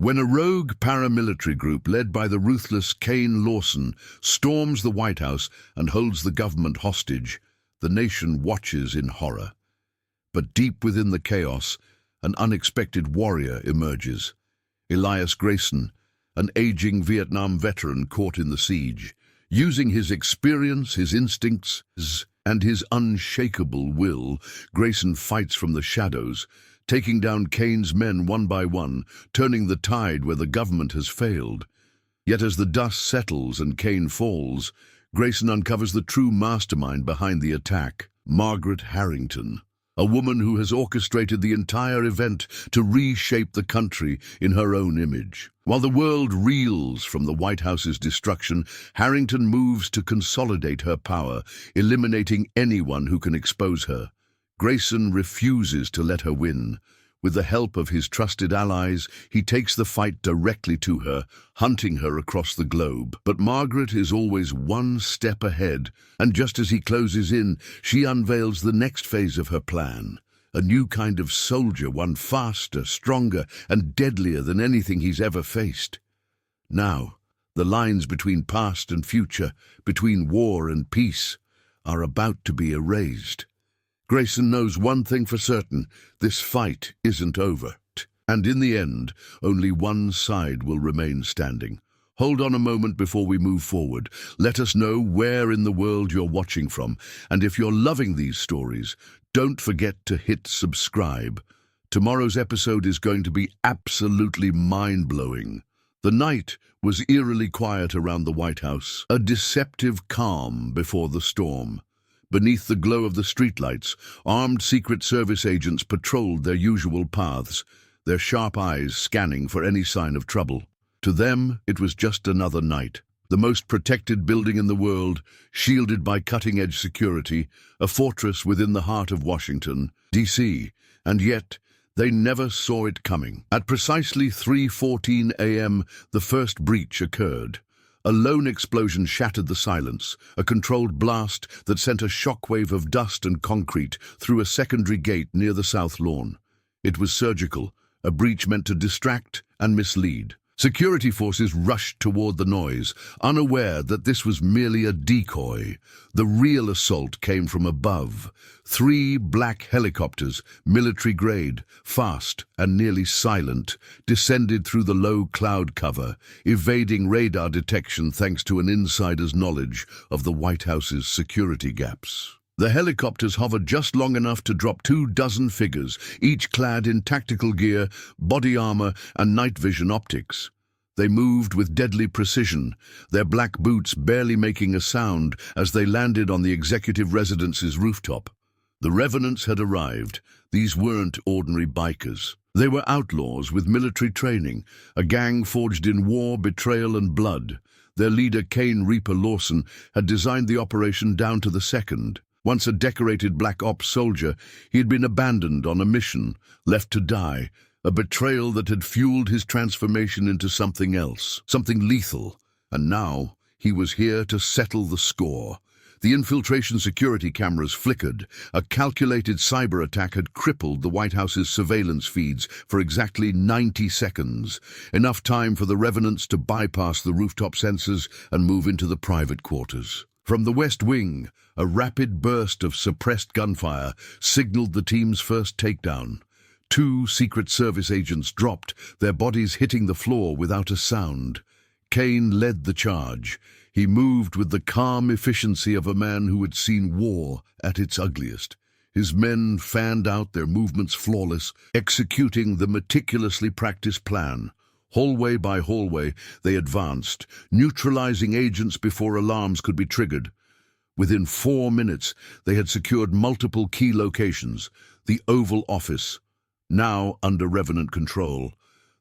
When a rogue paramilitary group led by the ruthless Kane Lawson storms the White House and holds the government hostage, the nation watches in horror. But deep within the chaos, an unexpected warrior emerges. Elias Grayson, an aging Vietnam veteran caught in the siege. Using his experience, his instincts, and his unshakable will, Grayson fights from the shadows, taking down Kane's men one by one, turning the tide where the government has failed. Yet as the dust settles and Kane falls, Grayson uncovers the true mastermind behind the attack, Margaret Harrington, a woman who has orchestrated the entire event to reshape the country in her own image. While the world reels from the White House's destruction, Harrington moves to consolidate her power, eliminating anyone who can expose her. Grayson refuses to let her win. With the help of his trusted allies, he takes the fight directly to her, hunting her across the globe. But Margaret is always one step ahead, and just as he closes in, she unveils the next phase of her plan. A new kind of soldier, one faster, stronger, and deadlier than anything he's ever faced. Now, the lines between past and future, between war and peace, are about to be erased. Grayson knows one thing for certain: this fight isn't over. And in the end, only one side will remain standing. Hold on a moment before we move forward. Let us know where in the world you're watching from. And if you're loving these stories, don't forget to hit subscribe. Tomorrow's episode is going to be absolutely mind-blowing. The night was eerily quiet around the White House, a deceptive calm before the storm. Beneath the glow of the streetlights, armed Secret Service agents patrolled their usual paths, their sharp eyes scanning for any sign of trouble. To them, it was just another night. The most protected building in the world, shielded by cutting-edge security, a fortress within the heart of Washington, D.C., and yet they never saw it coming. At precisely 3:14 a.m., the first breach occurred. A lone explosion shattered the silence, a controlled blast that sent a shockwave of dust and concrete through a secondary gate near the south lawn. It was surgical, a breach meant to distract and mislead. Security forces rushed toward the noise, unaware that this was merely a decoy. The real assault came from above. 3 black helicopters, military-grade, fast and nearly silent, descended through the low cloud cover, evading radar detection thanks to an insider's knowledge of the White House's security gaps. The helicopters hovered just long enough to drop 24 figures, each clad in tactical gear, body armor, and night vision optics. They moved with deadly precision, their black boots barely making a sound as they landed on the executive residence's rooftop. The revenants had arrived. These weren't ordinary bikers. They were outlaws with military training, a gang forged in war, betrayal, and blood. Their leader, Kane Lawson, had designed the operation down to the second. Once a decorated Black Ops soldier, he had been abandoned on a mission, left to die, a betrayal that had fueled his transformation into something else, something lethal. And now he was here to settle the score. The infiltration security cameras flickered. A calculated cyber attack had crippled the White House's surveillance feeds for exactly 90 seconds, enough time for the revenants to bypass the rooftop sensors and move into the private quarters. From the West Wing, a rapid burst of suppressed gunfire signaled the team's first takedown. 2 Secret Service agents dropped, their bodies hitting the floor without a sound. Kane led the charge. He moved with the calm efficiency of a man who had seen war at its ugliest. His men fanned out, their movements flawless, executing the meticulously practiced plan. Hallway by hallway, they advanced, neutralizing agents before alarms could be triggered. Within 4 minutes, they had secured multiple key locations: the Oval Office, now under revenant control;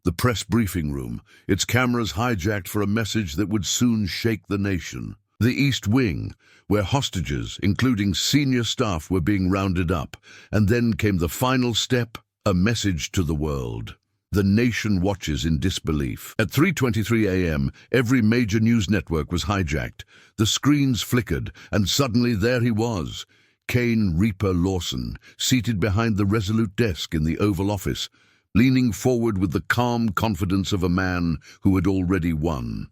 the press briefing room, its cameras hijacked for a message that would soon shake the nation; the East Wing, where hostages, including senior staff, were being rounded up; and then came the final step, a message to the world. The nation watches in disbelief. At 3:23 a.m., every major news network was hijacked. The screens flickered, and suddenly there he was, Kane Lawson, seated behind the resolute desk in the Oval Office. leaning forward with the calm confidence of a man who had already won.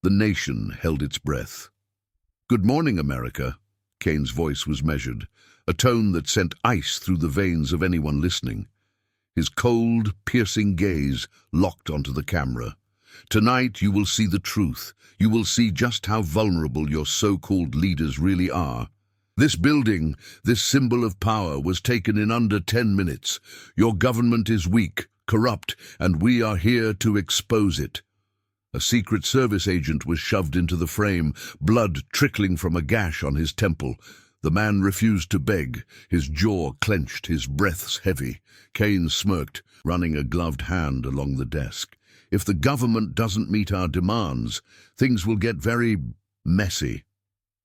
The nation held its breath. "Good morning, America." Kane's voice was measured, a tone that sent ice through the veins of anyone listening. His cold, piercing gaze locked onto the camera. "Tonight you will see the truth. You will see just how vulnerable your so-called leaders really are. This building, this symbol of power, was taken in under 10 minutes. Your government is weak, corrupt, and we are here to expose it." A Secret Service agent was shoved into the frame, blood trickling from a gash on his temple. The man refused to beg, his jaw clenched, his breaths heavy. Kane smirked, running a gloved hand along the desk. "If the government doesn't meet our demands, things will get very messy."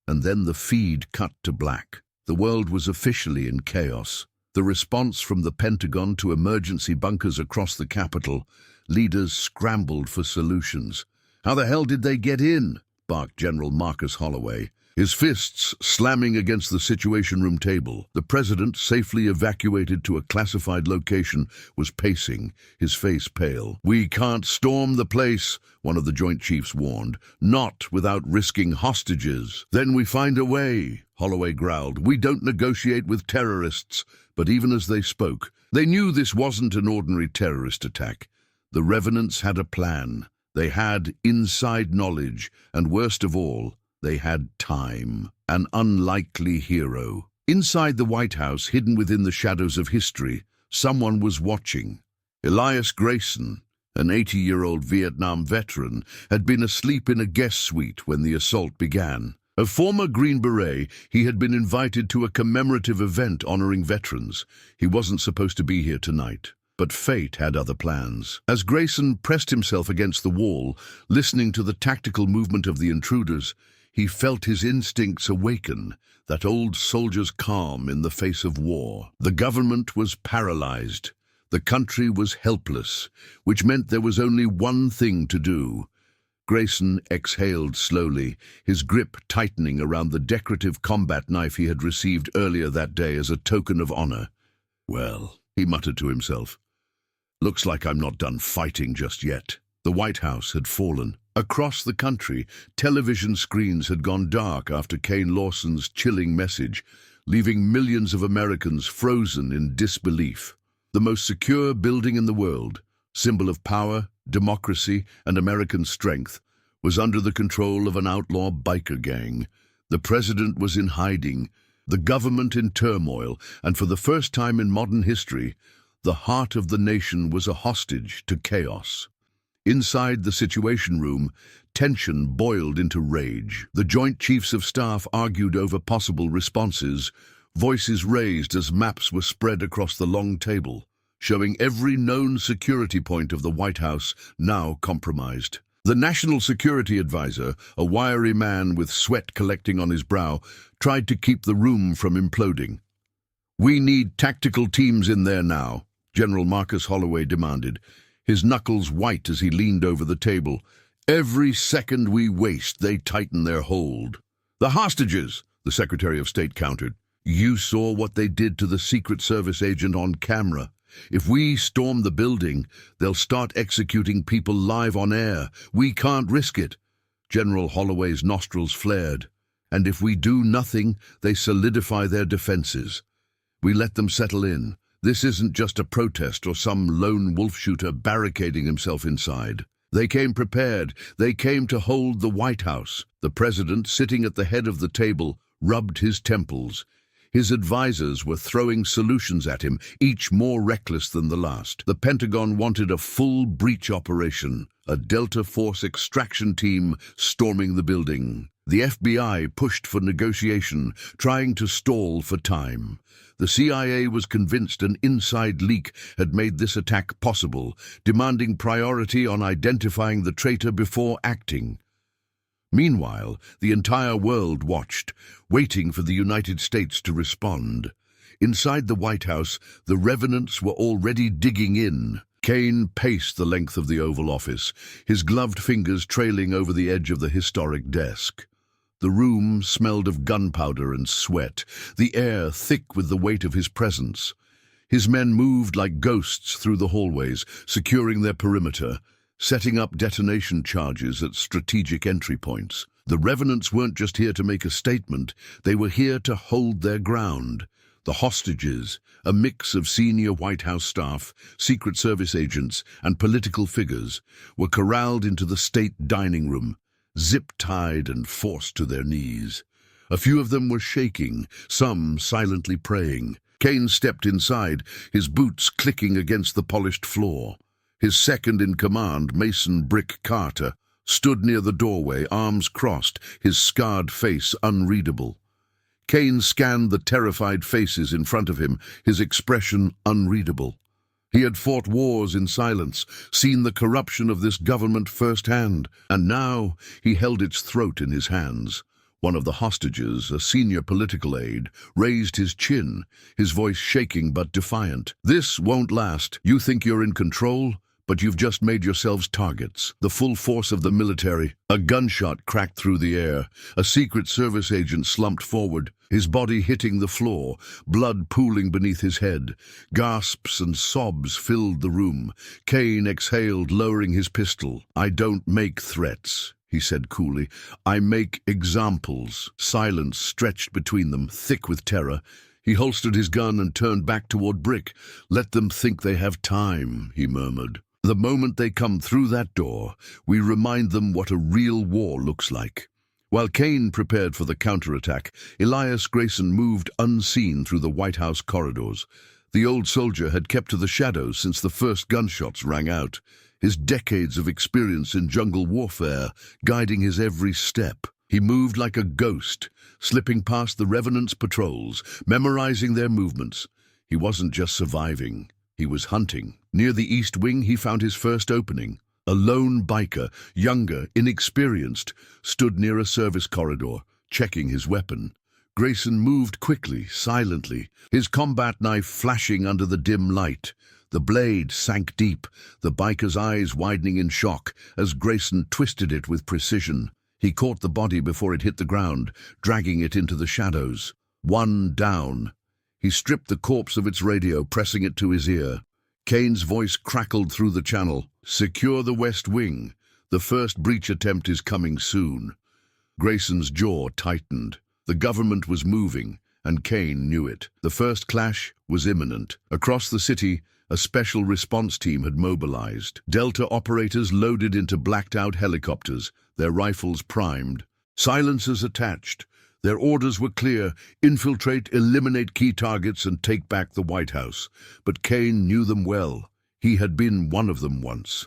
And then the feed cut to black. The world was officially in chaos. The response from the Pentagon to emergency bunkers across the Capitol. Leaders scrambled for solutions. "How the hell did they get in?" barked General Marcus Holloway, his fists slamming against the Situation Room table. The president, safely evacuated to a classified location, was pacing, his face pale. "We can't storm the place," one of the Joint Chiefs warned, "not without risking hostages." "Then we find a way," Holloway growled. "We don't negotiate with terrorists." But even as they spoke, they knew this wasn't an ordinary terrorist attack. The Revenants had a plan. They had inside knowledge, and worst of all, they had time. An unlikely hero. Inside the White House, hidden within the shadows of history, someone was watching. Elias Grayson, an 80-year-old Vietnam veteran, had been asleep in a guest suite when the assault began. A former Green Beret, he had been invited to a commemorative event honoring veterans. He wasn't supposed to be here tonight. But fate had other plans. As Grayson pressed himself against the wall, listening to the tactical movement of the intruders, he felt his instincts awaken, that old soldier's calm in the face of war. The government was paralyzed. The country was helpless, which meant there was only one thing to do. Grayson exhaled slowly, his grip tightening around the decorative combat knife he had received earlier that day as a token of honor. "Well," he muttered to himself, "looks like I'm not done fighting just yet." The White House had fallen. Across the country, television screens had gone dark after Kane Lawson's chilling message, leaving millions of Americans frozen in disbelief. The most secure building in the world, symbol of power, democracy, and American strength, was under the control of an outlaw biker gang. The president was in hiding, the government in turmoil, and for the first time in modern history, the heart of the nation was a hostage to chaos. Inside the Situation Room, tension boiled into rage. The Joint Chiefs of Staff argued over possible responses, voices raised as maps were spread across the long table, showing every known security point of the White House now compromised. The National Security Advisor, a wiry man with sweat collecting on his brow, tried to keep the room from imploding. "We need tactical teams in there now," General Marcus Holloway demanded, his knuckles white as he leaned over the table. "Every second we waste, they tighten their hold." "The hostages," the Secretary of State countered. "You saw what they did to the Secret Service agent on camera. If we storm the building, they'll start executing people live on air. We can't risk it." General Holloway's nostrils flared. "And if we do nothing, they solidify their defenses. We let them settle in. This isn't just a protest or some lone wolf shooter barricading himself inside. They came prepared. They came to hold the White House." The president, sitting at the head of the table, rubbed his temples. His advisors were throwing solutions at him, each more reckless than the last. The Pentagon wanted a full breach operation, a Delta Force extraction team storming the building. The FBI pushed for negotiation, trying to stall for time. The CIA was convinced an inside leak had made this attack possible, demanding priority on identifying the traitor before acting. Meanwhile, the entire world watched, waiting for the United States to respond. Inside the White House, the Revenants were already digging in. Kane paced the length of the Oval Office, his gloved fingers trailing over the edge of the historic desk. The room smelled of gunpowder and sweat, the air thick with the weight of his presence. His men moved like ghosts through the hallways, securing their perimeter, setting up detonation charges at strategic entry points. The revenants weren't just here to make a statement, they were here to hold their ground. The hostages, a mix of senior White House staff, Secret Service agents, and political figures, were corralled into the state dining room, zip-tied and forced to their knees. A few of them were shaking, some silently praying. Kane stepped inside, his boots clicking against the polished floor. His second-in-command, Mason Brick Carter, stood near the doorway, arms crossed, his scarred face unreadable. Kane scanned the terrified faces in front of him, his expression unreadable. He had fought wars in silence, seen the corruption of this government firsthand, and now he held its throat in his hands. One of the hostages, a senior political aide, raised his chin, his voice shaking but defiant. "This won't last. You think you're in control, but you've just made yourselves targets. The full force of the military." A gunshot cracked through the air. A Secret Service agent slumped forward, his body hitting the floor, blood pooling beneath his head. Gasps and sobs filled the room. Kane exhaled, lowering his pistol. "I don't make threats," he said coolly. "I make examples." Silence stretched between them, thick with terror. He holstered his gun and turned back toward Brick. "Let them think they have time," he murmured. "The moment they come through that door, we remind them what a real war looks like." While Kane prepared for the counterattack, Elias Grayson moved unseen through the White House corridors. The old soldier had kept to the shadows since the first gunshots rang out, his decades of experience in jungle warfare guiding his every step. He moved like a ghost, slipping past the Revenant's patrols, memorizing their movements. He wasn't just surviving, he was hunting. Near the east wing, he found his first opening. A lone biker, younger, inexperienced, stood near a service corridor, checking his weapon. Grayson moved quickly, silently, his combat knife flashing under the dim light. The blade sank deep, the biker's eyes widening in shock as Grayson twisted it with precision. He caught the body before it hit the ground, dragging it into the shadows. One down. He stripped the corpse of its radio, pressing it to his ear. Kane's voice crackled through the channel. "Secure the west wing. The first breach attempt is coming soon." Grayson's jaw tightened. The government was moving, and Kane knew it. The first clash was imminent. Across the city, a special response team had mobilized. Delta operators loaded into blacked-out helicopters, their rifles primed. Silencers attached. Their orders were clear: infiltrate, eliminate key targets, and take back the White House. But Kane knew them well. He had been one of them once.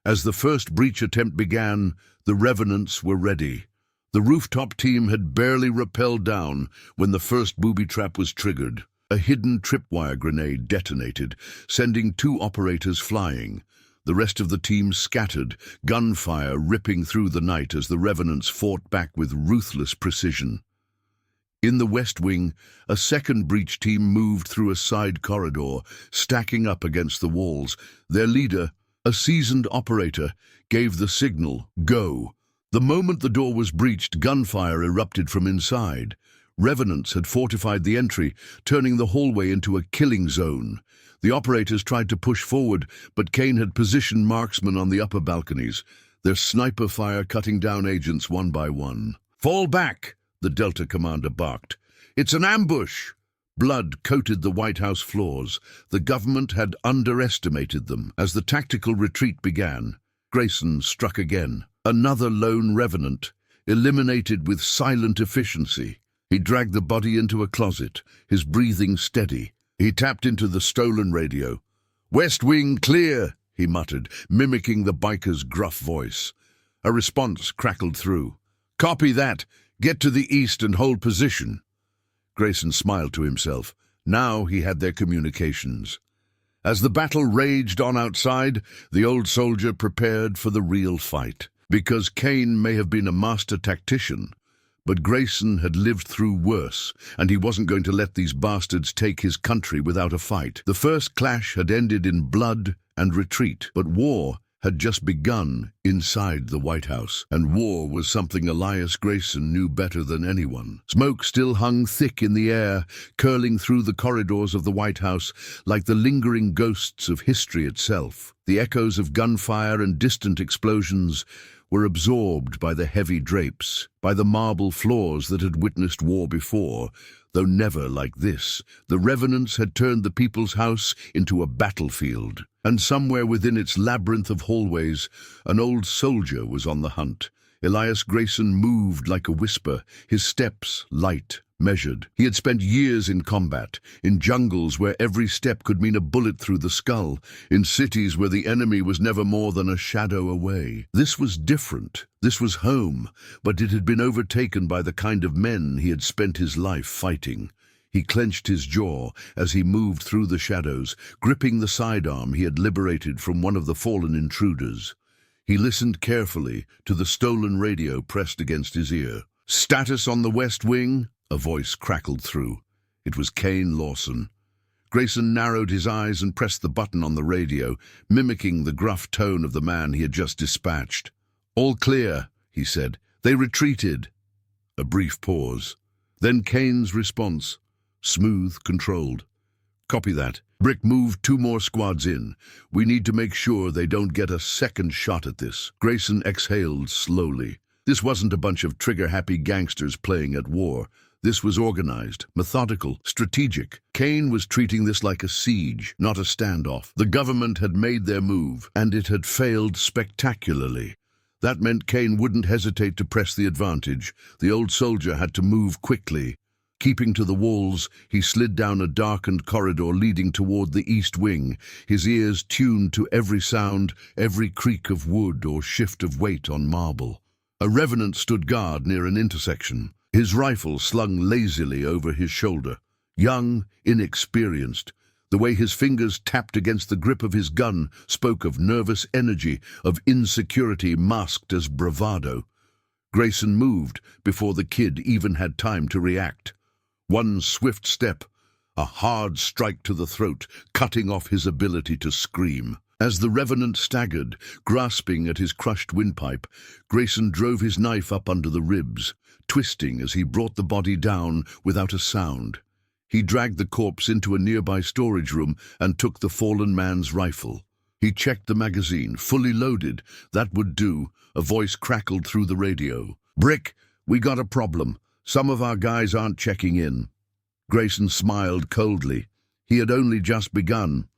As the first breach attempt began, the Revenants were ready. The rooftop team had barely rappelled down when the first booby trap was triggered. A hidden tripwire grenade detonated, sending 2 operators flying. The rest of the team scattered, gunfire ripping through the night as the Revenants fought back with ruthless precision. In the West Wing, a second breach team moved through a side corridor, stacking up against the walls. Their leader, a seasoned operator, gave the signal, "Go." The moment the door was breached, gunfire erupted from inside. Revenants had fortified the entry, turning the hallway into a killing zone. The operators tried to push forward, but Kane had positioned marksmen on the upper balconies, their sniper fire cutting down agents one by one. "Fall back!" the Delta commander barked. "It's an ambush!" Blood coated the White House floors. The government had underestimated them. As the tactical retreat began, Grayson struck again. Another lone revenant, eliminated with silent efficiency. He dragged the body into a closet, his breathing steady. He tapped into the stolen radio. "West Wing clear," he muttered, mimicking the biker's gruff voice. A response crackled through. "Copy that. Get to the east and hold position." Grayson smiled to himself. Now he had their communications. As the battle raged on outside, the old soldier prepared for the real fight. Because Kane may have been a master tactician, but Grayson had lived through worse, and he wasn't going to let these bastards take his country without a fight. The first clash had ended in blood and retreat, but war had just begun inside the White House, and war was something Elias Grayson knew better than anyone. Smoke still hung thick in the air, curling through the corridors of the White House like the lingering ghosts of history itself. The echoes of gunfire and distant explosions were absorbed by the heavy drapes, by the marble floors that had witnessed war before, though never like this. The revenants had turned the people's house into a battlefield, and somewhere within its labyrinth of hallways, an old soldier was on the hunt. Elias Grayson moved like a whisper, his steps light, measured. He had spent years in combat, in jungles where every step could mean a bullet through the skull, in cities where the enemy was never more than a shadow away. This was different. This was home, but it had been overtaken by the kind of men he had spent his life fighting. He clenched his jaw as he moved through the shadows, gripping the sidearm he had liberated from one of the fallen intruders. He listened carefully to the stolen radio pressed against his ear. "Status on the West Wing?" A voice crackled through. It was Kane Lawson. Grayson narrowed his eyes and pressed the button on the radio, mimicking the gruff tone of the man he had just dispatched. "All clear," he said. "They retreated." A brief pause. Then Kane's response, smooth, controlled. "Copy that. Brick moved 2 more squads in. We need to make sure they don't get a second shot at this." Grayson exhaled slowly. This wasn't a bunch of trigger-happy gangsters playing at war. This was organized, methodical, strategic. Kane was treating this like a siege, not a standoff. The government had made their move, and it had failed spectacularly. That meant Kane wouldn't hesitate to press the advantage. The old soldier had to move quickly. Keeping to the walls, he slid down a darkened corridor leading toward the east wing, his ears tuned to every sound, every creak of wood or shift of weight on marble. A revenant stood guard near an intersection, his rifle slung lazily over his shoulder. Young, inexperienced, the way his fingers tapped against the grip of his gun spoke of nervous energy, of insecurity masked as bravado. Grayson moved before the kid even had time to react. One swift step, a hard strike to the throat, cutting off his ability to scream. As the revenant staggered, grasping at his crushed windpipe, Grayson drove his knife up under the ribs, twisting as he brought the body down without a sound. He dragged the corpse into a nearby storage room and took the fallen man's rifle. He checked the magazine, fully loaded. That would do. A voice crackled through the radio. "Brick, we got a problem. Some of our guys aren't checking in." Grayson smiled coldly. He had only just begun.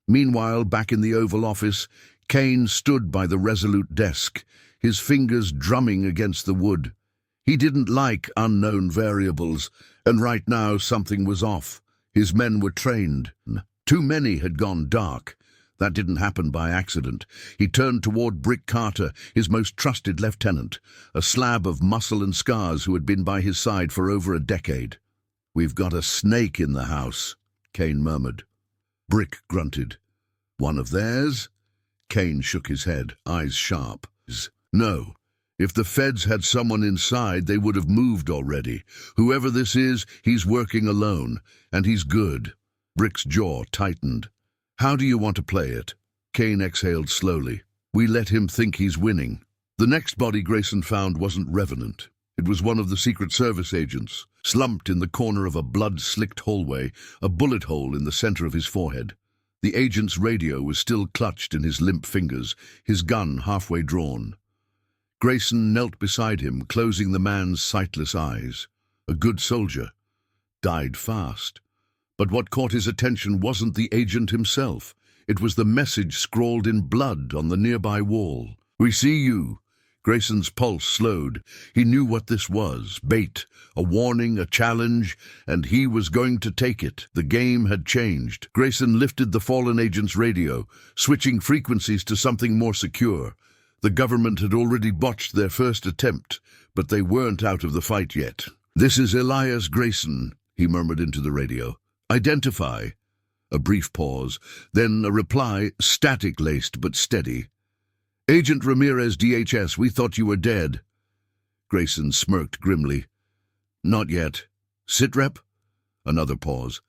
Meanwhile, back in the Oval Office, Kane stood by the resolute desk, his fingers drumming against the wood. He didn't like unknown variables, and right now something was off. His men were trained. Too many had gone dark. That didn't happen by accident. He turned toward Brick Carter, his most trusted lieutenant, a slab of muscle and scars who had been by his side for over a decade. "We've got a snake in the house," Kane murmured. Brick grunted. "One of theirs?" Kane shook his head, eyes sharp. "No. If the feds had someone inside, they would have moved already. Whoever this is, he's working alone, and he's good." Brick's jaw tightened. "How do you want to play it?" Kane exhaled slowly. "We let him think he's winning." The next body Grayson found wasn't Revenant. It was one of the Secret Service agents, slumped in the corner of a blood-slicked hallway, a bullet hole in the center of his forehead. The agent's radio was still clutched in his limp fingers, his gun halfway drawn. Grayson knelt beside him, closing the man's sightless eyes. A good soldier. Died fast. But what caught his attention wasn't the agent himself. It was the message scrawled in blood on the nearby wall. "We see you." Grayson's pulse slowed. He knew what this was. Bait. A warning, a challenge, and he was going to take it. The game had changed. Grayson lifted the fallen agent's radio, switching frequencies to something more secure. The government had already botched their first attempt, but they weren't out of the fight yet. "This is Elias Grayson," he murmured into the radio. "Identify." A brief pause, then a reply, static-laced but steady. "Agent Ramirez, DHS, we thought you were dead." Grayson smirked grimly. "Not yet. Sitrep?" Another pause.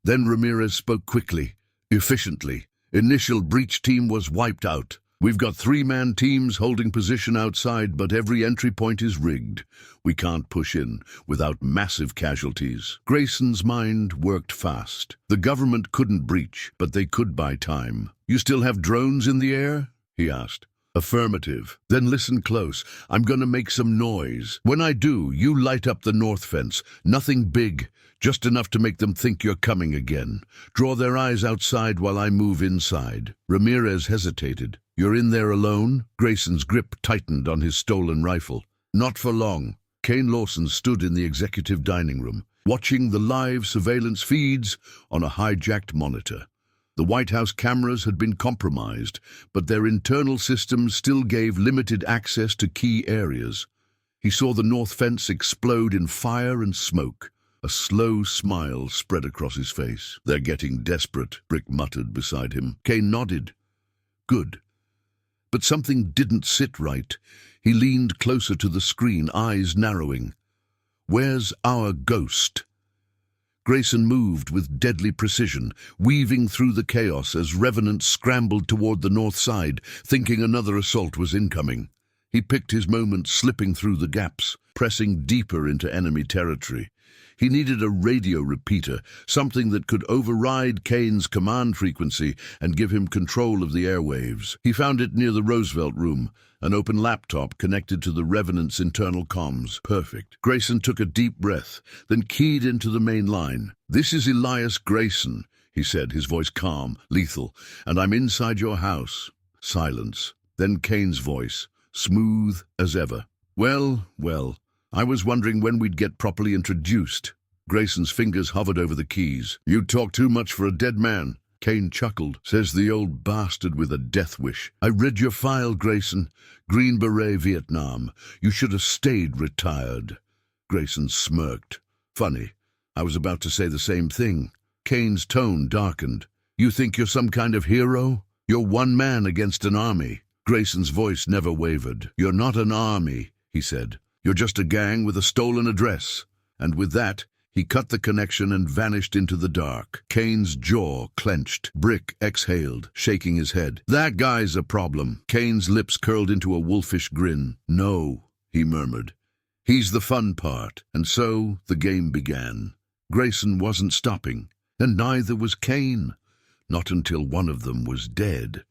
Then Ramirez spoke quickly, efficiently. "Initial breach team was wiped out." We've got three-man teams holding position outside, but every entry point is rigged. We can't push in without massive casualties. Grayson's mind worked fast. The government couldn't breach, but they could buy time. You still have drones in the air? He asked. Affirmative. Then listen close. I'm going to make some noise. When I do, you light up the north fence. Nothing big, just enough to make them think you're coming again. Draw their eyes outside while I move inside. Ramirez hesitated. You're in there alone? Grayson's grip tightened on his stolen rifle. Not for long. Kane Lawson stood in the executive dining room, watching the live surveillance feeds on a hijacked monitor. The White House cameras had been compromised, but their internal systems still gave limited access to key areas. He saw the north fence explode in fire and smoke. A slow smile spread across his face. They're getting desperate, Brick muttered beside him. Kane nodded. Good. But something didn't sit right. He leaned closer to the screen, eyes narrowing. Where's our ghost? Grayson moved with deadly precision, weaving through the chaos as revenants scrambled toward the north side, thinking another assault was incoming. He picked his moment, slipping through the gaps, pressing deeper into enemy territory. He needed a radio repeater, something that could override Kane's command frequency and give him control of the airwaves. He found it near the Roosevelt room, an open laptop connected to the Revenant's internal comms. Perfect. Grayson took a deep breath, then keyed into the main line. This is Elias Grayson, he said, his voice calm, lethal, and I'm inside your house. Silence. Then Kane's voice, smooth as ever. Well, I was wondering when we'd get properly introduced. Grayson's fingers hovered over the keys. You talk too much for a dead man. Kane chuckled. Says the old bastard with a death wish. I read your file, Grayson. Green Beret, Vietnam. You should have stayed retired. Grayson smirked. Funny. I was about to say the same thing. Kane's tone darkened. You think you're some kind of hero? You're one man against an army. Grayson's voice never wavered. You're not an army, he said. You're just a gang with a stolen address. And with that, he cut the connection and vanished into the dark. Kane's jaw clenched. Brick exhaled, shaking his head. That guy's a problem. Kane's lips curled into a wolfish grin. No, he murmured. He's the fun part. And so the game began. Grayson wasn't stopping, and neither was Kane. Not until one of them was dead.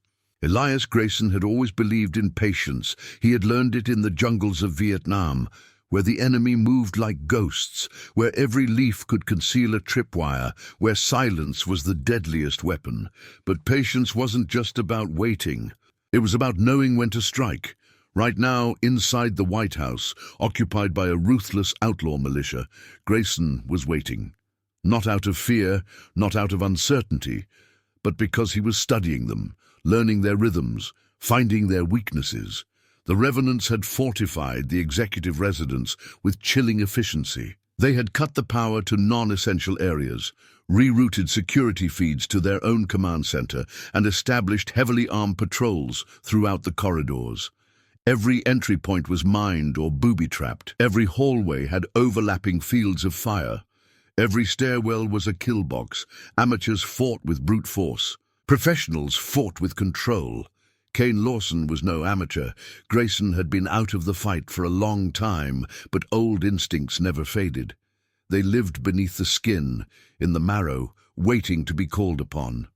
Elias Grayson had always believed in patience. He had learned it in the jungles of Vietnam, where the enemy moved like ghosts, where every leaf could conceal a tripwire, where silence was the deadliest weapon. But patience wasn't just about waiting. It was about knowing when to strike. Right now, inside the White House, occupied by a ruthless outlaw militia, Grayson was waiting. Not out of fear, not out of uncertainty, but because he was studying them, learning their rhythms, finding their weaknesses. The Revenants had fortified the executive residence with chilling efficiency. They had cut the power to non-essential areas, rerouted security feeds to their own command center, and established heavily armed patrols throughout the corridors. Every entry point was mined or booby-trapped. Every hallway had overlapping fields of fire. Every stairwell was a kill box. Amateurs fought with brute force. Professionals fought with control. Kane Lawson was no amateur. Grayson had been out of the fight for a long time, but old instincts never faded. They lived beneath the skin, in the marrow, waiting to be called upon.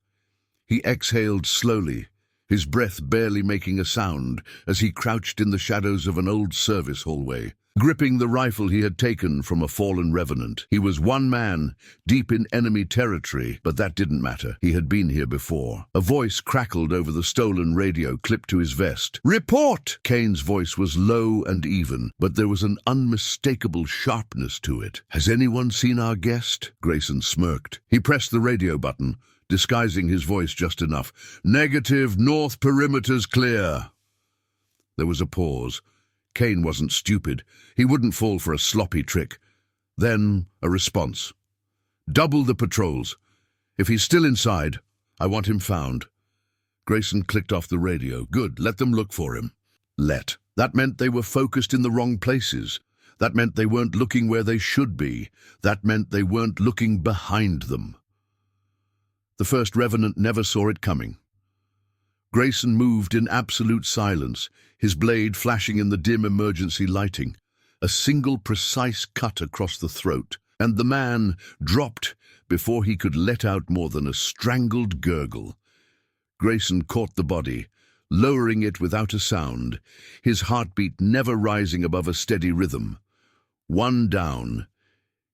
He exhaled slowly, his breath barely making a sound as he crouched in the shadows of an old service hallway, gripping the rifle he had taken from a fallen revenant. He was one man, deep in enemy territory, but that didn't matter. He had been here before. A voice crackled over the stolen radio clipped to his vest. Report! Kane's voice was low and even, but there was an unmistakable sharpness to it. Has anyone seen our guest? Grayson smirked. He pressed the radio button, disguising his voice just enough. Negative, north perimeter's clear. There was a pause. Kane wasn't stupid. He wouldn't fall for a sloppy trick. Then a response. Double the patrols. If he's still inside, I want him found. Grayson clicked off the radio. Good, let them look for him. Let. That meant they were focused in the wrong places. That meant they weren't looking where they should be. That meant they weren't looking behind them. The first revenant never saw it coming. Grayson moved in absolute silence, his blade flashing in the dim emergency lighting. A single precise cut across the throat, and the man dropped before he could let out more than a strangled gurgle. Grayson caught the body, lowering it without a sound, his heartbeat never rising above a steady rhythm. One down.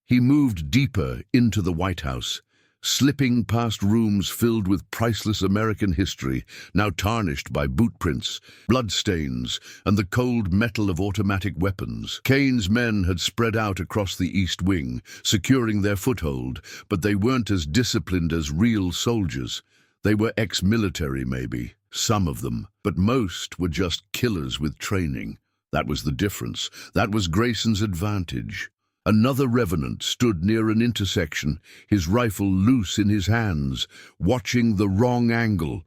He moved deeper into the White House, slipping past rooms filled with priceless American history, now tarnished by boot prints, bloodstains, and the cold metal of automatic weapons. Kane's men had spread out across the East Wing, securing their foothold, but they weren't as disciplined as real soldiers. They were ex-military, maybe, some of them, but most were just killers with training. That was the difference. That was Grayson's advantage. Another revenant stood near an intersection, his rifle loose in his hands, watching the wrong angle.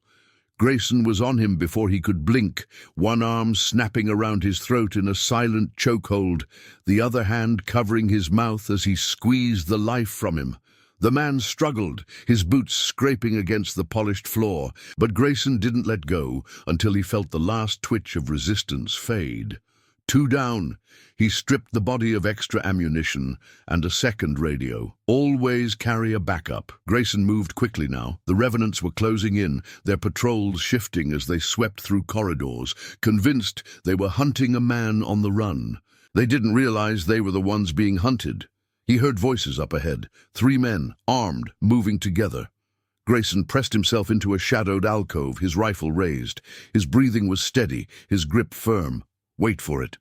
Grayson was on him before he could blink, one arm snapping around his throat in a silent chokehold, the other hand covering his mouth as he squeezed the life from him. The man struggled, his boots scraping against the polished floor, but Grayson didn't let go until he felt the last twitch of resistance fade. 2 down. He stripped the body of extra ammunition and a second radio. Always carry a backup. Grayson moved quickly now. The revenants were closing in, their patrols shifting as they swept through corridors, convinced they were hunting a man on the run. They didn't realize they were the ones being hunted. He heard voices up ahead, 3 men, armed, moving together. Grayson pressed himself into a shadowed alcove, his rifle raised. His breathing was steady, his grip firm. Wait for it.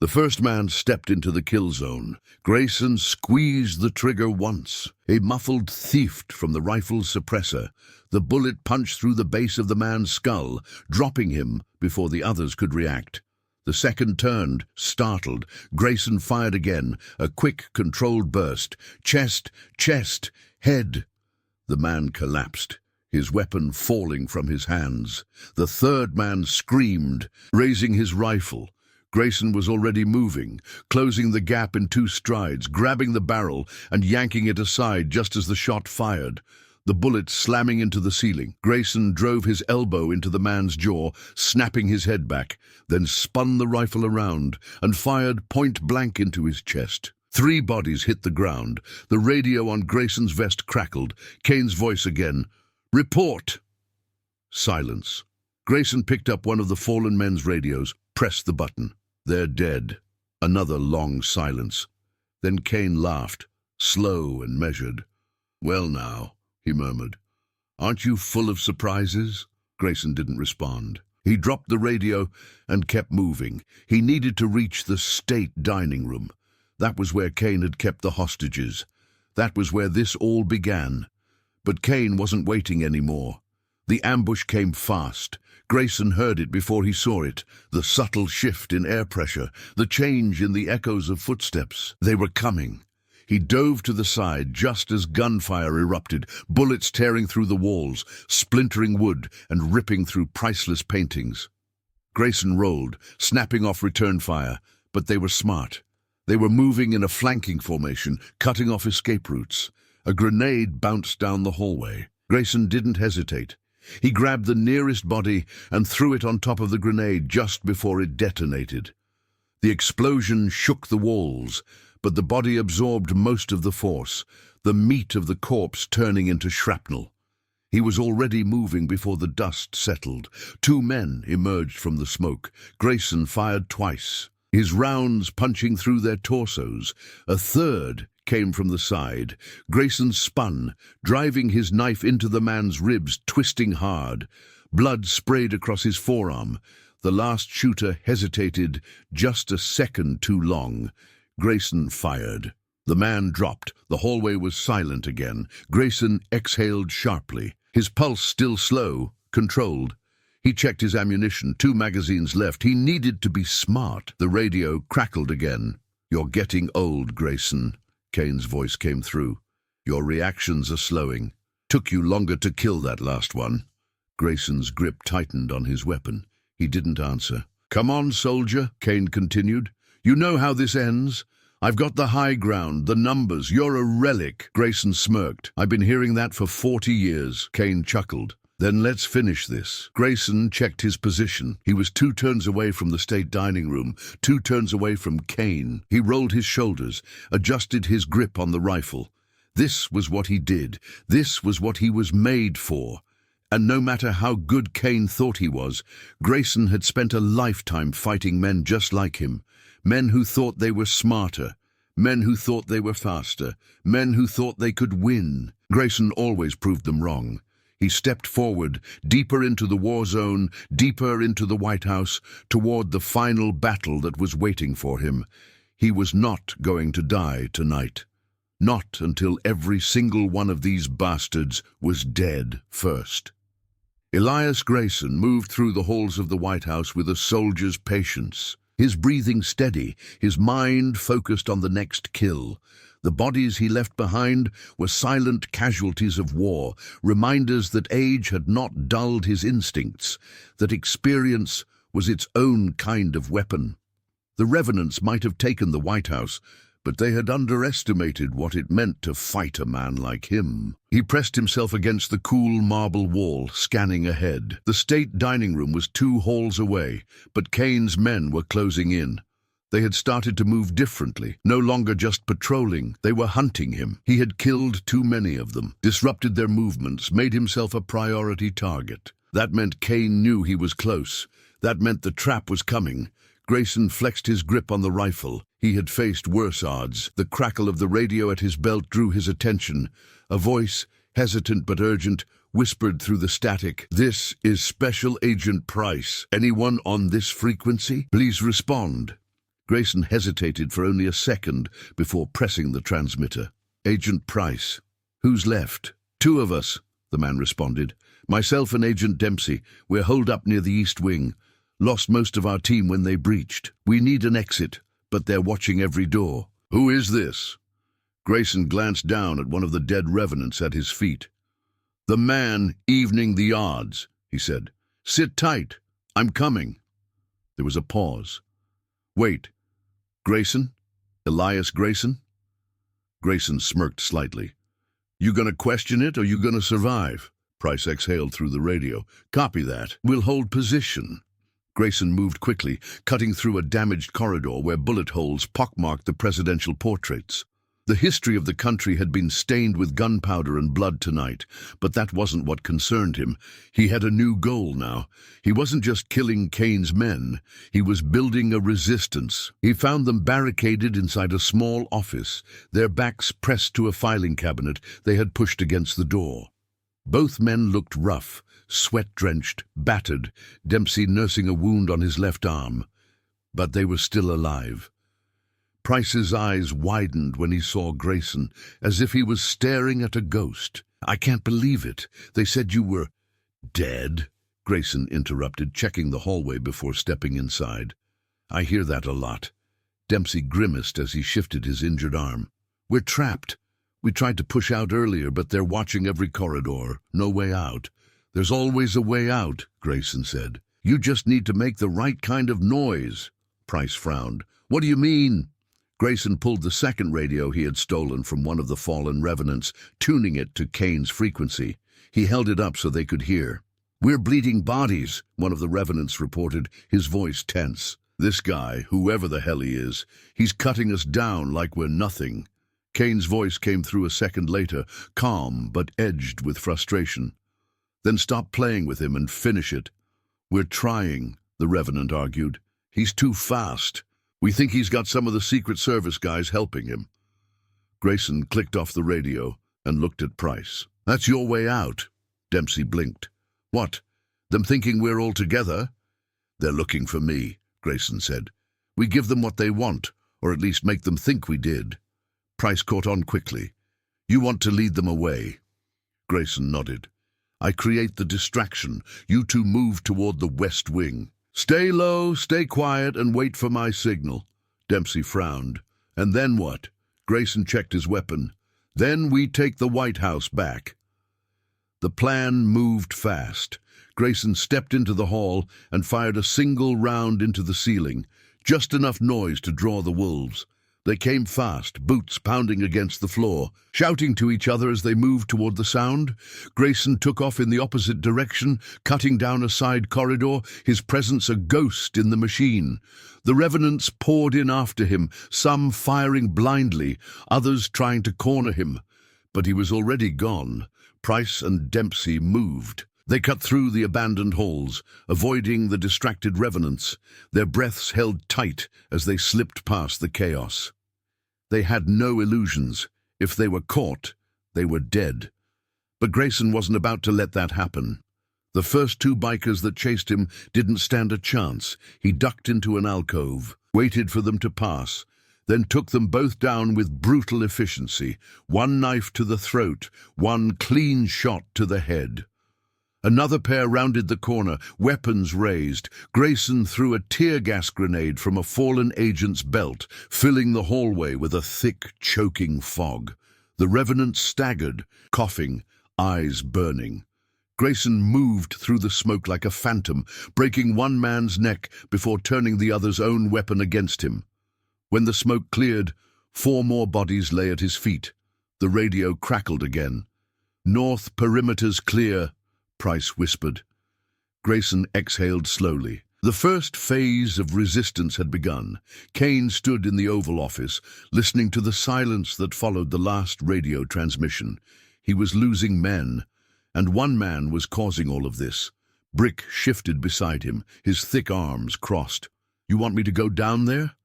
The first man stepped into the kill zone. Grayson squeezed the trigger once. A muffled theft from the rifle's suppressor. The bullet punched through the base of the man's skull, dropping him before the others could react. The second turned, startled. Grayson fired again, a quick, controlled burst. Chest, chest, head. The man collapsed, his weapon falling from his hands. The third man screamed, raising his rifle. Grayson was already moving, closing the gap in 2 strides, grabbing the barrel and yanking it aside just as the shot fired. The bullet slamming into the ceiling. Grayson drove his elbow into the man's jaw, snapping his head back, then spun the rifle around and fired point blank into his chest. 3 bodies hit the ground. The radio on Grayson's vest crackled. Kane's voice again. "Report!" Silence. Grayson picked up one of the fallen men's radios, pressed the button. "They're dead." Another long silence. Then Kane laughed, slow and measured. "Well now," he murmured. "Aren't you full of surprises?" Grayson didn't respond. He dropped the radio and kept moving. He needed to reach the state dining room. That was where Kane had kept the hostages. That was where this all began. But Kane wasn't waiting anymore. The ambush came fast. Grayson heard it before he saw it, the subtle shift in air pressure, the change in the echoes of footsteps. They were coming. He dove to the side just as gunfire erupted, bullets tearing through the walls, splintering wood and ripping through priceless paintings. Grayson rolled, snapping off return fire, but they were smart. They were moving in a flanking formation, cutting off escape routes. A grenade bounced down the hallway. Grayson didn't hesitate. He grabbed the nearest body and threw it on top of the grenade just before it detonated. The explosion shook the walls, but the body absorbed most of the force, the meat of the corpse turning into shrapnel. He was already moving before the dust settled. 2 men emerged from the smoke. Grayson fired twice, his rounds punching through their torsos. A third came from the side. Grayson spun, driving his knife into the man's ribs, twisting hard. Blood sprayed across his forearm. The last shooter hesitated just a second too long. Grayson fired. The man dropped. The hallway was silent again. Grayson exhaled sharply, his pulse still slow, controlled. He checked his ammunition, 2 magazines left. He needed to be smart. The radio crackled again. "You're getting old, Grayson." Kane's voice came through. "Your reactions are slowing. Took you longer to kill that last one." Grayson's grip tightened on his weapon. He didn't answer. "Come on, soldier," Kane continued. "You know how this ends. I've got the high ground, the numbers. You're a relic." Grayson smirked. "I've been hearing that for 40 years. Kane chuckled. Then let's finish this. Grayson checked his position. He was 2 turns away from the state dining room, 2 turns away from Kane. He rolled his shoulders, adjusted his grip on the rifle. This was what he did. This was what he was made for. And no matter how good Kane thought he was, Grayson had spent a lifetime fighting men just like him. Men who thought they were smarter. Men who thought they were faster. Men who thought they could win. Grayson always proved them wrong. He stepped forward, deeper into the war zone, deeper into the White House, toward the final battle that was waiting for him. He was not going to die tonight. Not until every single one of these bastards was dead first. Elias Grayson moved through the halls of the White House with a soldier's patience. His breathing steady, his mind focused on the next kill. The bodies he left behind were silent casualties of war, reminders that age had not dulled his instincts, that experience was its own kind of weapon. The revenants might have taken the White House, but they had underestimated what it meant to fight a man like him. He pressed himself against the cool marble wall, scanning ahead. The state dining room was 2 halls away, but Kane's men were closing in. They had started to move differently, no longer just patrolling. They were hunting him. He had killed too many of them, disrupted their movements, made himself a priority target. That meant Kane knew he was close. That meant the trap was coming. Grayson flexed his grip on the rifle. He had faced worse odds. The crackle of the radio at his belt drew his attention. A voice, hesitant but urgent, whispered through the static. "This is Special Agent Price. Anyone on this frequency? Please respond." Grayson hesitated for only a second before pressing the transmitter. "Agent Price. Who's left?" "2 of us," the man responded. "Myself and Agent Dempsey. We're holed up near the East Wing. Lost most of our team when they breached. We need an exit, but they're watching every door." "Who is this?" Grayson glanced down at one of the dead revenants at his feet. "The man evening the odds," he said. "Sit tight. I'm coming." There was a pause. "Wait. Grayson? Elias Grayson?" Grayson smirked slightly. "You gonna question it or you gonna survive?" Price exhaled through the radio. "Copy that. We'll hold position." Grayson moved quickly, cutting through a damaged corridor where bullet holes pockmarked the presidential portraits. The history of the country had been stained with gunpowder and blood tonight, but that wasn't what concerned him. He had a new goal now. He wasn't just killing Kane's men. He was building a resistance. He found them barricaded inside a small office, their backs pressed to a filing cabinet they had pushed against the door. Both men looked rough, sweat-drenched, battered, Dempsey nursing a wound on his left arm. But they were still alive. Price's eyes widened when he saw Grayson, as if he was staring at a ghost. "I can't believe it. They said you were dead," Grayson interrupted, checking the hallway before stepping inside. "I hear that a lot." Dempsey grimaced as he shifted his injured arm. "We're trapped. We tried to push out earlier, but they're watching every corridor. No way out." "There's always a way out," Grayson said. "You just need to make the right kind of noise." Price frowned. "What do you mean?" Grayson pulled the second radio he had stolen from one of the fallen revenants, tuning it to Kane's frequency. He held it up so they could hear. "We're bleeding bodies," one of the revenants reported, his voice tense. "This guy, whoever the hell he is, he's cutting us down like we're nothing." Kane's voice came through a second later, calm but edged with frustration. "Then stop playing with him and finish it." "We're trying," the revenant argued. "He's too fast. We think he's got some of the Secret Service guys helping him." Grayson clicked off the radio and looked at Price. "That's your way out." Dempsey blinked. "What? Them thinking we're all together?" "They're looking for me," Grayson said. "We give them what they want, or at least make them think we did." Price caught on quickly. "You want to lead them away." Grayson nodded. "I create the distraction. You two move toward the West Wing. Stay low, stay quiet, and wait for my signal." Dempsey frowned. "And then what?" Grayson checked his weapon. "Then we take the White House back." The plan moved fast. Grayson stepped into the hall and fired a single round into the ceiling, just enough noise to draw the wolves. They came fast, boots pounding against the floor, shouting to each other as they moved toward the sound. Grayson took off in the opposite direction, cutting down a side corridor, his presence a ghost in the machine. The revenants poured in after him, some firing blindly, others trying to corner him. But he was already gone. Price and Dempsey moved. They cut through the abandoned halls, avoiding the distracted revenants, their breaths held tight as they slipped past the chaos. They had no illusions. If they were caught, they were dead. But Grayson wasn't about to let that happen. The first two bikers that chased him didn't stand a chance. He ducked into an alcove, waited for them to pass, then took them both down with brutal efficiency. One knife to the throat, one clean shot to the head. Another pair rounded the corner, weapons raised. Grayson threw a tear gas grenade from a fallen agent's belt, filling the hallway with a thick, choking fog. The revenants staggered, coughing, eyes burning. Grayson moved through the smoke like a phantom, breaking one man's neck before turning the other's own weapon against him. When the smoke cleared, 4 more bodies lay at his feet. The radio crackled again. "North perimeter's clear," Price whispered. Grayson exhaled slowly. The first phase of resistance had begun. Kane stood in the Oval Office, listening to the silence that followed the last radio transmission. He was losing men, and one man was causing all of this. Brick shifted beside him, his thick arms crossed. "You want me to go down there?"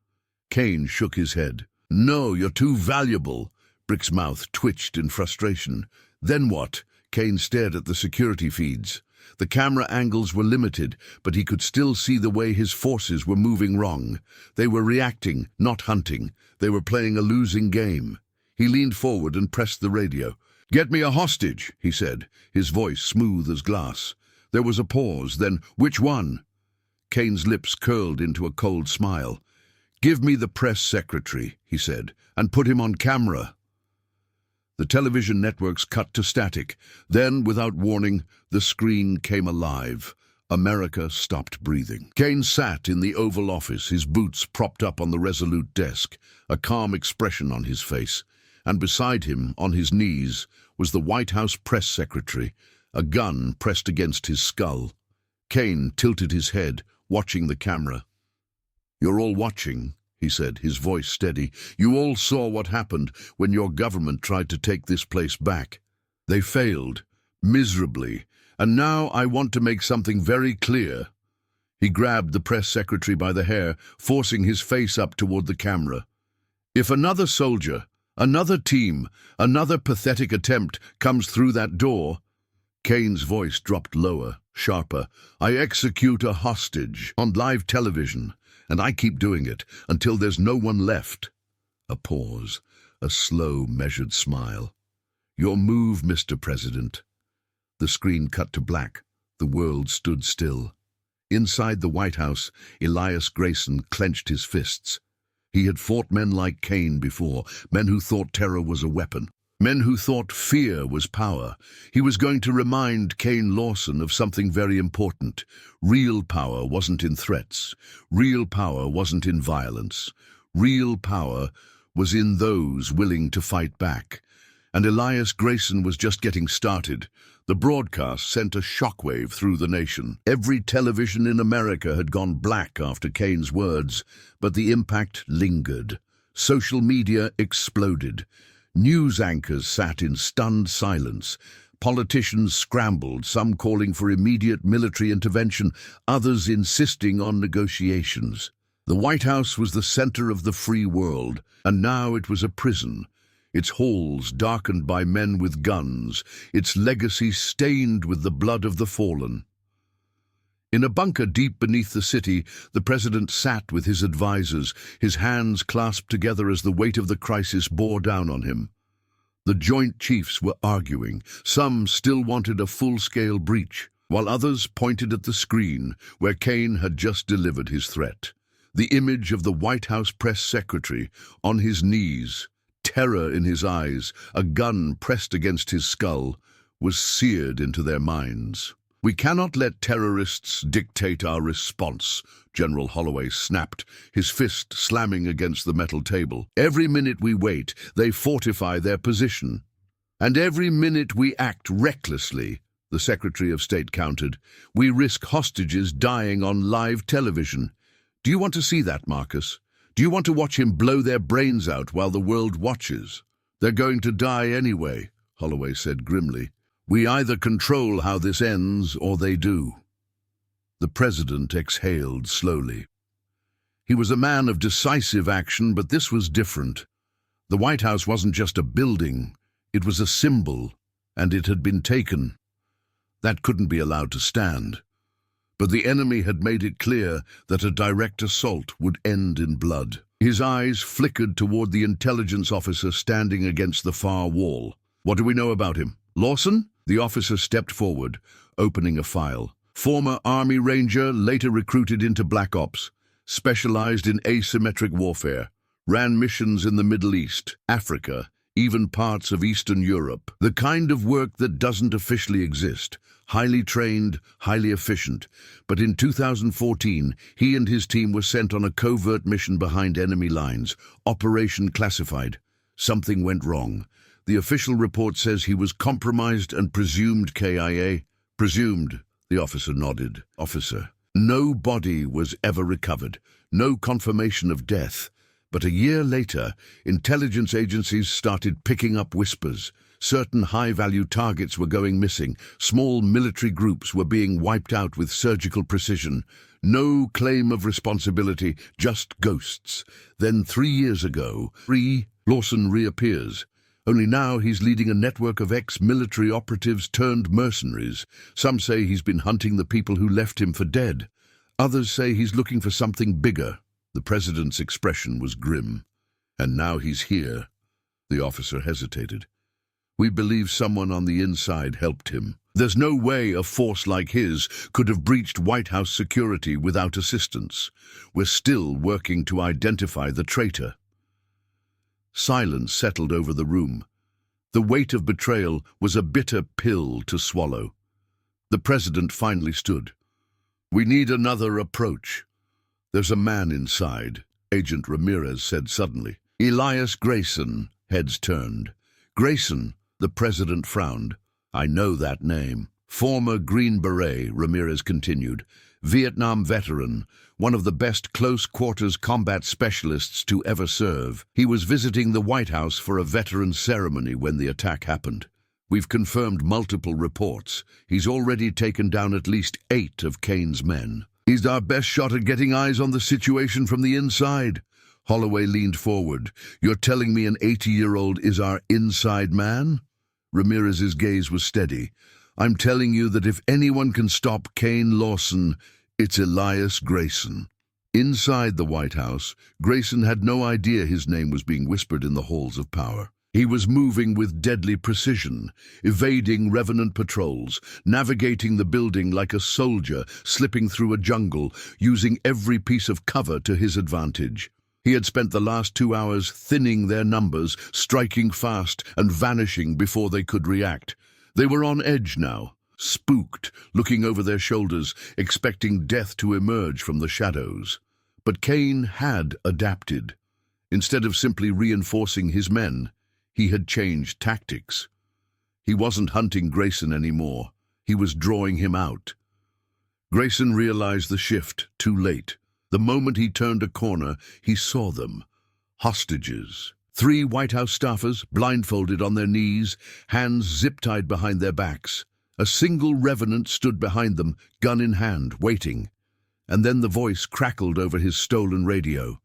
Kane shook his head. "No, you're too valuable." Brick's mouth twitched in frustration. "Then what?" Kane stared at the security feeds. The camera angles were limited, but he could still see the way his forces were moving wrong. They were reacting, not hunting. They were playing a losing game. He leaned forward and pressed the radio. "Get me a hostage," he said, his voice smooth as glass. There was a pause, then, "Which one?" Kane's lips curled into a cold smile. "Give me the press secretary," he said, "and put him on camera." The television networks cut to static. Then, without warning, the screen came alive. America stopped breathing. Kane sat in the Oval Office, his boots propped up on the resolute desk, a calm expression on his face. And beside him, on his knees, was the White House press secretary, a gun pressed against his skull. Kane tilted his head, watching the camera. "You're all watching," he said, his voice steady. "You all saw what happened when your government tried to take this place back. They failed, miserably, and now I want to make something very clear." He grabbed the press secretary by the hair, forcing his face up toward the camera. "If another soldier, another team, another pathetic attempt comes through that door," Kane's voice dropped lower, sharper, "I execute a hostage on live television. And I keep doing it until there's no one left." A pause, a slow, measured smile. "Your move, Mr. President." The screen cut to black. The world stood still. Inside the White House, Elias Grayson clenched his fists. He had fought men like Kane before, men who thought terror was a weapon, men who thought fear was power. He was going to remind Kane Lawson of something very important. Real power wasn't in threats. Real power wasn't in violence. Real power was in those willing to fight back. And Elias Grayson was just getting started. The broadcast sent a shockwave through the nation. Every television in America had gone black after Kane's words, but the impact lingered. Social media exploded. News anchors sat in stunned silence. Politicians scrambled, some calling for immediate military intervention, others insisting on negotiations. The White House was the center of the free world, and now it was a prison. Its halls darkened by men with guns, its legacy stained with the blood of the fallen. In a bunker deep beneath the city, the president sat with his advisors, his hands clasped together as the weight of the crisis bore down on him. The Joint Chiefs were arguing. Some still wanted a full-scale breach, while others pointed at the screen where Kane had just delivered his threat. The image of the White House press secretary on his knees, terror in his eyes, a gun pressed against his skull, was seared into their minds. "We cannot let terrorists dictate our response," General Holloway snapped, his fist slamming against the metal table. "Every minute we wait, they fortify their position. And every minute we act recklessly," the Secretary of State countered, "we risk hostages dying on live television. Do you want to see that, Marcus? Do you want to watch him blow their brains out while the world watches?" "They're going to die anyway," Holloway said grimly. "We either control how this ends or they do." The president exhaled slowly. He was a man of decisive action, but this was different. The White House wasn't just a building, it was a symbol, and it had been taken. That couldn't be allowed to stand. But the enemy had made it clear that a direct assault would end in blood. His eyes flickered toward the intelligence officer standing against the far wall. "What do we know about him? Lawson?" The officer stepped forward, opening a file. "Former Army Ranger, later recruited into Black Ops, specialized in asymmetric warfare, ran missions in the Middle East, Africa, even parts of Eastern Europe. The kind of work that doesn't officially exist. Highly trained, highly efficient. But in 2014, he and his team were sent on a covert mission behind enemy lines, Operation Classified. Something went wrong. The official report says he was compromised and presumed KIA." "Presumed," the officer nodded. "Officer, no body was ever recovered, no confirmation of death. But a year later, intelligence agencies started picking up whispers. Certain high-value targets were going missing. Small military groups were being wiped out with surgical precision. No claim of responsibility, just ghosts. Then 3 years ago, Lawson reappears. Only now he's leading a network of ex-military operatives turned mercenaries. Some say he's been hunting the people who left him for dead. Others say he's looking for something bigger." The president's expression was grim. "And now he's here." The officer hesitated. "We believe someone on the inside helped him. There's no way a force like his could have breached White House security without assistance. We're still working to identify the traitor." Silence settled over the room. The weight of betrayal was a bitter pill to swallow. The president finally stood. "We need another approach." "There's a man inside," Agent Ramirez said suddenly. "Elias Grayson." Heads turned. "Grayson," the president frowned. "I know that name." "Former Green Beret," Ramirez continued. "Vietnam veteran, one of the best close-quarters combat specialists to ever serve. He was visiting the White House for a veterans ceremony when the attack happened. We've confirmed multiple reports. He's already taken down at least 8 of Kane's men. He's our best shot at getting eyes on the situation from the inside." Holloway leaned forward. "You're telling me an 80-year-old is our inside man?" Ramirez's gaze was steady. "I'm telling you that if anyone can stop Kane Lawson, it's Elias Grayson." Inside the White House, Grayson had no idea his name was being whispered in the halls of power. He was moving with deadly precision, evading revenant patrols, navigating the building like a soldier, slipping through a jungle, using every piece of cover to his advantage. He had spent the last 2 hours thinning their numbers, striking fast and vanishing before they could react. They were on edge now, spooked, looking over their shoulders, expecting death to emerge from the shadows. But Kane had adapted. Instead of simply reinforcing his men, he had changed tactics. He wasn't hunting Grayson anymore. He was drawing him out. Grayson realized the shift too late. The moment he turned a corner, he saw them. Hostages. 3 White House staffers, blindfolded on their knees, hands zip-tied behind their backs. A single revenant stood behind them, gun in hand, waiting. And then the voice crackled over his stolen radio.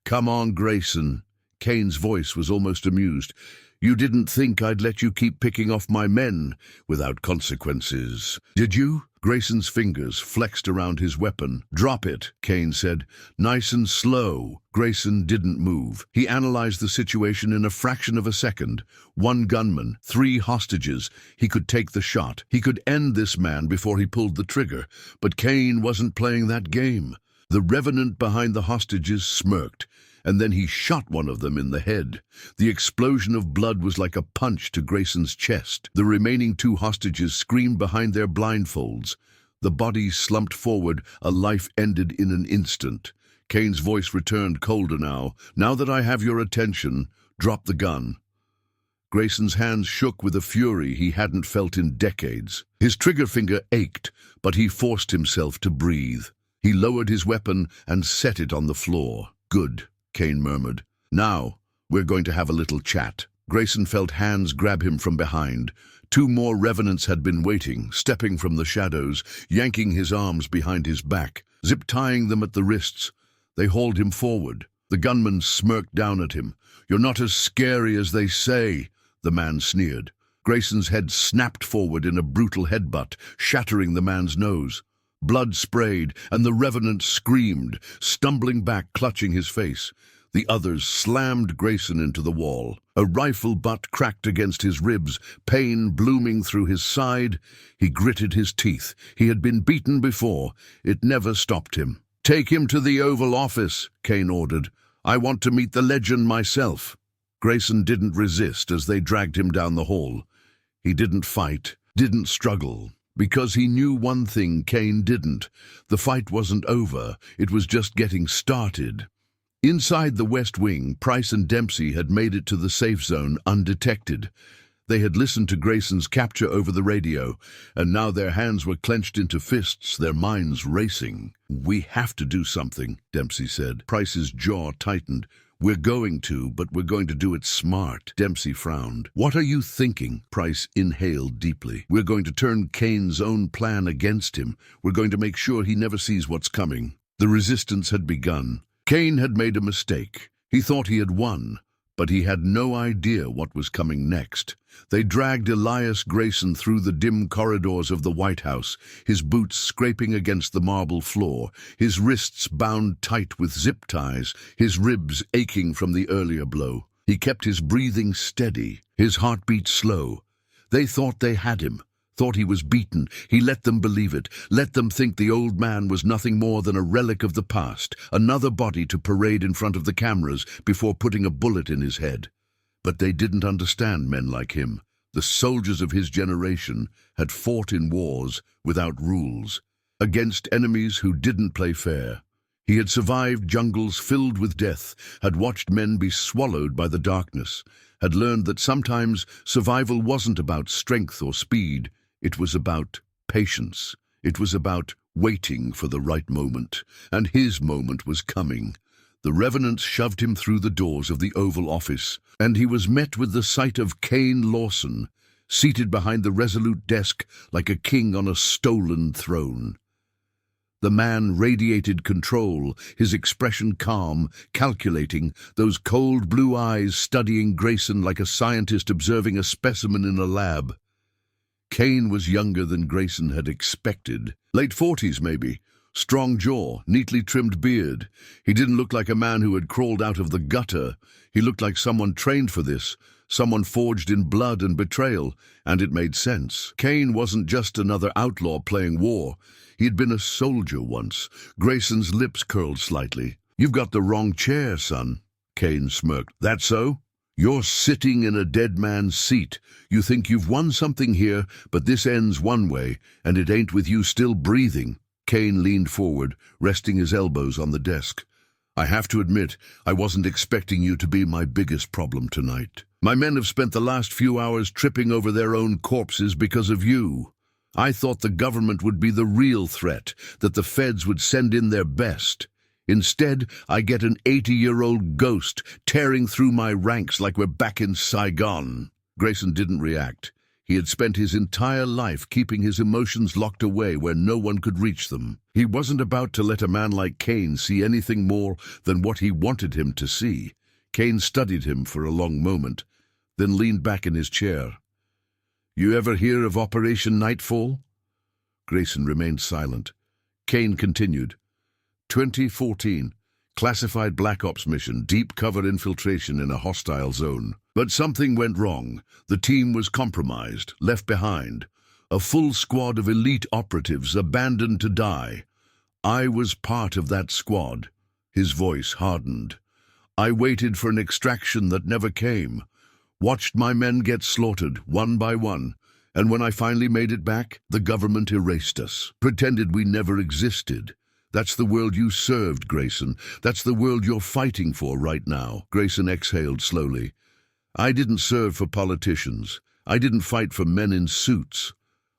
"Come on, Grayson." Kane's voice was almost amused. "You didn't think I'd let you keep picking off my men without consequences, did you?" Grayson's fingers flexed around his weapon. "Drop it," Kane said. "Nice and slow." Grayson didn't move. He analyzed the situation in a fraction of a second. 1 gunman, 3 hostages. He could take the shot. He could end this man before he pulled the trigger. But Kane wasn't playing that game. The revenant behind the hostages smirked, and then he shot one of them in the head. The explosion of blood was like a punch to Grayson's chest. The remaining two hostages screamed behind their blindfolds. The bodies slumped forward, a life ended in an instant. Kane's voice returned colder now. "Now that I have your attention, drop the gun." Grayson's hands shook with a fury he hadn't felt in decades. His trigger finger ached, but he forced himself to breathe. He lowered his weapon and set it on the floor. "Good," Kane murmured. "Now, we're going to have a little chat." Grayson felt hands grab him from behind. Two more revenants had been waiting, stepping from the shadows, yanking his arms behind his back, zip-tying them at the wrists. They hauled him forward. The gunman smirked down at him. "You're not as scary as they say," the man sneered. Grayson's head snapped forward in a brutal headbutt, shattering the man's nose. Blood sprayed, and the revenant screamed, stumbling back, clutching his face. The others slammed Grayson into the wall. A rifle butt cracked against his ribs, pain blooming through his side. He gritted his teeth. He had been beaten before. It never stopped him. "Take him to the Oval Office," Kane ordered. "I want to meet the legend myself." Grayson didn't resist as they dragged him down the hall. He didn't fight, didn't struggle, because he knew one thing Kane didn't. The fight wasn't over, it was just getting started. Inside the West Wing, Price and Dempsey had made it to the safe zone undetected. They had listened to Grayson's capture over the radio, and now their hands were clenched into fists, their minds racing. "We have to do something," Dempsey said. Price's jaw tightened. "We're going to, but we're going to do it smart." Dempsey frowned. "What are you thinking?" Price inhaled deeply. "We're going to turn Kane's own plan against him. We're going to make sure he never sees what's coming." The resistance had begun. Kane had made a mistake. He thought he had won, but he had no idea what was coming next. They dragged Elias Grayson through the dim corridors of the White House, his boots scraping against the marble floor, his wrists bound tight with zip ties, his ribs aching from the earlier blow. He kept his breathing steady, his heartbeat slow. They thought they had him, thought he was beaten. He let them believe it, let them think the old man was nothing more than a relic of the past, another body to parade in front of the cameras before putting a bullet in his head. But they didn't understand men like him. The soldiers of his generation had fought in wars without rules, against enemies who didn't play fair. He had survived jungles filled with death, had watched men be swallowed by the darkness, had learned that sometimes survival wasn't about strength or speed. It was about patience. It was about waiting for the right moment. And his moment was coming. The revenants shoved him through the doors of the Oval Office, and he was met with the sight of Kane Lawson, seated behind the resolute desk like a king on a stolen throne. The man radiated control, his expression calm, calculating, those cold blue eyes studying Grayson like a scientist observing a specimen in a lab. Kane was younger than Grayson had expected. Late 40s, maybe. Strong jaw, neatly trimmed beard. He didn't look like a man who had crawled out of the gutter. He looked like someone trained for this, someone forged in blood and betrayal, and it made sense. Kane wasn't just another outlaw playing war. He'd been a soldier once. Grayson's lips curled slightly. "You've got the wrong chair, son," Kane smirked. "That so? You're sitting in a dead man's seat. You think you've won something here, but this ends one way, and it ain't with you still breathing." Kane leaned forward, resting his elbows on the desk. "I have to admit, I wasn't expecting you to be my biggest problem tonight. My men have spent the last few hours tripping over their own corpses because of you. I thought the government would be the real threat, that the feds would send in their best. Instead, I get an 80-year-old ghost tearing through my ranks like we're back in Saigon." Grayson didn't react. He had spent his entire life keeping his emotions locked away where no one could reach them. He wasn't about to let a man like Kane see anything more than what he wanted him to see. Kane studied him for a long moment, then leaned back in his chair. "You ever hear of Operation Nightfall?" Grayson remained silent. Kane continued. 2014, classified Black Ops mission, deep cover infiltration in a hostile zone. But something went wrong. The team was compromised, left behind. A full squad of elite operatives abandoned to die. I was part of that squad. His voice hardened. I waited for an extraction that never came, watched my men get slaughtered one by one, and when I finally made it back, the government erased us, pretended we never existed. That's the world you served, Grayson. That's the world you're fighting for right now. Grayson exhaled slowly. I didn't serve for politicians. I didn't fight for men in suits.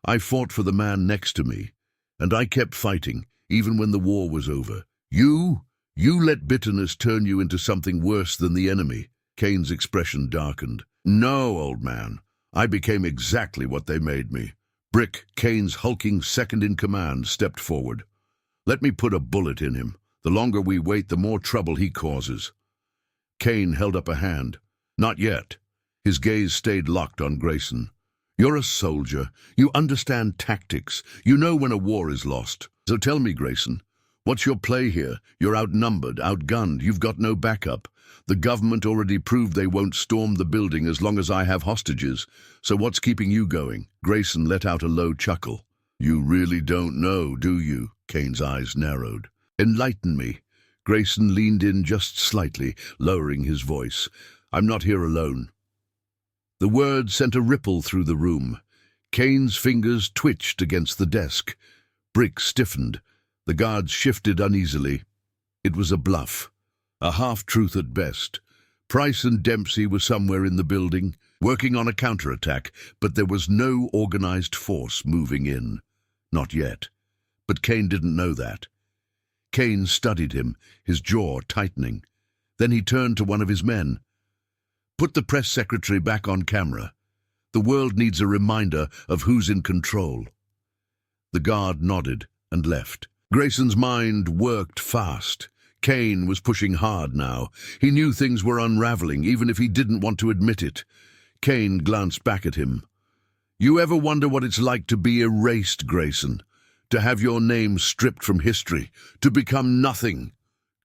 I fought for the man next to me. And I kept fighting, even when the war was over. You let bitterness turn you into something worse than the enemy. Kane's expression darkened. No, old man. I became exactly what they made me. Brick, Kane's hulking second-in-command, stepped forward. Let me put a bullet in him. The longer we wait, the more trouble he causes. Kane held up a hand. Not yet. His gaze stayed locked on Grayson. You're a soldier. You understand tactics. You know when a war is lost. So tell me, Grayson, what's your play here? You're outnumbered, outgunned. You've got no backup. The government already proved they won't storm the building as long as I have hostages. So what's keeping you going? Grayson let out a low chuckle. You really don't know, do you? Kane's eyes narrowed. Enlighten me. Grayson leaned in just slightly, lowering his voice. I'm not here alone. The word sent a ripple through the room. Kane's fingers twitched against the desk. Brick stiffened. The guards shifted uneasily. It was a bluff. A half-truth at best. Price and Dempsey were somewhere in the building, working on a counterattack, but there was no organized force moving in. Not yet. But Kane didn't know that. Kane studied him, his jaw tightening. Then he turned to one of his men. Put the press secretary back on camera. The world needs a reminder of who's in control. The guard nodded and left. Grayson's mind worked fast. Kane was pushing hard now. He knew things were unraveling, even if he didn't want to admit it. Kane glanced back at him. You ever wonder what it's like to be erased, Grayson? To have your name stripped from history, to become nothing?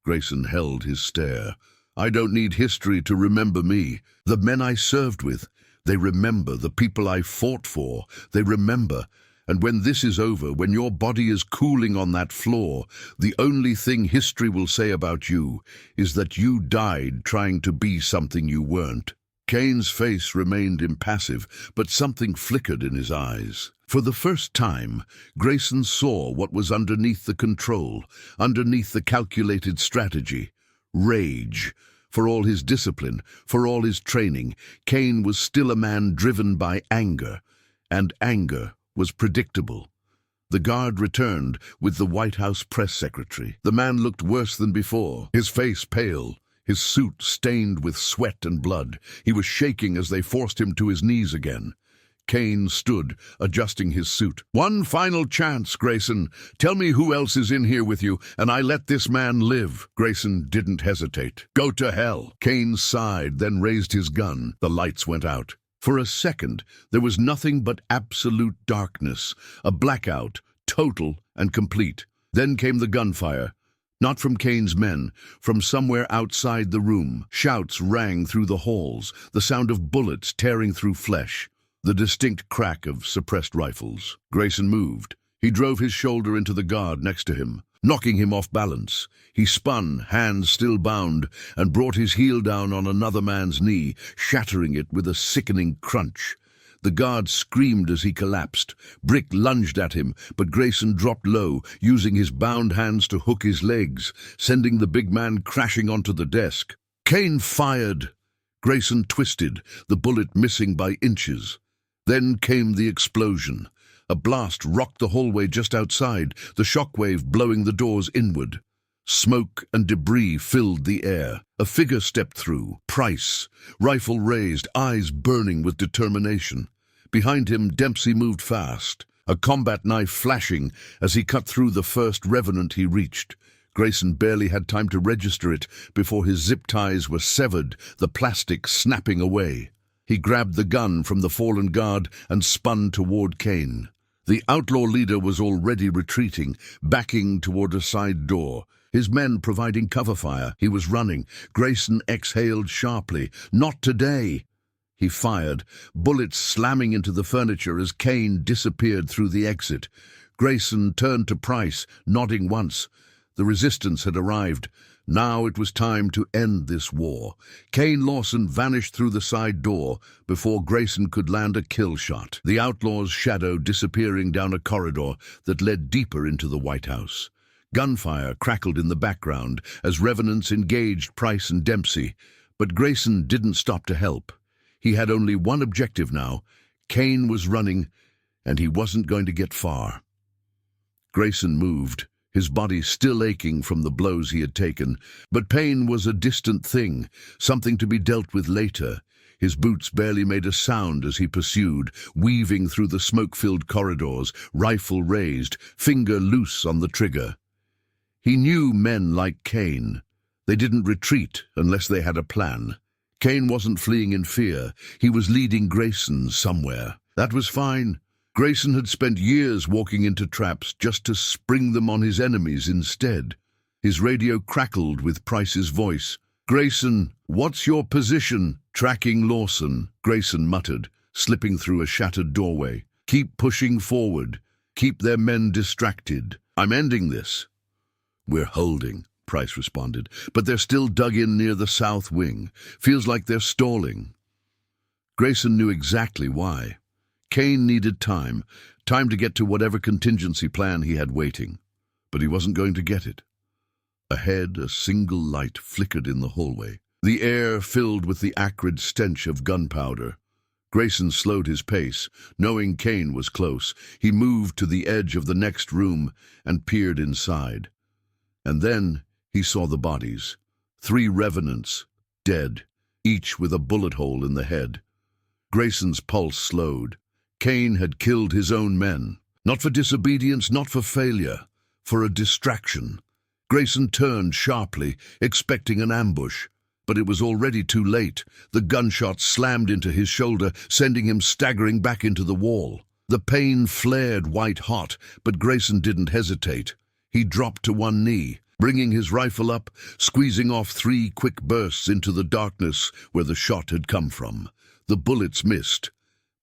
Grayson held his stare. I don't need history to remember me. The men I served with, they remember. The people I fought for, they remember. And when this is over, when your body is cooling on that floor, the only thing history will say about you is that you died trying to be something you weren't. Kane's face remained impassive, but something flickered in his eyes. For the first time, Grayson saw what was underneath the control, underneath the calculated strategy. Rage. For all his discipline, for all his training, Kane was still a man driven by anger, and anger was predictable. The guard returned with the White House press secretary. The man looked worse than before, his face pale, his suit stained with sweat and blood. He was shaking as they forced him to his knees again. Kane stood, adjusting his suit. One final chance, Grayson. Tell me who else is in here with you, and I let this man live. Grayson didn't hesitate. Go to hell. Kane sighed, then raised his gun. The lights went out. For a second, there was nothing but absolute darkness, a blackout, total and complete. Then came the gunfire. Not from Kane's men, from somewhere outside the room. Shouts rang through the halls, the sound of bullets tearing through flesh. The distinct crack of suppressed rifles. Grayson moved. He drove his shoulder into the guard next to him, knocking him off balance. He spun, hands still bound, and brought his heel down on another man's knee, shattering it with a sickening crunch. The guard screamed as he collapsed. Brick lunged at him, but Grayson dropped low, using his bound hands to hook his legs, sending the big man crashing onto the desk. Kane fired. Grayson twisted, the bullet missing by inches. Then came the explosion. A blast rocked the hallway just outside, the shockwave blowing the doors inward. Smoke and debris filled the air. A figure stepped through. Price, rifle raised, eyes burning with determination. Behind him, Dempsey moved fast, a combat knife flashing as he cut through the first revenant he reached. Grayson barely had time to register it before his zip ties were severed, the plastic snapping away. He grabbed the gun from the fallen guard and spun toward Kane. The outlaw leader was already retreating, backing toward a side door. His men providing cover fire. He was running. Grayson exhaled sharply. Not today. He fired, bullets slamming into the furniture as Kane disappeared through the exit. Grayson turned to Price, nodding once. The resistance had arrived. Now it was time to end this war. Kane Lawson vanished through the side door before Grayson could land a kill shot, the outlaw's shadow disappearing down a corridor that led deeper into the White House. Gunfire crackled in the background as revenants engaged Price and Dempsey, but Grayson didn't stop to help. He had only one objective now. Kane was running, and he wasn't going to get far. Grayson moved, his body still aching from the blows he had taken, but pain was a distant thing, something to be dealt with later. His boots barely made a sound as he pursued, weaving through the smoke-filled corridors, rifle raised, finger loose on the trigger. He knew men like Kane. They didn't retreat unless they had a plan. Kane wasn't fleeing in fear. He was leading Grayson somewhere. That was fine. Grayson had spent years walking into traps just to spring them on his enemies instead. His radio crackled with Price's voice. "Grayson, what's your position?" "Tracking Lawson," Grayson muttered, slipping through a shattered doorway. "Keep pushing forward. Keep their men distracted. I'm ending this." "We're holding," Price responded, "but they're still dug in near the south wing. Feels like they're stalling." Grayson knew exactly why. Kane needed time to get to whatever contingency plan he had waiting. But he wasn't going to get it. Ahead, a single light flickered in the hallway. The air filled with the acrid stench of gunpowder. Grayson slowed his pace. Knowing Kane was close, he moved to the edge of the next room and peered inside. And then he saw the bodies. 3 revenants, dead, each with a bullet hole in the head. Grayson's pulse slowed. Kane had killed his own men. Not for disobedience, not for failure, for a distraction. Grayson turned sharply, expecting an ambush. But it was already too late. The gunshot slammed into his shoulder, sending him staggering back into the wall. The pain flared white-hot, but Grayson didn't hesitate. He dropped to one knee, bringing his rifle up, squeezing off 3 quick bursts into the darkness where the shot had come from. The bullets missed,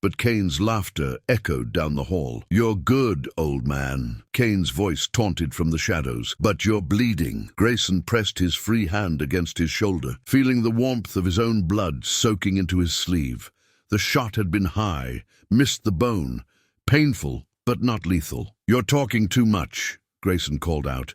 but Kane's laughter echoed down the hall. "You're good, old man," Kane's voice taunted from the shadows, "but you're bleeding." Grayson pressed his free hand against his shoulder, feeling the warmth of his own blood soaking into his sleeve. The shot had been high, missed the bone, painful, but not lethal. "You're talking too much," Grayson called out.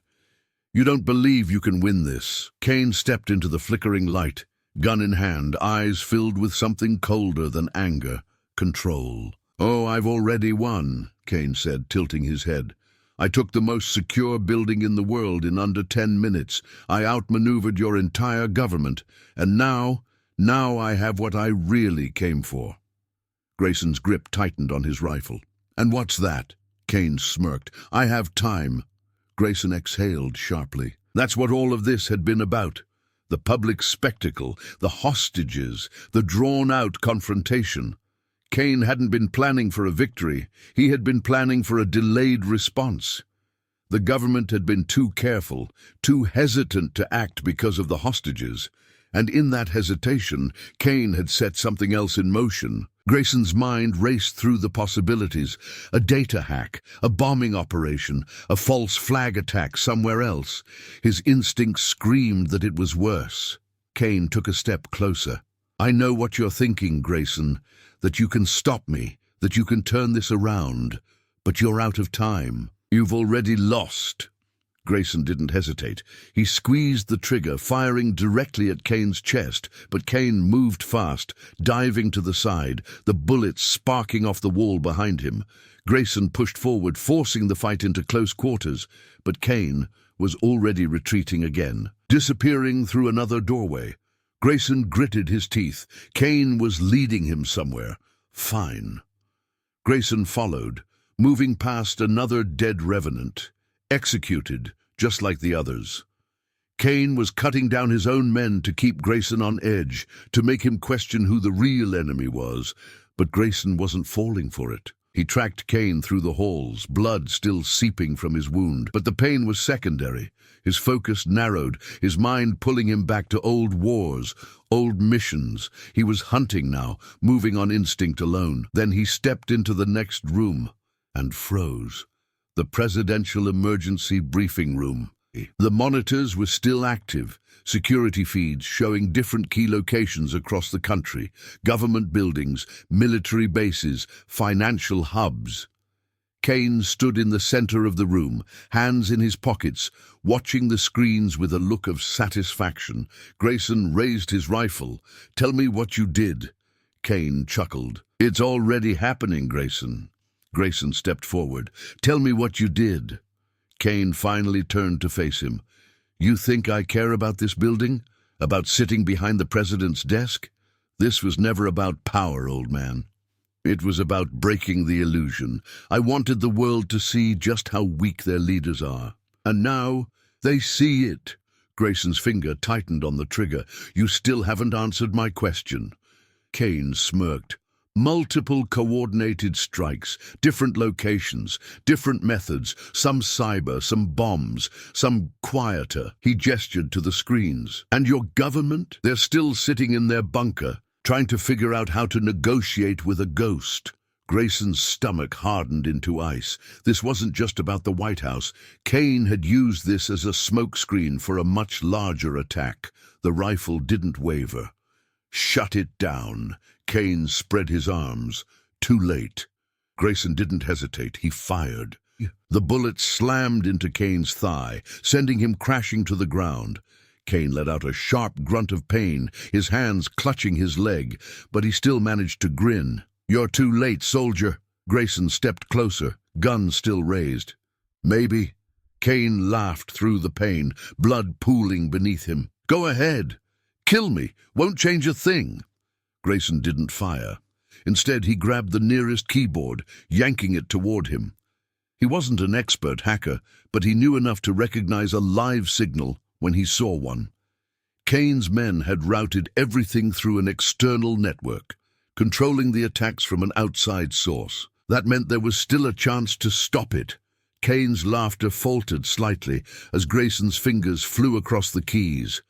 "You don't believe you can win this." Kane stepped into the flickering light, gun in hand, eyes filled with something colder than anger. Control. "Oh, I've already won," Kane said, tilting his head. "I took the most secure building in the world in under 10 minutes. I outmaneuvered your entire government. And now I have what I really came for." Grayson's grip tightened on his rifle. "And what's that?" Kane smirked. "I have time." Grayson exhaled sharply. That's what all of this had been about. The public spectacle, the hostages, the drawn-out confrontation. Kane hadn't been planning for a victory. He had been planning for a delayed response. The government had been too careful, too hesitant to act because of the hostages. And in that hesitation, Kane had set something else in motion. Grayson's mind raced through the possibilities. A data hack, a bombing operation, a false flag attack somewhere else. His instincts screamed that it was worse. Kane took a step closer. "I know what you're thinking, Grayson. That you can stop me, that you can turn this around. But you're out of time. You've already lost." Grayson didn't hesitate. He squeezed the trigger, firing directly at Kane's chest, but Kane moved fast, diving to the side, the bullets sparking off the wall behind him. Grayson pushed forward, forcing the fight into close quarters, but Kane was already retreating again, disappearing through another doorway. Grayson gritted his teeth. Kane was leading him somewhere. Fine. Grayson followed, moving past another dead revenant, executed just like the others. Kane was cutting down his own men to keep Grayson on edge, to make him question who the real enemy was, but Grayson wasn't falling for it. He tracked Kane through the halls, blood still seeping from his wound, but the pain was secondary. His focus narrowed, his mind pulling him back to old wars, old missions. He was hunting now, moving on instinct alone. Then he stepped into the next room and froze. The presidential emergency briefing room. The monitors were still active, security feeds showing different key locations across the country, government buildings, military bases, financial hubs. Kane stood in the center of the room, hands in his pockets, watching the screens with a look of satisfaction. Grayson raised his rifle. "Tell me what you did." Kane chuckled. "It's already happening, Grayson." Grayson stepped forward. "Tell me what you did." Kane finally turned to face him. "You think I care about this building? About sitting behind the president's desk? This was never about power, old man. It was about breaking the illusion. I wanted the world to see just how weak their leaders are. And now they see it." Grayson's finger tightened on the trigger. "You still haven't answered my question." Kane smirked. "Multiple coordinated strikes, different locations, different methods, some cyber, some bombs, some quieter." He gestured to the screens. "And your government? They're still sitting in their bunker, trying to figure out how to negotiate with a ghost." Grayson's stomach hardened into ice. This wasn't just about the White House. Kane had used this as a smokescreen for a much larger attack. The rifle didn't waver. "Shut it down." Kane spread his arms. Too late. Grayson didn't hesitate. He fired. The bullet slammed into Kane's thigh, sending him crashing to the ground. Kane let out a sharp grunt of pain, his hands clutching his leg, but he still managed to grin. "You're too late, soldier." Grayson stepped closer, gun still raised. "Maybe." Kane laughed through the pain, blood pooling beneath him. "Go ahead. Kill me. Won't change a thing." Grayson didn't fire. Instead, he grabbed the nearest keyboard, yanking it toward him. He wasn't an expert hacker, but he knew enough to recognize a live signal when he saw one. Kane's men had routed everything through an external network, controlling the attacks from an outside source. That meant there was still a chance to stop it. Kane's laughter faltered slightly as Grayson's fingers flew across the keys.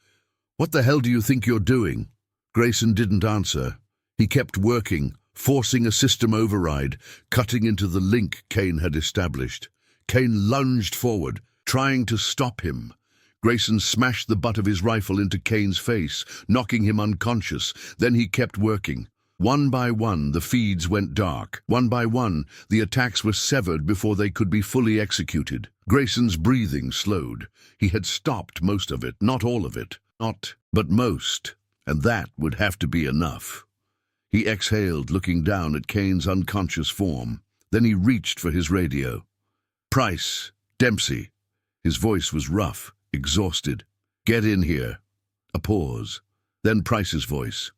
"What the hell do you think you're doing?" Grayson didn't answer. He kept working, forcing a system override, cutting into the link Kane had established. Kane lunged forward, trying to stop him. Grayson smashed the butt of his rifle into Kane's face, knocking him unconscious. Then he kept working. One by one, the feeds went dark. One by one, the attacks were severed before they could be fully executed. Grayson's breathing slowed. He had stopped most of it, not all of it. But most. And that would have to be enough. He exhaled, looking down at Kane's unconscious form. Then he reached for his radio. "Price, Dempsey." His voice was rough, exhausted. "Get in here." A pause. Then Price's voice.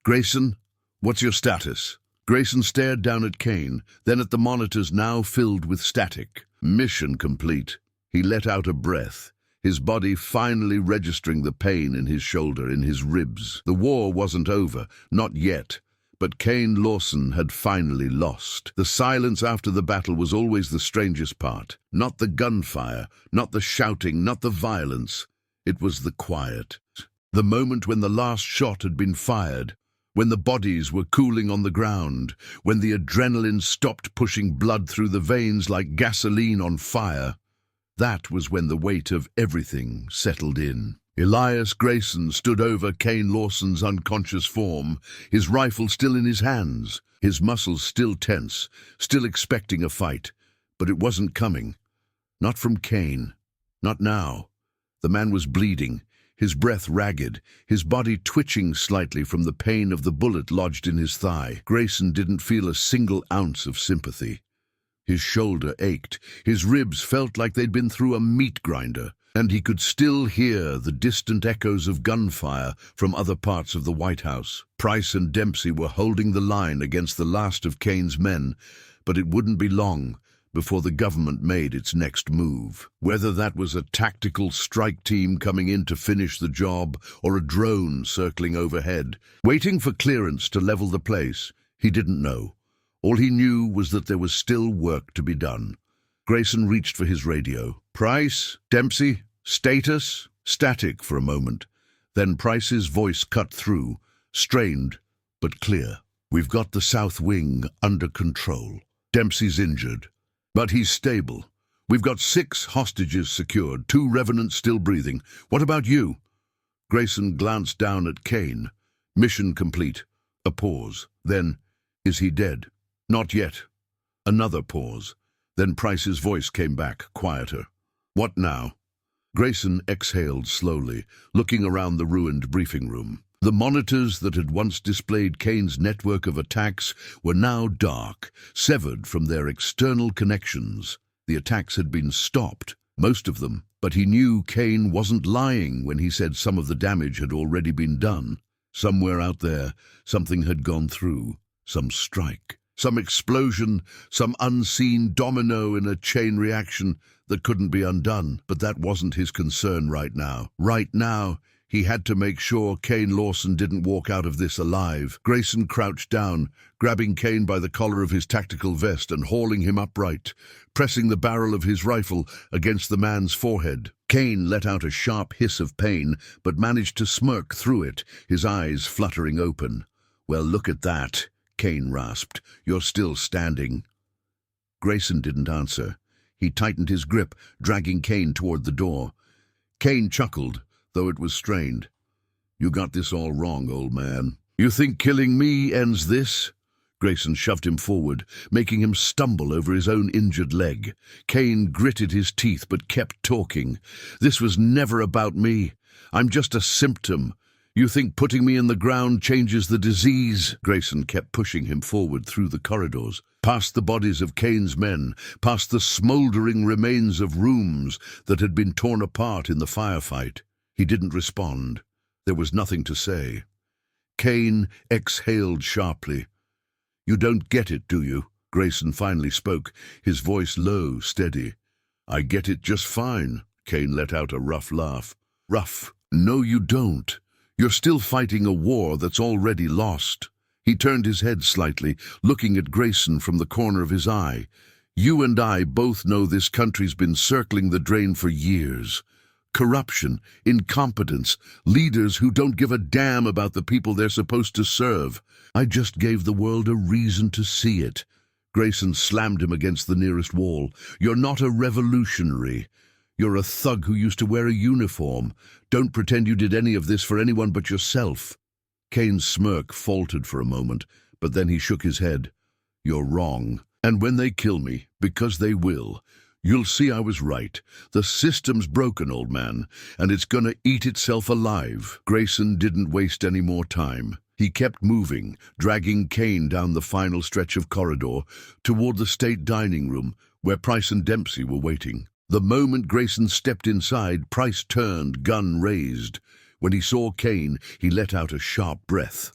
"Grayson, what's your status?" Grayson stared down at Kane, then at the monitors now filled with static. "Mission complete." He let out a breath, his body finally registering the pain in his shoulder, in his ribs. The war wasn't over, not yet, but Kane Lawson had finally lost. The silence after the battle was always the strangest part. Not the gunfire, not the shouting, not the violence. It was the quiet. The moment when the last shot had been fired, when the bodies were cooling on the ground, when the adrenaline stopped pushing blood through the veins like gasoline on fire. That was when the weight of everything settled in. Elias Grayson stood over Kane Lawson's unconscious form, his rifle still in his hands, his muscles still tense, still expecting a fight. But it wasn't coming. Not from Kane. Not now. The man was bleeding, his breath ragged, his body twitching slightly from the pain of the bullet lodged in his thigh. Grayson didn't feel a single ounce of sympathy. His shoulder ached, his ribs felt like they'd been through a meat grinder, and he could still hear the distant echoes of gunfire from other parts of the White House. Price and Dempsey were holding the line against the last of Kane's men, but it wouldn't be long before the government made its next move. Whether that was a tactical strike team coming in to finish the job or a drone circling overhead, waiting for clearance to level the place, he didn't know. All he knew was that there was still work to be done. Grayson reached for his radio. "Price, Dempsey, status?" Static for a moment. Then Price's voice cut through, strained but clear. "We've got the south wing under control. Dempsey's injured, but he's stable. We've got 6 hostages secured, 2 revenants still breathing. What about you? Grayson glanced down at Kane. Mission complete. A pause. Then, is he dead? Not yet. Another pause. Then Price's voice came back, quieter. What now? Grayson exhaled slowly, looking around the ruined briefing room. The monitors that had once displayed Kane's network of attacks were now dark, severed from their external connections. The attacks had been stopped, most of them, but he knew Kane wasn't lying when he said some of the damage had already been done. Somewhere out there, something had gone through, some strike, some explosion, some unseen domino in a chain reaction that couldn't be undone. But that wasn't his concern right now. Right now, he had to make sure Kane Lawson didn't walk out of this alive. Grayson crouched down, grabbing Kane by the collar of his tactical vest and hauling him upright, pressing the barrel of his rifle against the man's forehead. Kane let out a sharp hiss of pain, but managed to smirk through it, his eyes fluttering open. "Well, look at that," Kane rasped. "You're still standing." Grayson didn't answer. He tightened his grip, dragging Kane toward the door. Kane chuckled, though it was strained. "You got this all wrong, old man. You think killing me ends this?" Grayson shoved him forward, making him stumble over his own injured leg. Kane gritted his teeth but kept talking. "This was never about me. I'm just a symptom. You think putting me in the ground changes the disease?" Grayson kept pushing him forward through the corridors, past the bodies of Kane's men, past the smoldering remains of rooms that had been torn apart in the firefight. He didn't respond. There was nothing to say. Kane exhaled sharply. "You don't get it, do you?" Grayson finally spoke, his voice low, steady. "I get it just fine." Kane let out a rough laugh. "Rough? No, you don't. You're still fighting a war that's already lost." He turned his head slightly, looking at Grayson from the corner of his eye. "You and I both know this country's been circling the drain for years. Corruption, incompetence, leaders who don't give a damn about the people they're supposed to serve. I just gave the world a reason to see it." Grayson slammed him against the nearest wall. "You're not a revolutionary. You're a thug who used to wear a uniform. Don't pretend you did any of this for anyone but yourself." Kane's smirk faltered for a moment, but then he shook his head. "You're wrong. And when they kill me, because they will, you'll see I was right. The system's broken, old man, and it's gonna eat itself alive." Grayson didn't waste any more time. He kept moving, dragging Kane down the final stretch of corridor toward the state dining room, where Price and Dempsey were waiting. The moment Grayson stepped inside, Price turned, gun raised. When he saw Kane, he let out a sharp breath.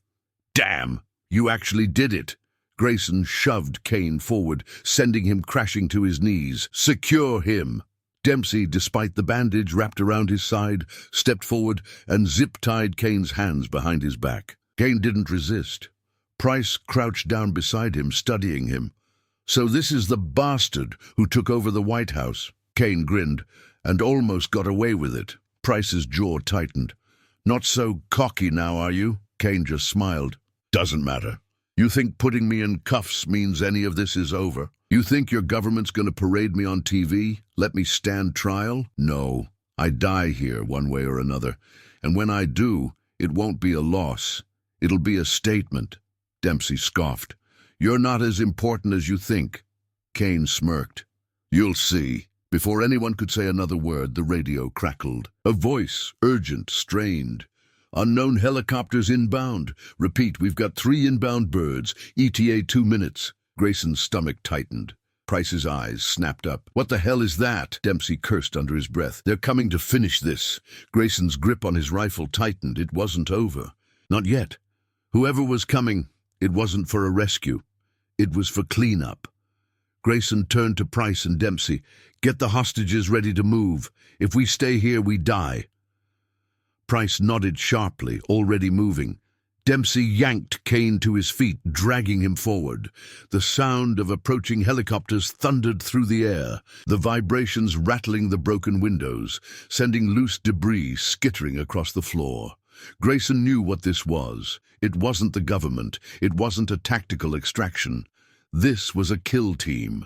"Damn! You actually did it!" Grayson shoved Kane forward, sending him crashing to his knees. "Secure him!" Dempsey, despite the bandage wrapped around his side, stepped forward and zip-tied Kane's hands behind his back. Kane didn't resist. Price crouched down beside him, studying him. "So this is the bastard who took over the White House." Kane grinned, and almost got away with it. Price's jaw tightened. "Not so cocky now, are you?" Kane just smiled. "Doesn't matter. You think putting me in cuffs means any of this is over? You think your government's going to parade me on TV? Let me stand trial? No. I die here one way or another. And when I do, it won't be a loss. It'll be a statement." Dempsey scoffed. "You're not as important as you think." Kane smirked. "You'll see." Before anyone could say another word, the radio crackled. A voice, urgent, strained. "Unknown helicopters inbound. Repeat, we've got 3 inbound birds. ETA 2 minutes. Grayson's stomach tightened. Price's eyes snapped up. "What the hell is that?" Dempsey cursed under his breath. "They're coming to finish this." Grayson's grip on his rifle tightened. It wasn't over. Not yet. Whoever was coming, it wasn't for a rescue. It was for cleanup. Grayson turned to Price and Dempsey. "Get the hostages ready to move. If we stay here, we die." Price nodded sharply, already moving. Dempsey yanked Kane to his feet, dragging him forward. The sound of approaching helicopters thundered through the air, the vibrations rattling the broken windows, sending loose debris skittering across the floor. Grayson knew what this was. It wasn't the government. It wasn't a tactical extraction. This was a kill team.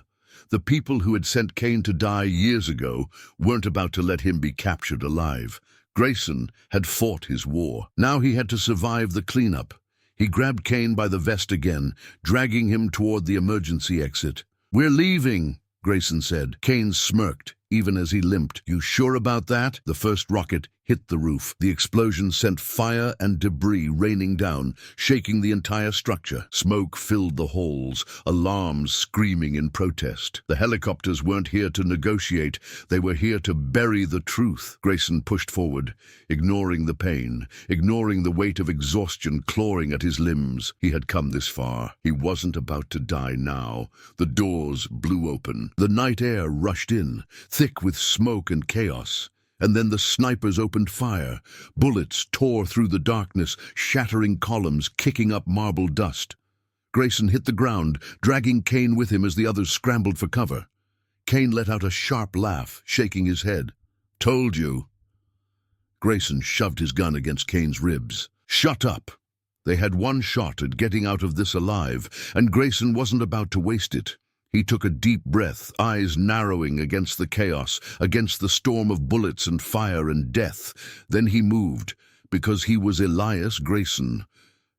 The people who had sent Kane to die years ago weren't about to let him be captured alive. Grayson had fought his war. Now he had to survive the cleanup. He grabbed Kane by the vest again, dragging him toward the emergency exit. "We're leaving," Grayson said. Kane smirked, even as he limped. "You sure about that?" The first rocket hit the roof. The explosion sent fire and debris raining down, shaking the entire structure. Smoke filled the halls, alarms screaming in protest. The helicopters weren't here to negotiate, they were here to bury the truth. Grayson pushed forward, ignoring the pain, ignoring the weight of exhaustion clawing at his limbs. He had come this far. He wasn't about to die now. The doors blew open. The night air rushed in, thick with smoke and chaos. And then the snipers opened fire. Bullets tore through the darkness, shattering columns, kicking up marble dust. Grayson hit the ground, dragging Kane with him as the others scrambled for cover. Kane let out a sharp laugh, shaking his head. "Told you." Grayson shoved his gun against Kane's ribs. "Shut up." They had one shot at getting out of this alive, and Grayson wasn't about to waste it. He took a deep breath, eyes narrowing against the chaos, against the storm of bullets and fire and death. Then he moved, because he was Elias Grayson,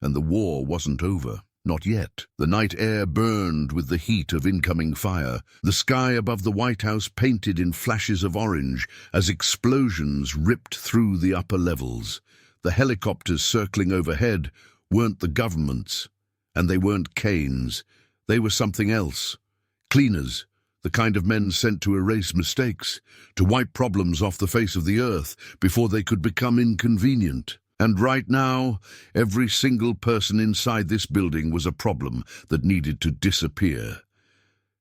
and the war wasn't over. Not yet. The night air burned with the heat of incoming fire. The sky above the White House painted in flashes of orange as explosions ripped through the upper levels. The helicopters circling overhead weren't the government's, and they weren't Kane's. They were something else. Cleaners, the kind of men sent to erase mistakes, to wipe problems off the face of the earth before they could become inconvenient. And right now, every single person inside this building was a problem that needed to disappear.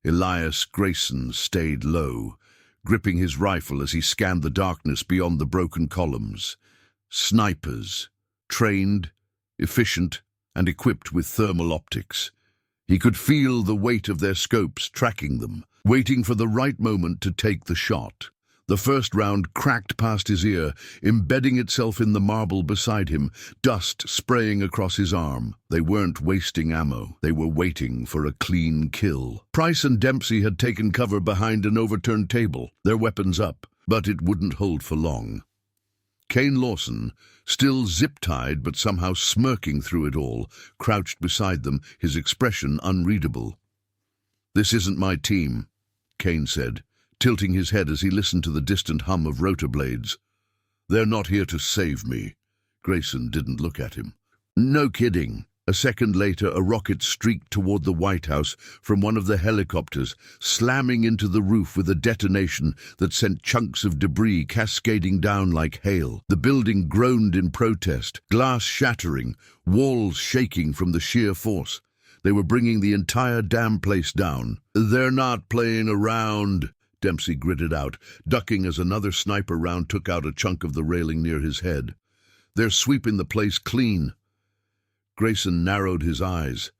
Elias Grayson stayed low, gripping his rifle as he scanned the darkness beyond the broken columns. Snipers, trained, efficient, and equipped with thermal optics. He could feel the weight of their scopes tracking them, waiting for the right moment to take the shot. The first round cracked past his ear, embedding itself in the marble beside him, dust spraying across his arm. They weren't wasting ammo. They were waiting for a clean kill. Price and Dempsey had taken cover behind an overturned table, their weapons up, but it wouldn't hold for long. Kane Lawson, still zip-tied but somehow smirking through it all, crouched beside them, his expression unreadable. "This isn't my team," Kane said, tilting his head as he listened to the distant hum of rotor blades. "They're not here to save me." Grayson didn't look at him. "No kidding." A second later, a rocket streaked toward the White House from one of the helicopters, slamming into the roof with a detonation that sent chunks of debris cascading down like hail. The building groaned in protest, glass shattering, walls shaking from the sheer force. They were bringing the entire damn place down. "They're not playing around," Dempsey gritted out, ducking as another sniper round took out a chunk of the railing near his head. "They're sweeping the place clean." Grayson narrowed his eyes.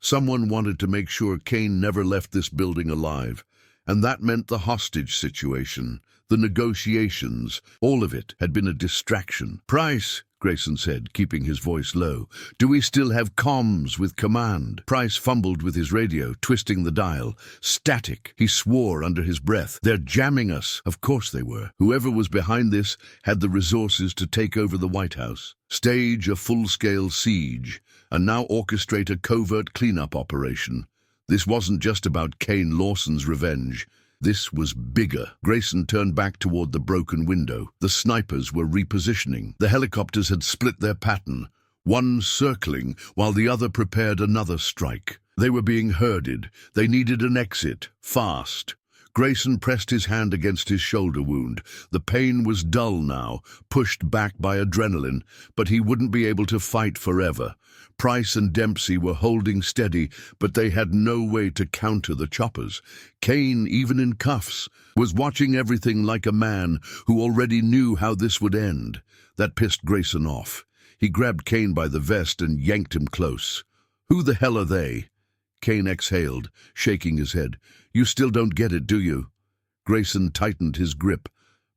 Someone wanted to make sure Kane never left this building alive, and that meant the hostage situation, the negotiations, all of it had been a distraction. "Price," Grayson said, keeping his voice low, "do we still have comms with command?" Price fumbled with his radio, twisting the dial. Static. He swore under his breath. "They're jamming us." Of course they were. Whoever was behind this had the resources to take over the White House, stage a full-scale siege, and now orchestrate a covert cleanup operation. This wasn't just about Kane Lawson's revenge. This was bigger. Grayson turned back toward the broken window. The snipers were repositioning. The helicopters had split their pattern, one circling while the other prepared another strike. They were being herded. They needed an exit, fast. Grayson pressed his hand against his shoulder wound. The pain was dull now, pushed back by adrenaline, but he wouldn't be able to fight forever. Price and Dempsey were holding steady, but they had no way to counter the choppers. Kane, even in cuffs, was watching everything like a man who already knew how this would end. That pissed Grayson off. He grabbed Kane by the vest and yanked him close. "Who the hell are they?" Kane exhaled, shaking his head. "You still don't get it, do you?" Grayson tightened his grip.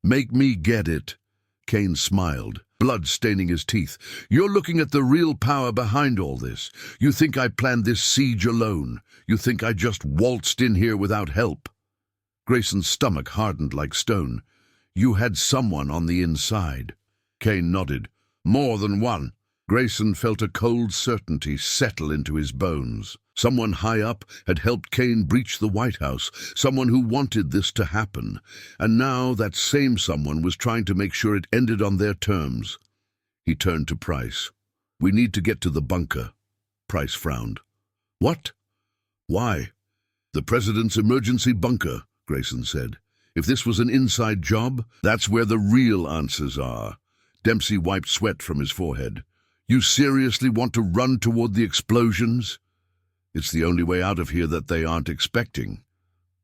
"Make me get it." Kane smiled, blood staining his teeth. "You're looking at the real power behind all this. You think I planned this siege alone. You think I just waltzed in here without help." Grayson's stomach hardened like stone. "You had someone on the inside." Kane nodded. "More than one." Grayson felt a cold certainty settle into his bones. Someone high up had helped Kane breach the White House, someone who wanted this to happen, and now that same someone was trying to make sure it ended on their terms. He turned to Price. "We need to get to the bunker." Price frowned. "What? Why?" "The president's emergency bunker," Grayson said. "If this was an inside job, that's where the real answers are." Dempsey wiped sweat from his forehead. "You seriously want to run toward the explosions?" "It's the only way out of here that they aren't expecting."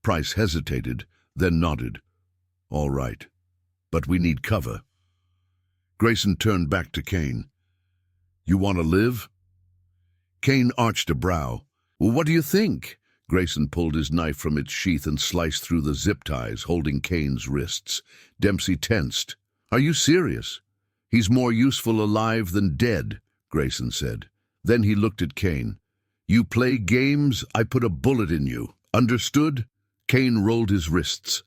Price hesitated, then nodded. "All right, but we need cover." Grayson turned back to Kane. "You want to live?" Kane arched a brow. "Well, what do you think?" Grayson pulled his knife from its sheath and sliced through the zip ties holding Kane's wrists. Dempsey tensed. "Are you serious?" "He's more useful alive than dead," Grayson said. Then he looked at Kane. "You play games, I put a bullet in you. Understood?" Kane rolled his wrists,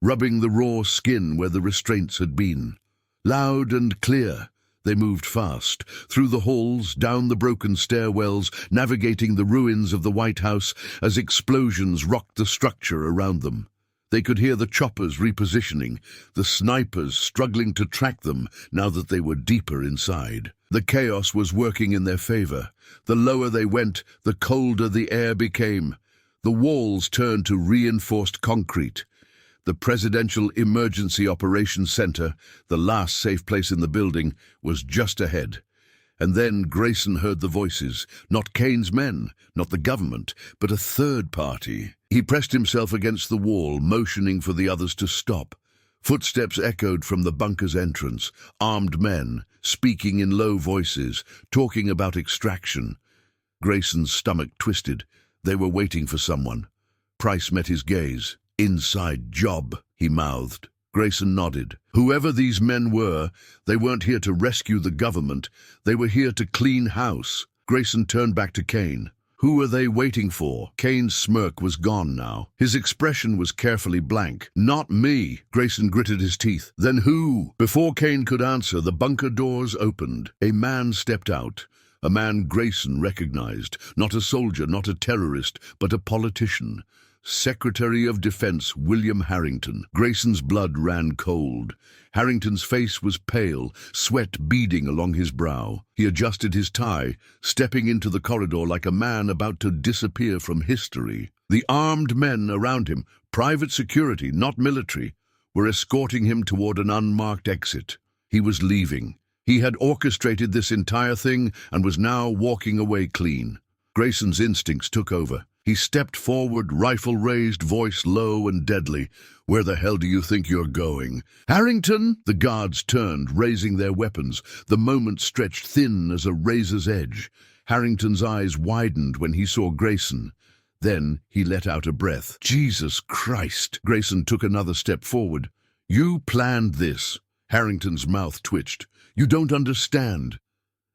rubbing the raw skin where the restraints had been. Loud and clear, they moved fast, through the halls, down the broken stairwells, navigating the ruins of the White House as explosions rocked the structure around them. They could hear the choppers repositioning, the snipers struggling to track them now that they were deeper inside. The chaos was working in their favor. The lower they went, the colder the air became. The walls turned to reinforced concrete. The Presidential Emergency Operations Center, the last safe place in the building, was just ahead. And then Grayson heard the voices, not Kane's men, not the government, but a third party. He pressed himself against the wall, motioning for the others to stop. Footsteps echoed from the bunker's entrance, armed men, speaking in low voices, talking about extraction. Grayson's stomach twisted. They were waiting for someone. Price met his gaze. "Inside job," he mouthed. Grayson nodded. Whoever these men were, they weren't here to rescue the government. They were here to clean house. Grayson turned back to Kane. Who were they waiting for? Kane's smirk was gone now. His expression was carefully blank. "Not me," Grayson gritted his teeth. "Then who?" Before Kane could answer, the bunker doors opened. A man stepped out. A man Grayson recognized. Not a soldier, not a terrorist, but a politician. Secretary of Defense William Harrington. Grayson's blood ran cold. Harrington's face was pale, sweat beading along his brow. He adjusted his tie, stepping into the corridor like a man about to disappear from history. The armed men around him, private security, not military, were escorting him toward an unmarked exit. He was leaving. He had orchestrated this entire thing and was now walking away clean. Grayson's instincts took over. He stepped forward, rifle raised, voice low and deadly. "Where the hell do you think you're going?" "Harrington!" The guards turned, raising their weapons. The moment stretched thin as a razor's edge. Harrington's eyes widened when he saw Grayson. Then he let out a breath. "Jesus Christ!" Grayson took another step forward. "You planned this." Harrington's mouth twitched. "You don't understand."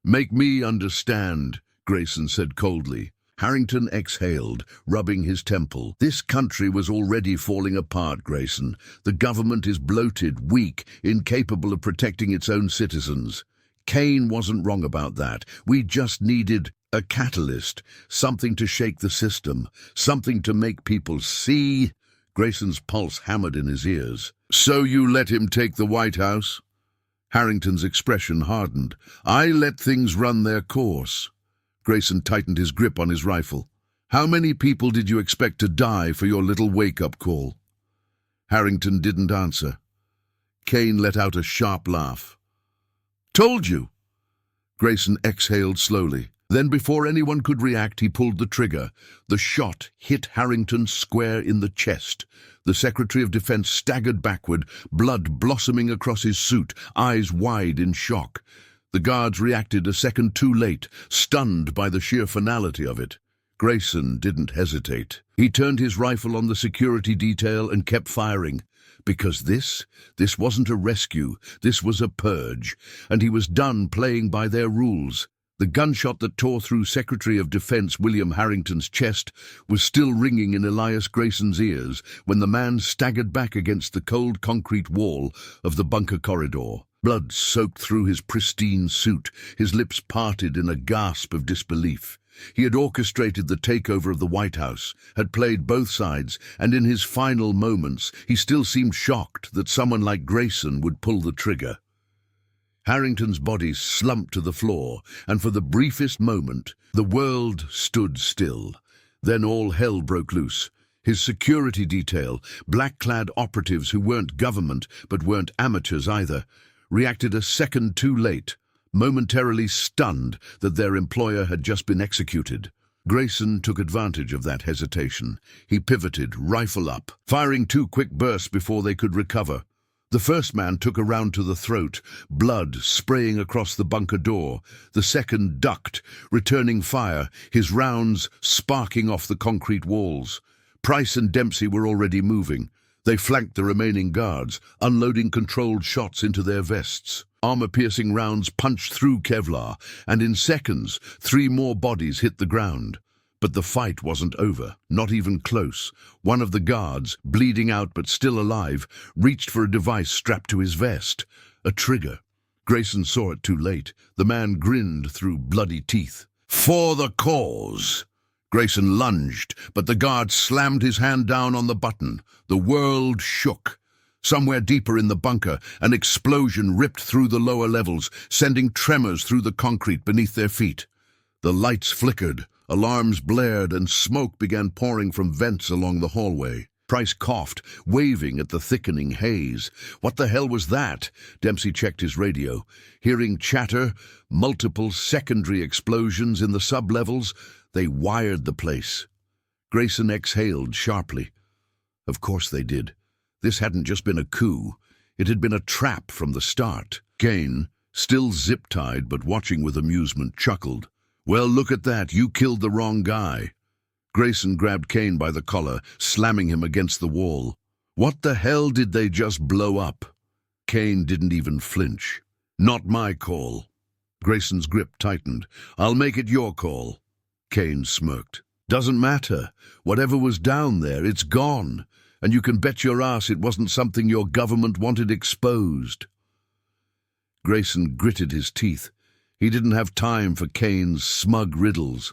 "Make me understand," Grayson said coldly. Harrington exhaled, rubbing his temple. "This country was already falling apart, Grayson. The government is bloated, weak, incapable of protecting its own citizens. Kane wasn't wrong about that. We just needed a catalyst, something to shake the system, something to make people see." Grayson's pulse hammered in his ears. "So you let him take the White House?" Harrington's expression hardened. "I let things run their course." Grayson tightened his grip on his rifle. "How many people did you expect to die for your little wake-up call?" Harrington didn't answer. Kane let out a sharp laugh. "Told you!" Grayson exhaled slowly. Then before anyone could react, he pulled the trigger. The shot hit Harrington square in the chest. The Secretary of Defense staggered backward, blood blossoming across his suit, eyes wide in shock. The guards reacted a second too late, stunned by the sheer finality of it. Grayson didn't hesitate. He turned his rifle on the security detail and kept firing. Because this wasn't a rescue, this was a purge, and he was done playing by their rules. The gunshot that tore through Secretary of Defense William Harrington's chest was still ringing in Elias Grayson's ears when the man staggered back against the cold concrete wall of the bunker corridor. Blood soaked through his pristine suit, his lips parted in a gasp of disbelief. He had orchestrated the takeover of the White House, had played both sides, and in his final moments he still seemed shocked that someone like Grayson would pull the trigger. Harrington's body slumped to the floor, and for the briefest moment, the world stood still. Then all hell broke loose. His security detail, black-clad operatives who weren't government but weren't amateurs either, reacted a second too late, momentarily stunned that their employer had just been executed. Grayson took advantage of that hesitation. He pivoted, rifle up, firing 2 quick bursts before they could recover. The first man took a round to the throat, blood spraying across the bunker door. The second ducked, returning fire, his rounds sparking off the concrete walls. Price and Dempsey were already moving. They flanked the remaining guards, unloading controlled shots into their vests. Armor-piercing rounds punched through Kevlar, and in seconds, 3 more bodies hit the ground. But the fight wasn't over, not even close. One of the guards, bleeding out but still alive, reached for a device strapped to his vest. A trigger. Grayson saw it too late. The man grinned through bloody teeth. "For the cause!" Grayson lunged, but the guard slammed his hand down on the button. The world shook. Somewhere deeper in the bunker, an explosion ripped through the lower levels, sending tremors through the concrete beneath their feet. The lights flickered, alarms blared, and smoke began pouring from vents along the hallway. Price coughed, waving at the thickening haze. What the hell was that? Dempsey checked his radio. Hearing chatter, multiple secondary explosions in the sub-levels, they wired the place. Grayson exhaled sharply. Of course they did. This hadn't just been a coup. It had been a trap from the start. Kane, still zip-tied but watching with amusement, chuckled. "Well, look at that. You killed the wrong guy." Grayson grabbed Kane by the collar, slamming him against the wall. "What the hell did they just blow up?" Kane didn't even flinch. "Not my call." Grayson's grip tightened. "I'll make it your call." Kane smirked. "Doesn't matter. Whatever was down there, it's gone. And you can bet your ass it wasn't something your government wanted exposed." Grayson gritted his teeth. He didn't have time for Kane's smug riddles.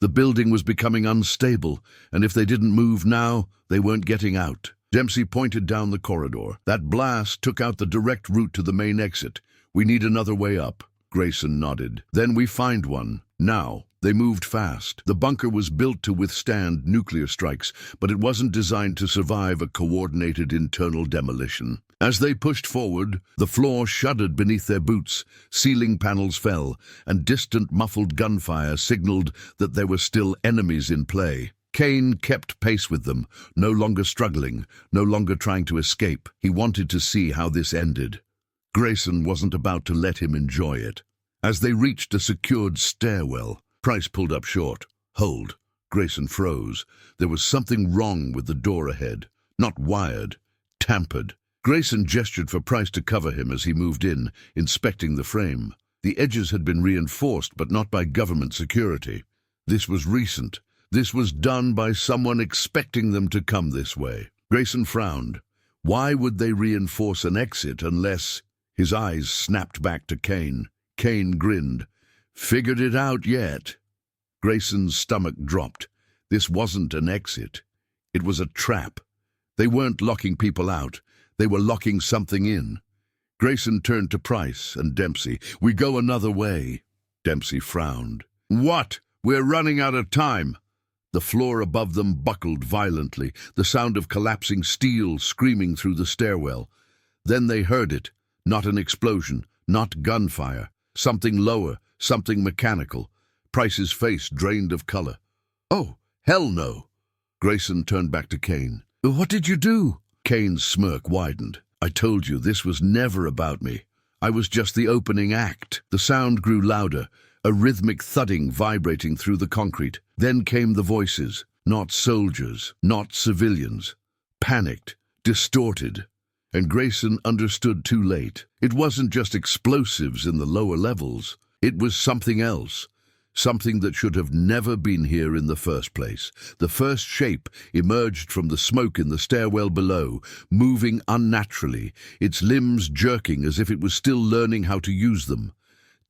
The building was becoming unstable, and if they didn't move now, they weren't getting out. Dempsey pointed down the corridor. "That blast took out the direct route to the main exit. We need another way up." Grayson nodded. "Then we find one. Now." They moved fast. The bunker was built to withstand nuclear strikes, but it wasn't designed to survive a coordinated internal demolition. As they pushed forward, the floor shuddered beneath their boots, ceiling panels fell, and distant muffled gunfire signaled that there were still enemies in play. Kane kept pace with them, no longer struggling, no longer trying to escape. He wanted to see how this ended. Grayson wasn't about to let him enjoy it. As they reached a secured stairwell, Price pulled up short. "Hold." Grayson froze. There was something wrong with the door ahead. Not wired, tampered. Grayson gestured for Price to cover him as he moved in, inspecting the frame. The edges had been reinforced, but not by government security. This was recent. This was done by someone expecting them to come this way. Grayson frowned. Why would they reinforce an exit unless... His eyes snapped back to Kane. Kane grinned. "Figured it out yet?" Grayson's stomach dropped. This wasn't an exit. It was a trap. They weren't locking people out. They were locking something in. Grayson turned to Price and Dempsey. "We go another way." Dempsey frowned. "What? We're running out of time." The floor above them buckled violently, the sound of collapsing steel screaming through the stairwell. Then they heard it. Not an explosion, not gunfire. Something lower. Something mechanical. Price's face drained of color. "Oh, hell no." Grayson turned back to Kane. "What did you do?" Kane's smirk widened. "I told you this was never about me. I was just the opening act." The sound grew louder, a rhythmic thudding vibrating through the concrete. Then came the voices. Not soldiers, not civilians. Panicked, distorted. And Grayson understood too late. It wasn't just explosives in the lower levels. It was something else. Something that should have never been here in the first place. The first shape emerged from the smoke in the stairwell below, moving unnaturally, its limbs jerking as if it was still learning how to use them.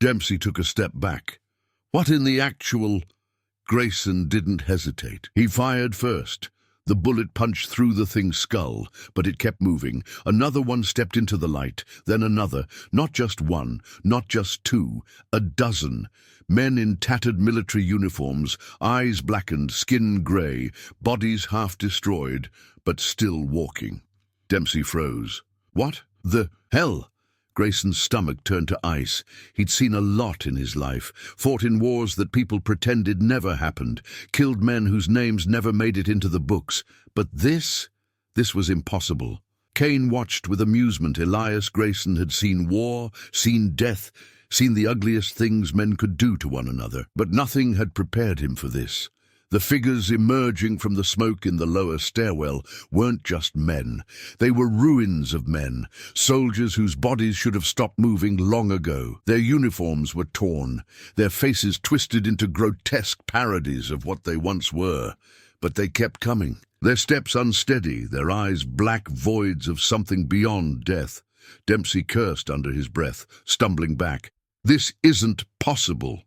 Dempsey took a step back. What in the actual... Grayson didn't hesitate. He fired first. The bullet punched through the thing's skull, but it kept moving. Another one stepped into the light, then another. Not just one, not just two, a dozen. Men in tattered military uniforms, eyes blackened, skin grey, bodies half destroyed, but still walking. Dempsey froze. What the hell? Grayson's stomach turned to ice. He'd seen a lot in his life, fought in wars that people pretended never happened, killed men whose names never made it into the books. But this was impossible. Kane watched with amusement. Elias Grayson had seen war, seen death, seen the ugliest things men could do to one another. But nothing had prepared him for this. The figures emerging from the smoke in the lower stairwell weren't just men. They were ruins of men, soldiers whose bodies should have stopped moving long ago. Their uniforms were torn, their faces twisted into grotesque parodies of what they once were. But they kept coming, their steps unsteady, their eyes black voids of something beyond death. Dempsey cursed under his breath, stumbling back. This isn't possible.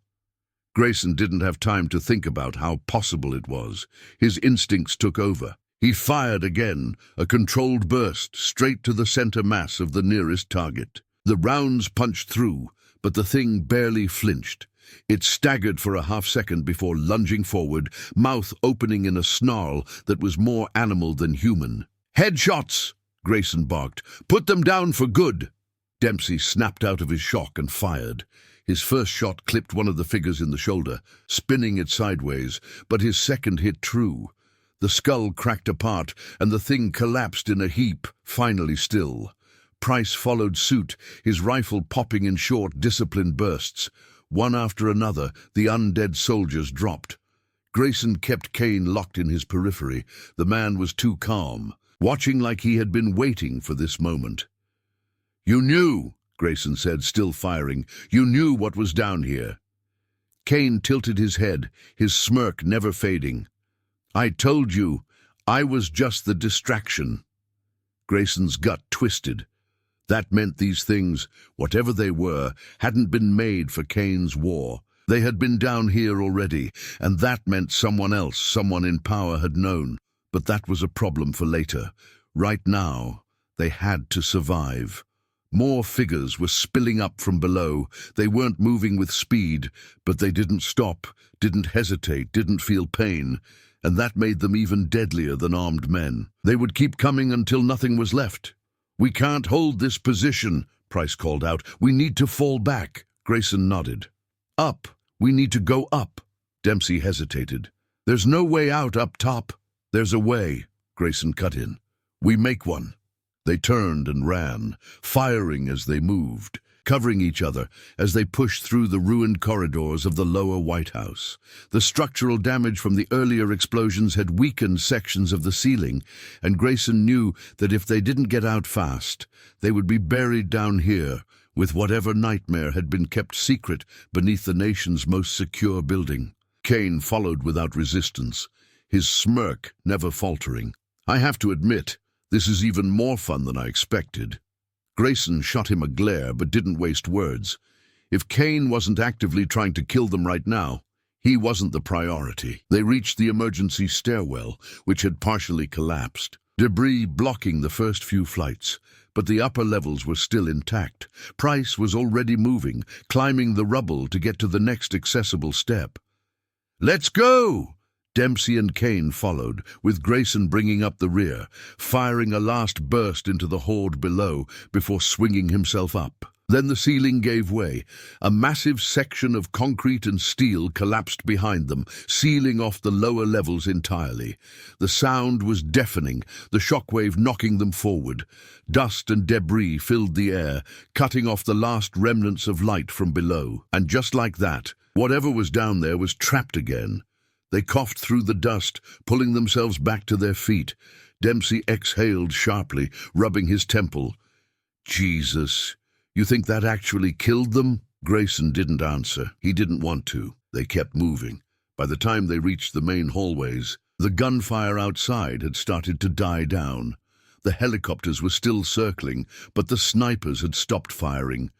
Grayson didn't have time to think about how possible it was. His instincts took over. He fired again, a controlled burst, straight to the center mass of the nearest target. The rounds punched through, but the thing barely flinched. It staggered for a half-second before lunging forward, mouth opening in a snarl that was more animal than human. "Headshots!" Grayson barked. "Put them down for good!" Dempsey snapped out of his shock and fired. His first shot clipped one of the figures in the shoulder, spinning it sideways, but his second hit true. The skull cracked apart, and the thing collapsed in a heap, finally still. Price followed suit, his rifle popping in short, disciplined bursts. One after another, the undead soldiers dropped. Grayson kept Kane locked in his periphery. The man was too calm, watching like he had been waiting for this moment. "You knew," Grayson said, still firing. "You knew what was down here." Kane tilted his head, his smirk never fading. "I told you, I was just the distraction." Grayson's gut twisted. That meant these things, whatever they were, hadn't been made for Kane's war. They had been down here already, and that meant someone else, someone in power, had known. But that was a problem for later. Right now, they had to survive. More figures were spilling up from below. They weren't moving with speed, but they didn't stop, didn't hesitate, didn't feel pain, and that made them even deadlier than armed men. They would keep coming until nothing was left. "We can't hold this position," Price called out. "We need to fall back." Grayson nodded. "Up. We need to go up." Dempsey hesitated. "There's no way out up top." "There's a way," Grayson cut in. "We make one." They turned and ran, firing as they moved, covering each other as they pushed through the ruined corridors of the lower White House. The structural damage from the earlier explosions had weakened sections of the ceiling, and Grayson knew that if they didn't get out fast, they would be buried down here with whatever nightmare had been kept secret beneath the nation's most secure building. Kane followed without resistance, his smirk never faltering. "I have to admit, this is even more fun than I expected." Grayson shot him a glare but didn't waste words. If Kane wasn't actively trying to kill them right now, he wasn't the priority. They reached the emergency stairwell, which had partially collapsed, debris blocking the first few flights, but the upper levels were still intact. Price was already moving, climbing the rubble to get to the next accessible step. "Let's go!" Dempsey and Kane followed, with Grayson bringing up the rear, firing a last burst into the horde below before swinging himself up. Then the ceiling gave way. A massive section of concrete and steel collapsed behind them, sealing off the lower levels entirely. The sound was deafening, the shockwave knocking them forward. Dust and debris filled the air, cutting off the last remnants of light from below. And just like that, whatever was down there was trapped again. They coughed through the dust, pulling themselves back to their feet. Dempsey exhaled sharply, rubbing his temple. Jesus, you think that actually killed them? Grayson didn't answer. He didn't want to. They kept moving. By the time they reached the main hallways, the gunfire outside had started to die down. The helicopters were still circling, but the snipers had stopped firing.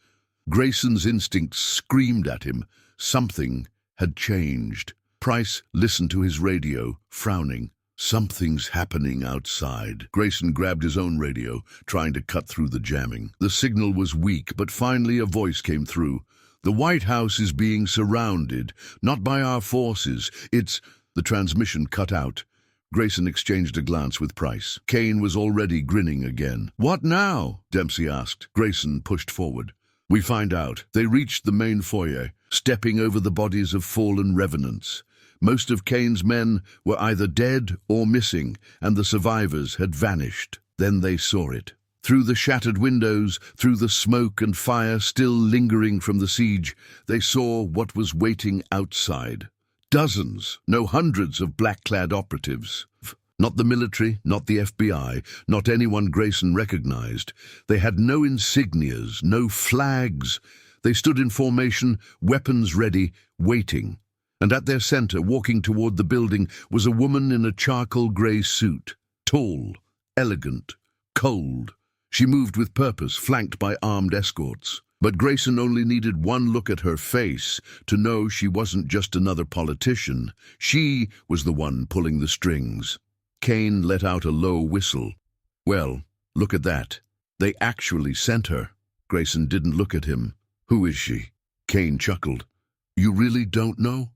Grayson's instincts screamed at him. Something had changed. Price listened to his radio, frowning. Something's happening outside. Grayson grabbed his own radio, trying to cut through the jamming. The signal was weak, but finally a voice came through. The White House is being surrounded, not by our forces. It's... The transmission cut out. Grayson exchanged a glance with Price. Kane was already grinning again. What now? Dempsey asked. Grayson pushed forward. We find out. They reached the main foyer, stepping over the bodies of fallen revenants. Most of Kane's men were either dead or missing, and the survivors had vanished. Then they saw it. Through the shattered windows, through the smoke and fire still lingering from the siege, they saw what was waiting outside. Dozens, no hundreds of black-clad operatives. Not the military, not the FBI, not anyone Grayson recognized. They had no insignias, no flags. They stood in formation, weapons ready, waiting. And at their center, walking toward the building, was a woman in a charcoal gray suit. Tall, elegant, cold. She moved with purpose, flanked by armed escorts. But Grayson only needed one look at her face to know she wasn't just another politician. She was the one pulling the strings. Kane let out a low whistle. Well, look at that. They actually sent her. Grayson didn't look at him. Who is she? Kane chuckled. You really don't know?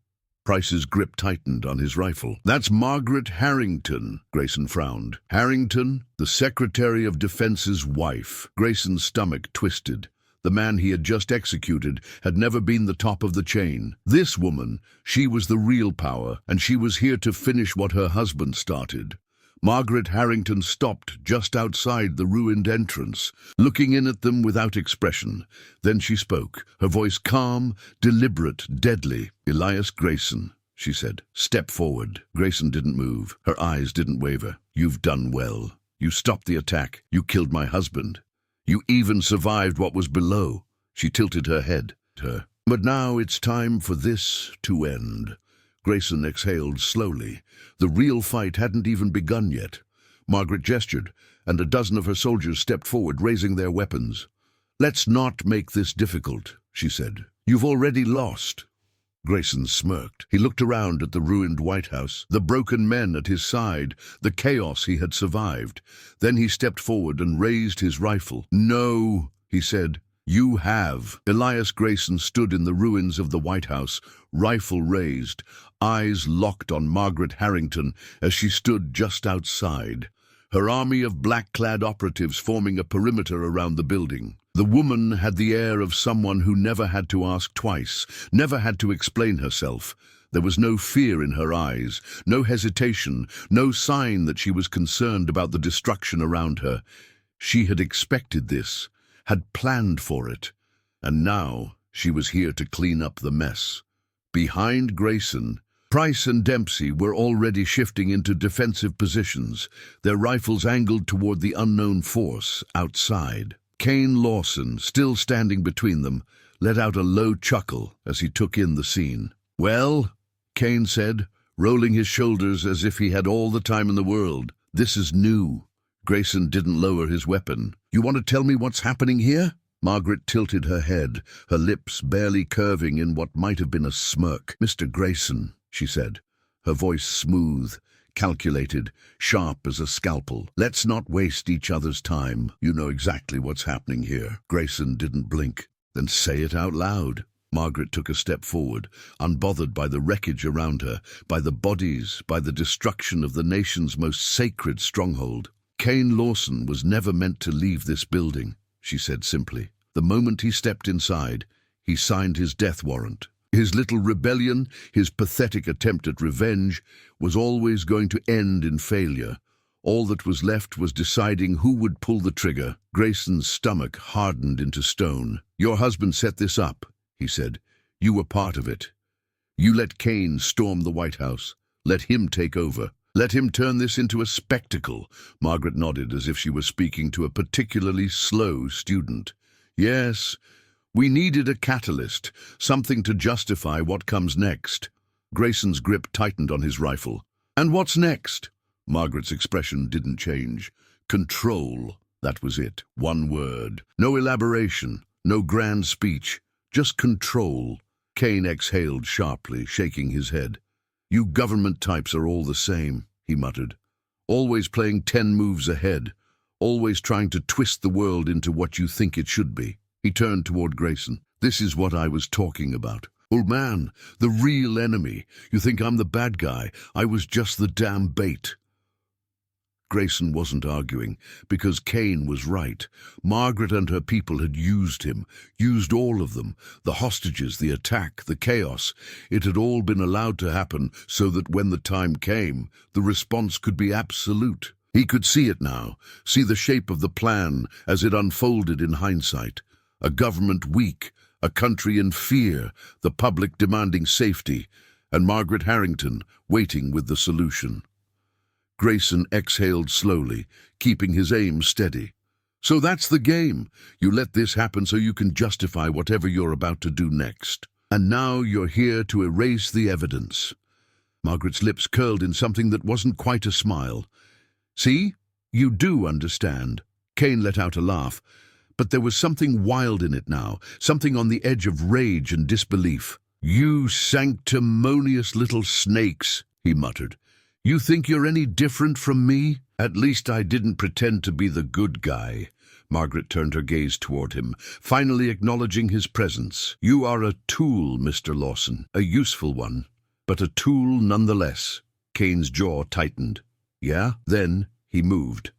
Price's grip tightened on his rifle. That's Margaret Harrington, Grayson frowned. Harrington, the Secretary of Defense's wife. Grayson's stomach twisted. The man he had just executed had never been the top of the chain. This woman, she was the real power, and she was here to finish what her husband started. Margaret Harrington stopped just outside the ruined entrance, looking in at them without expression. Then she spoke, her voice calm, deliberate, deadly. Elias Grayson, she said. Step forward. Grayson didn't move. Her eyes didn't waver. You've done well. You stopped the attack. You killed my husband. You even survived what was below. She tilted her head at her. But now it's time for this to end. Grayson exhaled slowly. The real fight hadn't even begun yet. Margaret gestured, and a dozen of her soldiers stepped forward, raising their weapons. Let's not make this difficult, she said. You've already lost. Grayson smirked. He looked around at the ruined White House, the broken men at his side, the chaos he had survived. Then he stepped forward and raised his rifle. No, he said. You have. Elias Grayson stood in the ruins of the White House, rifle raised, eyes locked on Margaret Harrington as she stood just outside, her army of black-clad operatives forming a perimeter around the building. The woman had the air of someone who never had to ask twice, never had to explain herself. There was no fear in her eyes, no hesitation, no sign that she was concerned about the destruction around her. She had expected this, had planned for it, and now she was here to clean up the mess. Behind Grayson, Price and Dempsey were already shifting into defensive positions, their rifles angled toward the unknown force outside. Kane Lawson, still standing between them, let out a low chuckle as he took in the scene. Well, Kane said, rolling his shoulders as if he had all the time in the world, this is new. Grayson didn't lower his weapon. You want to tell me what's happening here? Margaret tilted her head, her lips barely curving in what might have been a smirk. Mr. Grayson, she said, her voice smooth, calculated, sharp as a scalpel. Let's not waste each other's time. You know exactly what's happening here. Grayson didn't blink. Then say it out loud. Margaret took a step forward, unbothered by the wreckage around her, by the bodies, by the destruction of the nation's most sacred stronghold. Kane Lawson was never meant to leave this building, she said simply. The moment he stepped inside, he signed his death warrant. His little rebellion, his pathetic attempt at revenge, was always going to end in failure. All that was left was deciding who would pull the trigger. Grayson's stomach hardened into stone. Your husband set this up, he said. You were part of it. You let Kane storm the White House. Let him take over. Let him turn this into a spectacle. Margaret nodded as if she were speaking to a particularly slow student. Yes, we needed a catalyst, something to justify what comes next. Grayson's grip tightened on his rifle. And what's next? Margaret's expression didn't change. Control. That was it. One word. No elaboration. No grand speech. Just control. Kane exhaled sharply, shaking his head. You government types are all the same, he muttered. Always playing 10 moves ahead. Always trying to twist the world into what you think it should be. He turned toward Grayson. This is what I was talking about. Old man, the real enemy. You think I'm the bad guy. I was just the damn bait. Grayson wasn't arguing, because Kane was right. Margaret and her people had used him, used all of them, the hostages, the attack, the chaos. It had all been allowed to happen so that when the time came, the response could be absolute. He could see it now, see the shape of the plan as it unfolded in hindsight. A government weak, a country in fear, the public demanding safety, and Margaret Harrington waiting with the solution. Grayson exhaled slowly, keeping his aim steady. So that's the game. You let this happen so you can justify whatever you're about to do next. And now you're here to erase the evidence. Margaret's lips curled in something that wasn't quite a smile. See? You do understand. Kane let out a laugh, but there was something wild in it now, something on the edge of rage and disbelief. You sanctimonious little snakes, he muttered. You think you're any different from me? At least I didn't pretend to be the good guy. Margaret turned her gaze toward him, finally acknowledging his presence. You are a tool, Mr. Lawson, a useful one, but a tool nonetheless. Kane's jaw tightened. Yeah? Then he moved.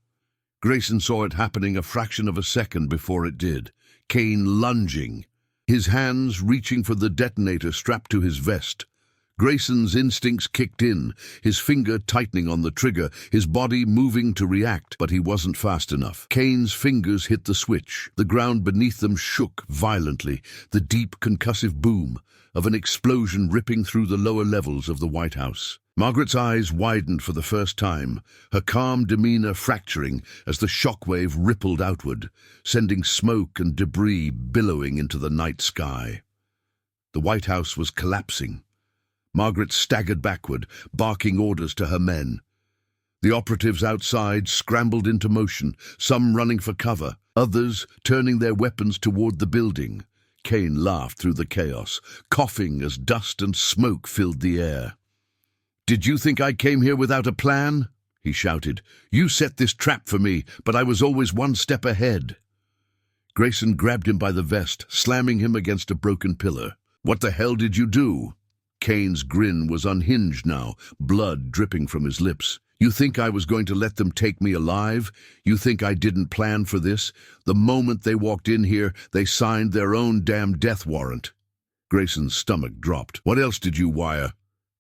Grayson saw it happening a fraction of a second before it did. Kane lunging, his hands reaching for the detonator strapped to his vest. Grayson's instincts kicked in, his finger tightening on the trigger, his body moving to react, but he wasn't fast enough. Kane's fingers hit the switch. The ground beneath them shook violently, the deep concussive boom of an explosion ripping through the lower levels of the White House. Margaret's eyes widened for the first time, her calm demeanor fracturing as the shockwave rippled outward, sending smoke and debris billowing into the night sky. The White House was collapsing. Margaret staggered backward, barking orders to her men. The operatives outside scrambled into motion, some running for cover, others turning their weapons toward the building. Kane laughed through the chaos, coughing as dust and smoke filled the air. "Did you think I came here without a plan?" he shouted. "You set this trap for me, but I was always one step ahead." Grayson grabbed him by the vest, slamming him against a broken pillar. "What the hell did you do?" Kane's grin was unhinged now, blood dripping from his lips. "You think I was going to let them take me alive? You think I didn't plan for this? The moment they walked in here, they signed their own damn death warrant." Grayson's stomach dropped. "What else did you wire?"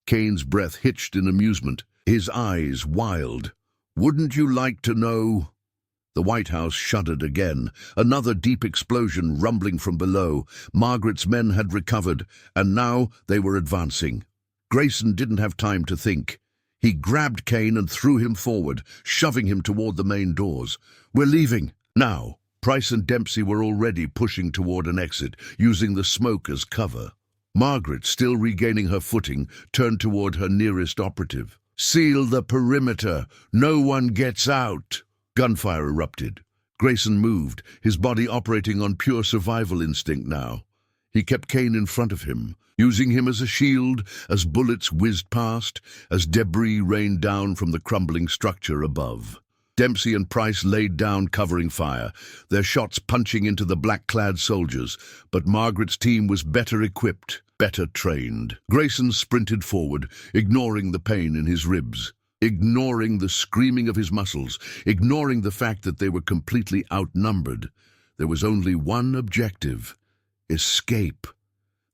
Kane's breath hitched in amusement, his eyes wild. "Wouldn't you like to know?" The White House shuddered again, another deep explosion rumbling from below. Margaret's men had recovered, and now they were advancing. Grayson didn't have time to think. He grabbed Kane and threw him forward, shoving him toward the main doors. "We're leaving, now." Price and Dempsey were already pushing toward an exit, using the smoke as cover. Margaret, still regaining her footing, turned toward her nearest operative. "Seal the perimeter. No one gets out." Gunfire erupted. Grayson moved, his body operating on pure survival instinct now. He kept Kane in front of him, using him as a shield as bullets whizzed past, as debris rained down from the crumbling structure above. Dempsey and Price laid down covering fire, their shots punching into the black-clad soldiers, but Margaret's team was better equipped, better trained. Grayson sprinted forward, ignoring the pain in his ribs, ignoring the screaming of his muscles, ignoring the fact that they were completely outnumbered. There was only one objective: escape.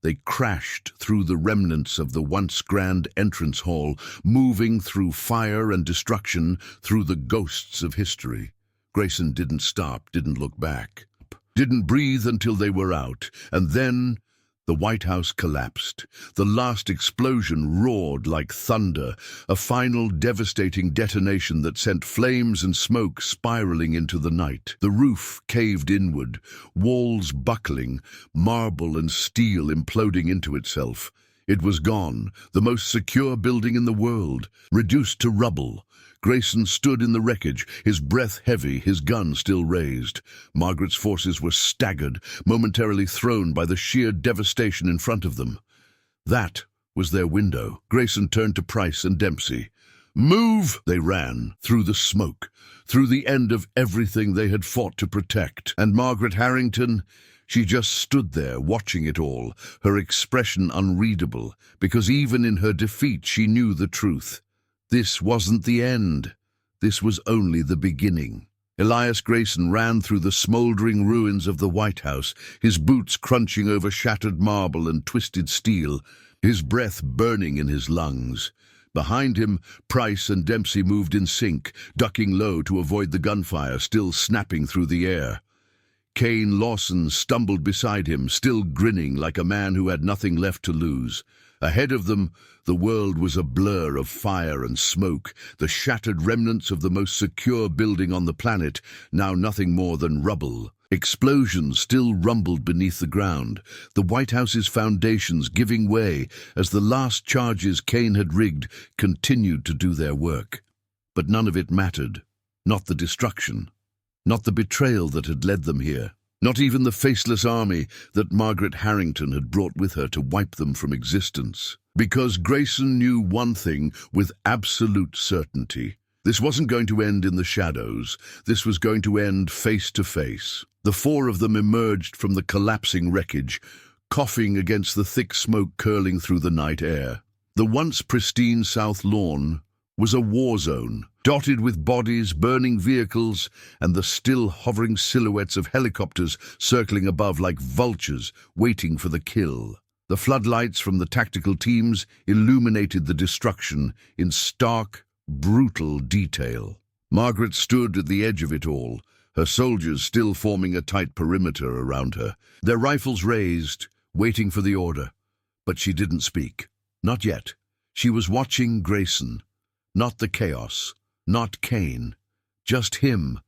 They crashed through the remnants of the once grand entrance hall, moving through fire and destruction, through the ghosts of history. Grayson didn't stop, didn't look back, didn't breathe until they were out, and then The White House collapsed. The last explosion roared like thunder, a final devastating detonation that sent flames and smoke spiraling into the night. The roof caved inward, walls buckling, marble and steel imploding into itself. It was gone, the most secure building in the world, reduced to rubble. Grayson stood in the wreckage, his breath heavy, his gun still raised. Margaret's forces were staggered, momentarily thrown by the sheer devastation in front of them. That was their window. Grayson turned to Price and Dempsey. "Move!" They ran, through the smoke, through the end of everything they had fought to protect. And Margaret Harrington, she just stood there, watching it all, her expression unreadable, because even in her defeat she knew the truth. This wasn't the end. This was only the beginning. Elias Grayson ran through the smouldering ruins of the White House, his boots crunching over shattered marble and twisted steel, his breath burning in his lungs. Behind him, Price and Dempsey moved in sync, ducking low to avoid the gunfire still snapping through the air. Kane Lawson stumbled beside him, still grinning like a man who had nothing left to lose. Ahead of them, the world was a blur of fire and smoke, the shattered remnants of the most secure building on the planet, now nothing more than rubble. Explosions still rumbled beneath the ground, the White House's foundations giving way as the last charges Kane had rigged continued to do their work. But none of it mattered. Not the destruction. Not the betrayal that had led them here. Not even the faceless army that Margaret Harrington had brought with her to wipe them from existence. Because Grayson knew one thing with absolute certainty. This wasn't going to end in the shadows. This was going to end face to face. The four of them emerged from the collapsing wreckage, coughing against the thick smoke curling through the night air. The once pristine South Lawn was a war zone, dotted with bodies, burning vehicles, and the still hovering silhouettes of helicopters circling above like vultures waiting for the kill. The floodlights from the tactical teams illuminated the destruction in stark, brutal detail. Margaret stood at the edge of it all, her soldiers still forming a tight perimeter around her, their rifles raised, waiting for the order. But she didn't speak. Not yet. She was watching Grayson. Not the chaos, not Kane, just him.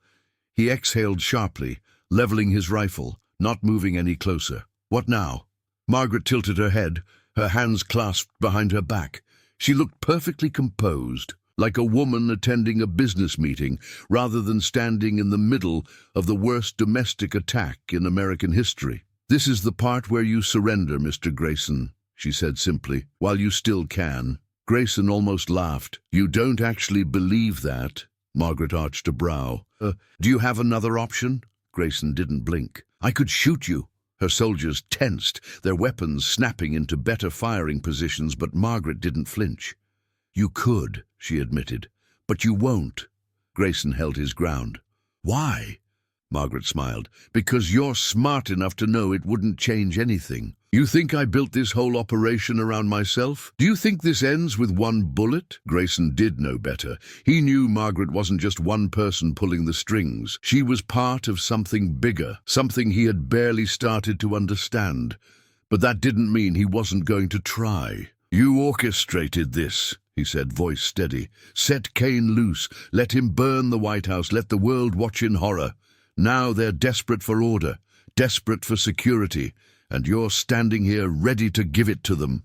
He exhaled sharply, leveling his rifle, not moving any closer. What now? Margaret tilted her head, her hands clasped behind her back. She looked perfectly composed, like a woman attending a business meeting, rather than standing in the middle of the worst domestic attack in American history. "This is the part where you surrender, Mr. Grayson," she said simply, "while you still can." Grayson almost laughed. "You don't actually believe that?" Margaret arched a brow. Do you have another option?" Grayson didn't blink. "I could shoot you." Her soldiers tensed, their weapons snapping into better firing positions, but Margaret didn't flinch. "You could," she admitted, "but you won't." Grayson held his ground. "Why?" Margaret smiled. "Because you're smart enough to know it wouldn't change anything. You think I built this whole operation around myself? Do you think this ends with one bullet?" Grayson did know better. He knew Margaret wasn't just one person pulling the strings. She was part of something bigger, something he had barely started to understand. But that didn't mean he wasn't going to try. "You orchestrated this," he said, voice steady. "Set Kane loose, let him burn the White House, let the world watch in horror. Now they're desperate for order, desperate for security, and you're standing here ready to give it to them."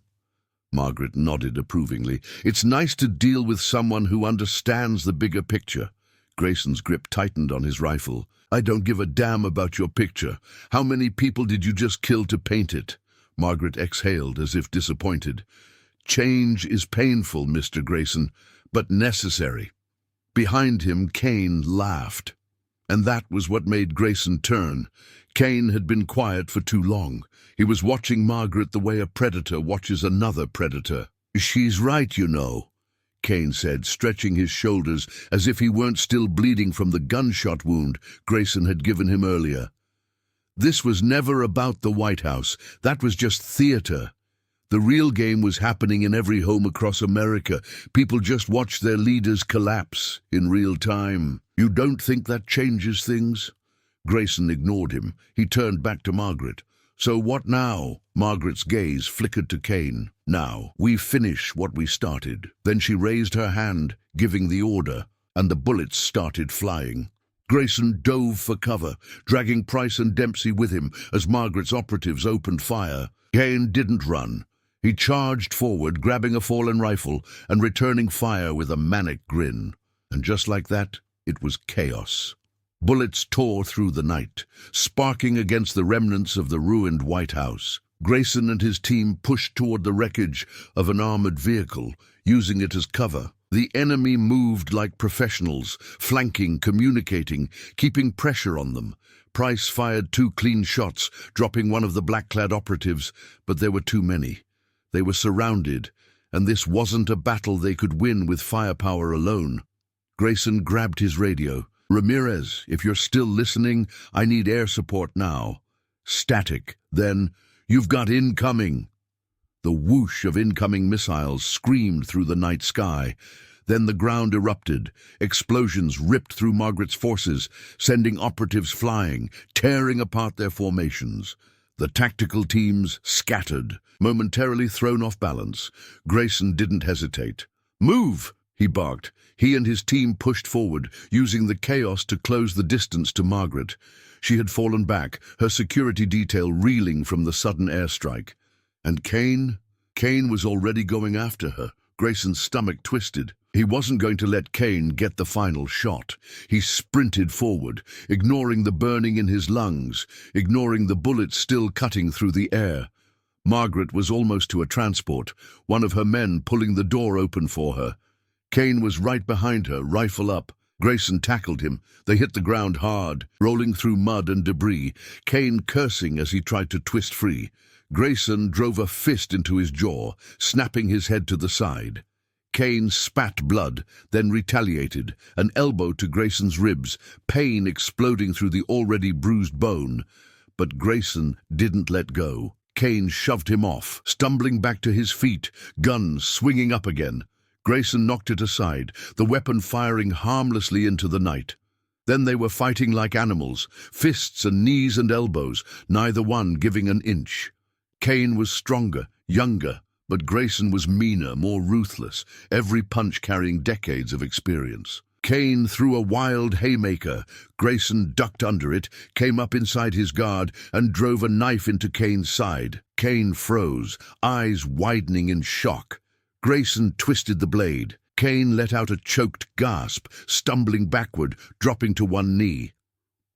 Margaret nodded approvingly. "It's nice to deal with someone who understands the bigger picture." Grayson's grip tightened on his rifle. "I don't give a damn about your picture. How many people did you just kill to paint it?" Margaret exhaled as if disappointed. "Change is painful, Mr. Grayson, but necessary." Behind him, Kane laughed. And that was what made Grayson turn. Kane had been quiet for too long. He was watching Margaret the way a predator watches another predator. "She's right, you know," Kane said, stretching his shoulders as if he weren't still bleeding from the gunshot wound Grayson had given him earlier. "This was never about the White House. That was just theater. The real game was happening in every home across America. People just watched their leaders collapse in real time. You don't think that changes things?" Grayson ignored him. He turned back to Margaret. So what now? Margaret's gaze flickered to Kane. Now, we finish what we started. Then she raised her hand, giving the order, and the bullets started flying. Grayson dove for cover, dragging Price and Dempsey with him as Margaret's operatives opened fire. Kane didn't run. He charged forward, grabbing a fallen rifle and returning fire with a manic grin. And just like that, it was chaos. Bullets tore through the night, sparking against the remnants of the ruined White House. Grayson and his team pushed toward the wreckage of an armored vehicle, using it as cover. The enemy moved like professionals, flanking, communicating, keeping pressure on them. Price fired 2 clean shots, dropping one of the black-clad operatives, but there were too many. They were surrounded, and this wasn't a battle they could win with firepower alone. Grayson grabbed his radio. "Ramirez, if you're still listening, I need air support now." Static. Then, "You've got incoming." The whoosh of incoming missiles screamed through the night sky. Then the ground erupted. Explosions ripped through Margaret's forces, sending operatives flying, tearing apart their formations. The tactical teams scattered, momentarily thrown off balance. Grayson didn't hesitate. "Move!" he barked. He and his team pushed forward, using the chaos to close the distance to Margaret. She had fallen back, her security detail reeling from the sudden airstrike. And Kane? Kane was already going after her. Grayson's stomach twisted. He wasn't going to let Kane get the final shot. He sprinted forward, ignoring the burning in his lungs, ignoring the bullets still cutting through the air. Margaret was almost to a transport, one of her men pulling the door open for her. Kane was right behind her, rifle up. Grayson tackled him. They hit the ground hard, rolling through mud and debris, Kane cursing as he tried to twist free. Grayson drove a fist into his jaw, snapping his head to the side. Kane spat blood, then retaliated, an elbow to Grayson's ribs, pain exploding through the already bruised bone. But Grayson didn't let go. Kane shoved him off, stumbling back to his feet, gun swinging up again. Grayson knocked it aside, the weapon firing harmlessly into the night. Then they were fighting like animals, fists and knees and elbows, neither one giving an inch. Kane was stronger, younger, but Grayson was meaner, more ruthless, every punch carrying decades of experience. Kane threw a wild haymaker. Grayson ducked under it, came up inside his guard, and drove a knife into Kane's side. Kane froze, eyes widening in shock. Grayson twisted the blade. Kane let out a choked gasp, stumbling backward, dropping to one knee.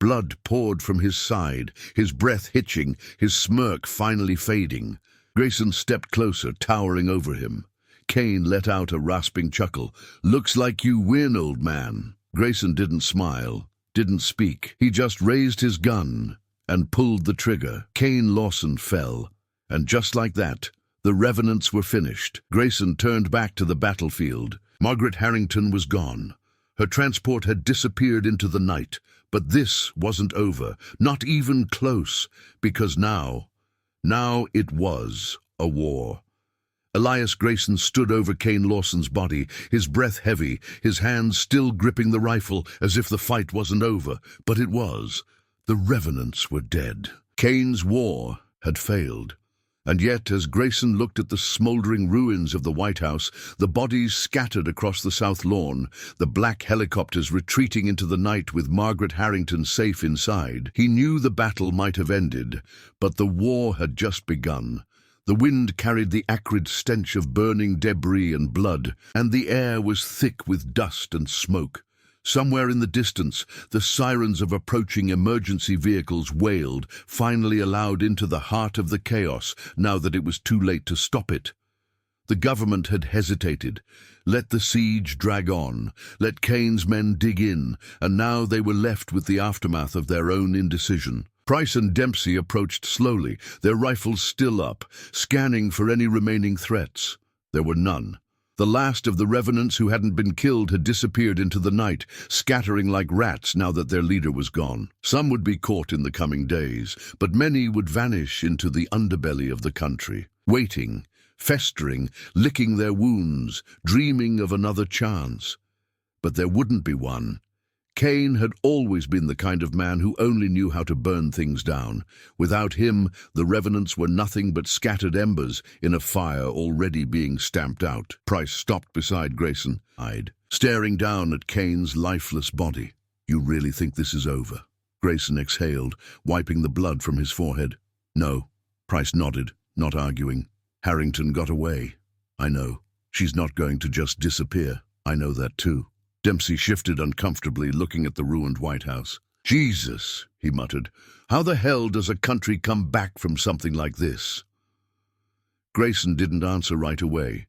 Blood poured from his side, his breath hitching, his smirk finally fading. Grayson stepped closer, towering over him. Kane let out a rasping chuckle. "Looks like you win, old man." Grayson didn't smile, didn't speak. He just raised his gun and pulled the trigger. Kane Lawson fell, and just like that, the revenants were finished. Grayson turned back to the battlefield. Margaret Harrington was gone. Her transport had disappeared into the night, but this wasn't over, not even close, because now it was a war. Elias Grayson stood over Kane Lawson's body, his breath heavy, his hands still gripping the rifle as if the fight wasn't over, but it was. The revenants were dead. Kane's war had failed. And yet, as Grayson looked at the smoldering ruins of the White House, the bodies scattered across the South Lawn, the black helicopters retreating into the night with Margaret Harrington safe inside, he knew the battle might have ended, but the war had just begun. The wind carried the acrid stench of burning debris and blood, and the air was thick with dust and smoke. Somewhere in the distance, the sirens of approaching emergency vehicles wailed, finally allowed into the heart of the chaos, now that it was too late to stop it. The government had hesitated. Let the siege drag on. Let Kane's men dig in, and now they were left with the aftermath of their own indecision. Price and Dempsey approached slowly, their rifles still up, scanning for any remaining threats. There were none. The last of the revenants who hadn't been killed had disappeared into the night, scattering like rats now that their leader was gone. Some would be caught in the coming days, but many would vanish into the underbelly of the country, waiting, festering, licking their wounds, dreaming of another chance. But there wouldn't be one. Kane had always been the kind of man who only knew how to burn things down. Without him, the revenants were nothing but scattered embers in a fire already being stamped out. Price stopped beside Grayson, eyed, staring down at Kane's lifeless body. "You really think this is over?" Grayson exhaled, wiping the blood from his forehead. "No." Price nodded, not arguing. "Harrington got away. I know. She's not going to just disappear. I know that too." Dempsey shifted uncomfortably, looking at the ruined White House. "Jesus," he muttered. "How the hell does a country come back from something like this?" Grayson didn't answer right away.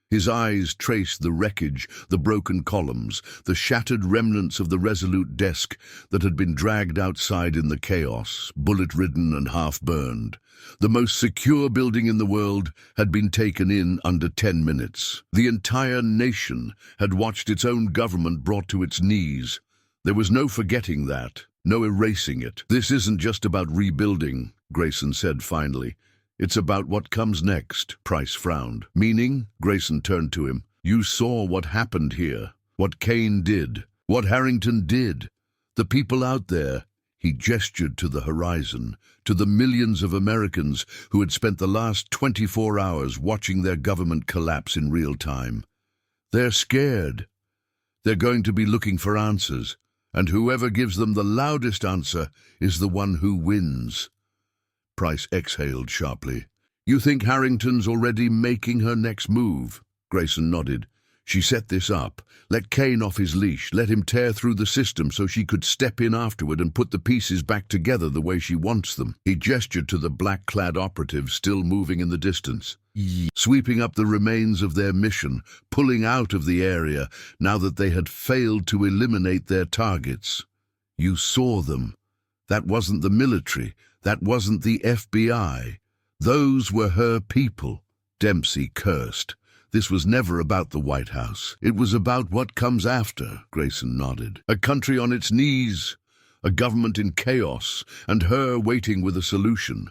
His eyes traced the wreckage, the broken columns, the shattered remnants of the Resolute desk that had been dragged outside in the chaos, bullet-ridden and half-burned. The most secure building in the world had been taken in under 10 minutes. The entire nation had watched its own government brought to its knees. There was no forgetting that, no erasing it. "This isn't just about rebuilding," Grayson said finally. "It's about what comes next." Price frowned. "Meaning?" Grayson turned to him. "You saw what happened here, what Kane did, what Harrington did. The people out there." He gestured to the horizon, to the millions of Americans who had spent the last 24 hours watching their government collapse in real time. "They're scared. They're going to be looking for answers, and whoever gives them the loudest answer is the one who wins." Price exhaled sharply. "You think Harrington's already making her next move?" Grayson nodded. "She set this up. Let Kane off his leash. Let him tear through the system so she could step in afterward and put the pieces back together the way she wants them." He gestured to the black-clad operatives still moving in the distance, sweeping up the remains of their mission, pulling out of the area now that they had failed to eliminate their targets. "You saw them. That wasn't the military. That wasn't the FBI. Those were her people." Dempsey cursed. "This was never about the White House. It was about what comes after." Grayson nodded. "A country on its knees, a government in chaos, and her waiting with a solution."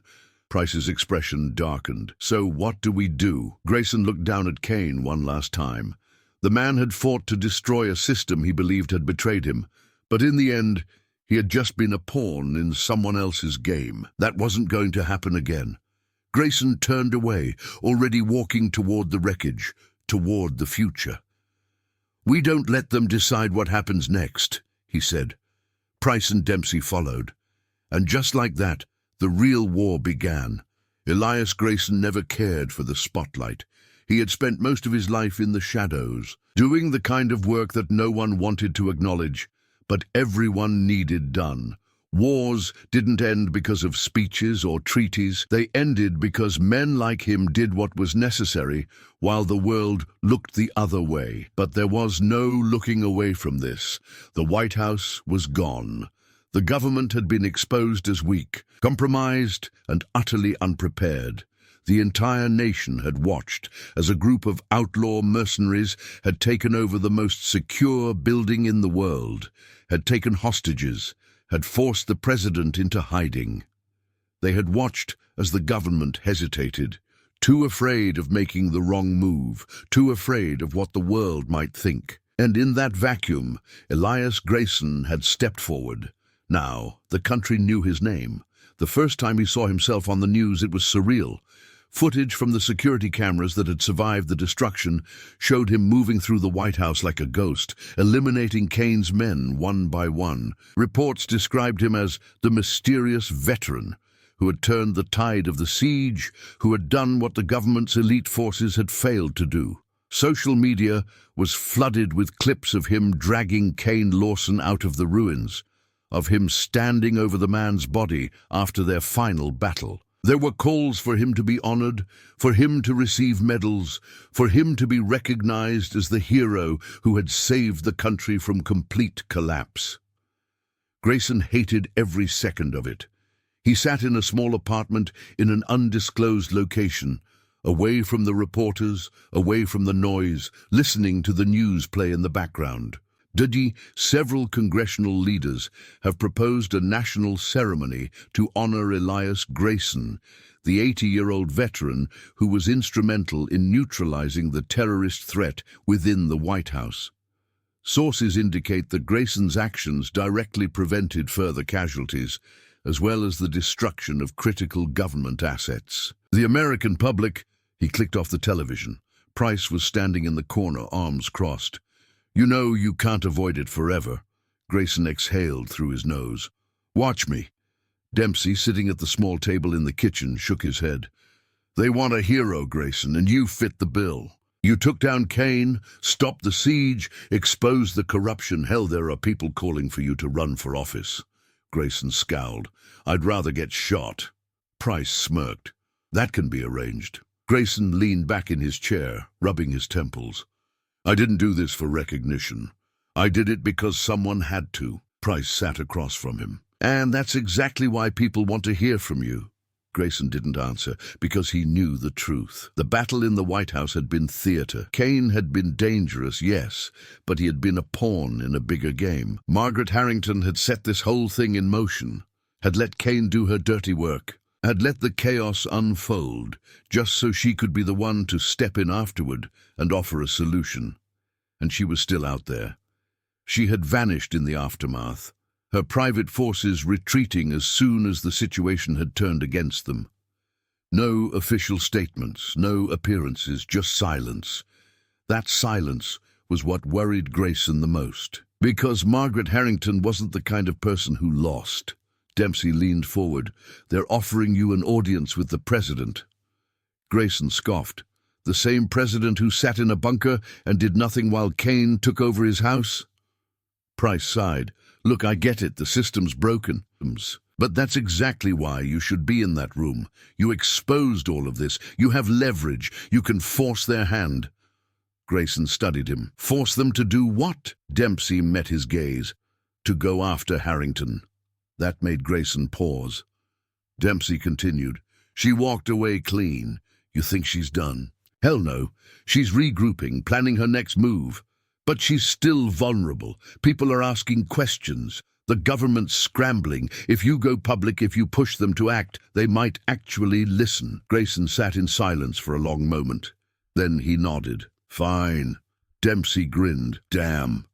Price's expression darkened. "So what do we do?" Grayson looked down at Kane one last time. The man had fought to destroy a system he believed had betrayed him, but in the end, he had just been a pawn in someone else's game. That wasn't going to happen again. Grayson turned away, already walking toward the wreckage, toward the future. "We don't let them decide what happens next," he said. Price and Dempsey followed. And just like that, the real war began. Elias Grayson never cared for the spotlight. He had spent most of his life in the shadows, doing the kind of work that no one wanted to acknowledge, but everyone needed done. Wars didn't end because of speeches or treaties. They ended because men like him did what was necessary while the world looked the other way. But there was no looking away from this. The White House was gone. The government had been exposed as weak, compromised, and utterly unprepared. The entire nation had watched as a group of outlaw mercenaries had taken over the most secure building in the world, had taken hostages, had forced the president into hiding. They had watched as the government hesitated, too afraid of making the wrong move, too afraid of what the world might think. And in that vacuum, Elias Grayson had stepped forward. Now, the country knew his name. The first time he saw himself on the news, it was surreal. Footage from the security cameras that had survived the destruction showed him moving through the White House like a ghost, eliminating Kane's men one by one. Reports described him as the mysterious veteran who had turned the tide of the siege, who had done what the government's elite forces had failed to do. Social media was flooded with clips of him dragging Kane Lawson out of the ruins, of him standing over the man's body after their final battle. There were calls for him to be honored, for him to receive medals, for him to be recognized as the hero who had saved the country from complete collapse. Grayson hated every second of it. He sat in a small apartment in an undisclosed location, away from the reporters, away from the noise, listening to the news play in the background. Several congressional leaders have proposed a national ceremony to honor Elias Grayson, the 80-year-old veteran who was instrumental in neutralizing the terrorist threat within the White House. Sources indicate that Grayson's actions directly prevented further casualties, as well as the destruction of critical government assets. The American public, he clicked off the television. Price was standing in the corner, arms crossed. You know you can't avoid it forever. Grayson exhaled through his nose. Watch me. Dempsey, sitting at the small table in the kitchen, shook his head. They want a hero, Grayson, and you fit the bill. You took down Kane, stopped the siege, exposed the corruption. Hell, there are people calling for you to run for office. Grayson scowled. I'd rather get shot. Price smirked. That can be arranged. Grayson leaned back in his chair, rubbing his temples. I didn't do this for recognition. I did it because someone had to. Price sat across from him. And that's exactly why people want to hear from you. Grayson didn't answer, because he knew the truth. The battle in the White House had been theater. Kane had been dangerous, yes, but he had been a pawn in a bigger game. Margaret Harrington had set this whole thing in motion, had let Kane do her dirty work, had let the chaos unfold, just so she could be the one to step in afterward and offer a solution. And she was still out there. She had vanished in the aftermath, her private forces retreating as soon as the situation had turned against them. No official statements, no appearances, just silence. That silence was what worried Grayson the most. Because Margaret Harrington wasn't the kind of person who lost. Dempsey leaned forward. They're offering you an audience with the president. Grayson scoffed. The same president who sat in a bunker and did nothing while Kane took over his house? Price sighed. Look, I get it, the system's broken. But that's exactly why you should be in that room. You exposed all of this. You have leverage. You can force their hand. Grayson studied him. Force them to do what? Dempsey met his gaze. To go after Harrington. That made Grayson pause. Dempsey continued. She walked away clean. You think she's done? Hell no. She's regrouping, planning her next move. But she's still vulnerable. People are asking questions. The government's scrambling. If you go public, if you push them to act, they might actually listen. Grayson sat in silence for a long moment. Then he nodded. Fine. Dempsey grinned. Damn.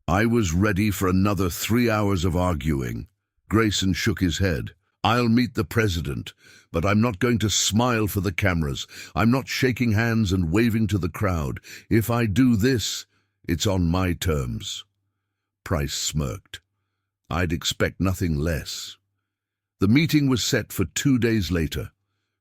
I was ready for another 3 hours of arguing. Grayson shook his head. I'll meet the president, but I'm not going to smile for the cameras. I'm not shaking hands and waving to the crowd. If I do this, it's on my terms. Price smirked. I'd expect nothing less. The meeting was set for 2 days later.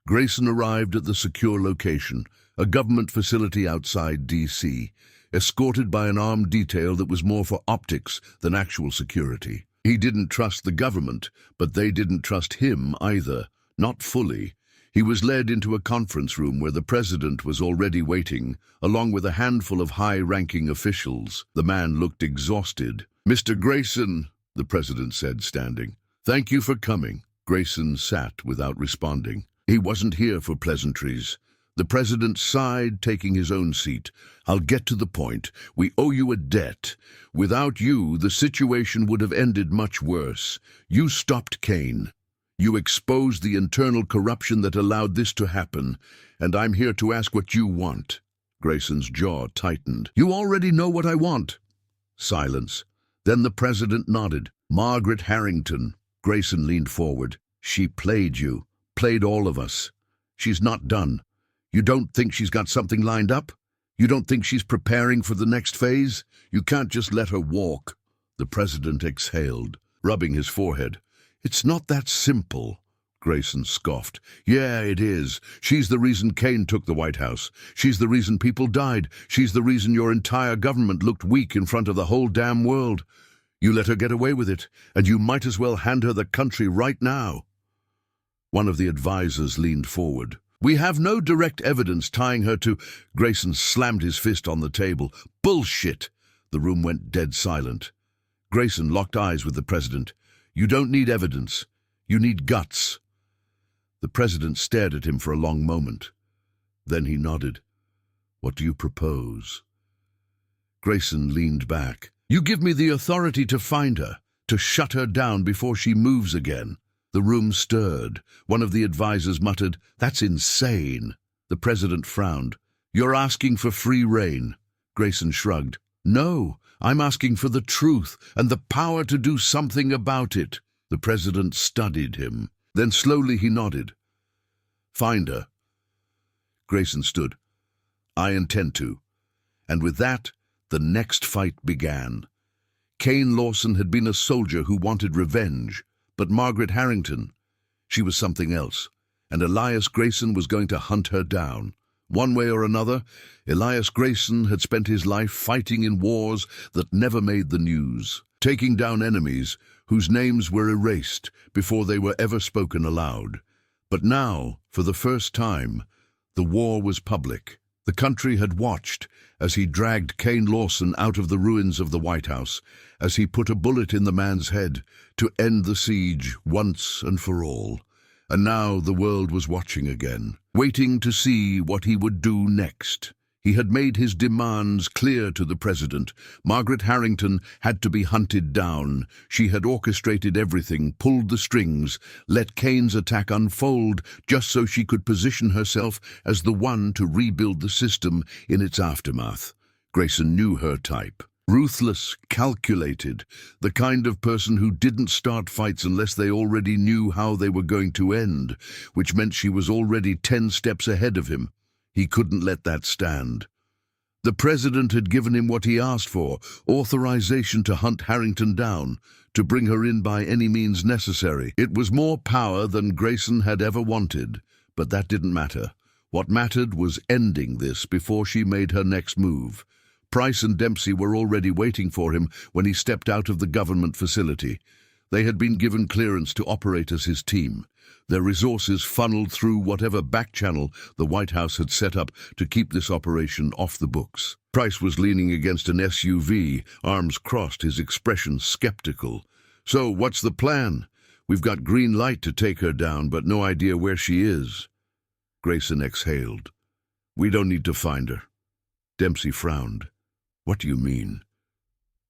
Grayson arrived at the secure location, a government facility outside D.C., escorted by an armed detail that was more for optics than actual security. He didn't trust the government, but they didn't trust him either, not fully. He was led into a conference room where the president was already waiting, along with a handful of high-ranking officials. The man looked exhausted. Mr. Grayson, the president said, standing. Thank you for coming. Grayson sat without responding. He wasn't here for pleasantries. The president sighed, taking his own seat. I'll get to the point. We owe you a debt. Without you, the situation would have ended much worse. You stopped Kane. You exposed the internal corruption that allowed this to happen, and I'm here to ask what you want. Grayson's jaw tightened. You already know what I want. Silence. Then the president nodded. Margaret Harrington. Grayson leaned forward. She played you. Played all of us. She's not done. You don't think she's got something lined up? You don't think she's preparing for the next phase? You can't just let her walk. The president exhaled, rubbing his forehead. It's not that simple. Grayson scoffed. Yeah, it is. She's the reason Kane took the White House. She's the reason people died. She's the reason your entire government looked weak in front of the whole damn world. You let her get away with it, and you might as well hand her the country right now. One of the advisors leaned forward. We have no direct evidence tying her to... Grayson slammed his fist on the table. Bullshit! The room went dead silent. Grayson locked eyes with the president. You don't need evidence. You need guts. The president stared at him for a long moment. Then he nodded. What do you propose? Grayson leaned back. You give me the authority to find her, to shut her down before she moves again. The room stirred. One of the advisors muttered, That's insane. The president frowned. You're asking for free rein. Grayson shrugged. No, I'm asking for the truth and the power to do something about it. The president studied him. Then slowly he nodded. Find her. Grayson stood. I intend to. And with that, the next fight began. Kane Lawson had been a soldier who wanted revenge, but Margaret Harrington, she was something else, and Elias Grayson was going to hunt her down. One way or another, Elias Grayson had spent his life fighting in wars that never made the news, taking down enemies whose names were erased before they were ever spoken aloud. But now, for the first time, the war was public. The country had watched as he dragged Kane Lawson out of the ruins of the White House, as he put a bullet in the man's head to end the siege once and for all. And now the world was watching again, waiting to see what he would do next. He had made his demands clear to the president. Margaret Harrington had to be hunted down. She had orchestrated everything, pulled the strings, let Kane's attack unfold just so she could position herself as the one to rebuild the system in its aftermath. Grayson knew her type. Ruthless, calculated, the kind of person who didn't start fights unless they already knew how they were going to end, which meant she was already 10 steps ahead of him. He couldn't let that stand. The president had given him what he asked for, authorization to hunt Harrington down, to bring her in by any means necessary. It was more power than Grayson had ever wanted, but that didn't matter. What mattered was ending this before she made her next move. Price and Dempsey were already waiting for him when he stepped out of the government facility. They had been given clearance to operate as his team. Their resources funneled through whatever back channel the White House had set up to keep this operation off the books. Price was leaning against an SUV, arms crossed, his expression skeptical. So, what's the plan? We've got green light to take her down, but no idea where she is. Grayson exhaled. We don't need to find her. Dempsey frowned. What do you mean?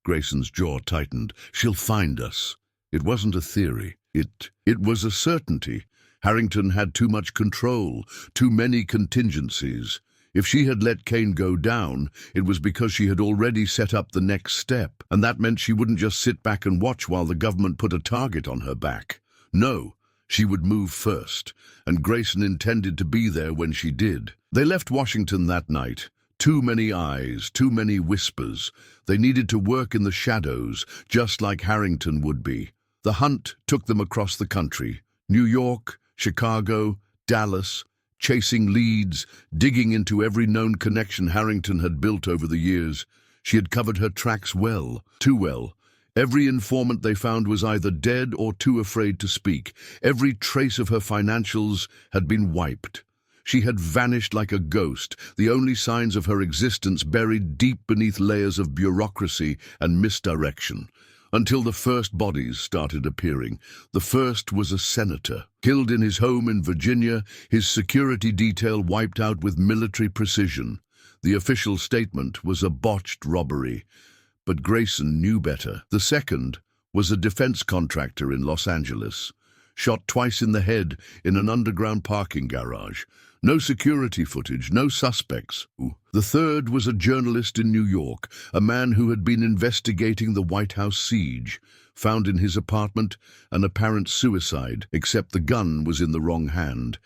Grayson's jaw tightened. She'll find us. It wasn't a theory. It was a certainty. Harrington had too much control, too many contingencies. If she had let Kane go down, it was because she had already set up the next step, and that meant she wouldn't just sit back and watch while the government put a target on her back. No, she would move first, and Grayson intended to be there when she did. They left Washington that night. Too many eyes, too many whispers. They needed to work in the shadows, just like Harrington would be. The hunt took them across the country. New York, Chicago, Dallas, chasing leads, digging into every known connection Harrington had built over the years. She had covered her tracks well, too well. Every informant they found was either dead or too afraid to speak. Every trace of her financials had been wiped. She had vanished like a ghost, the only signs of her existence buried deep beneath layers of bureaucracy and misdirection. Until the first bodies started appearing. The first was a senator, killed in his home in Virginia, his security detail wiped out with military precision. The official statement was a botched robbery, but Grayson knew better. The second was a defense contractor in Los Angeles, shot twice in the head in an underground parking garage. No security footage, no suspects. The third was a journalist in New York, a man who had been investigating the White House siege, found in his apartment an apparent suicide, except the gun was in the wrong hand.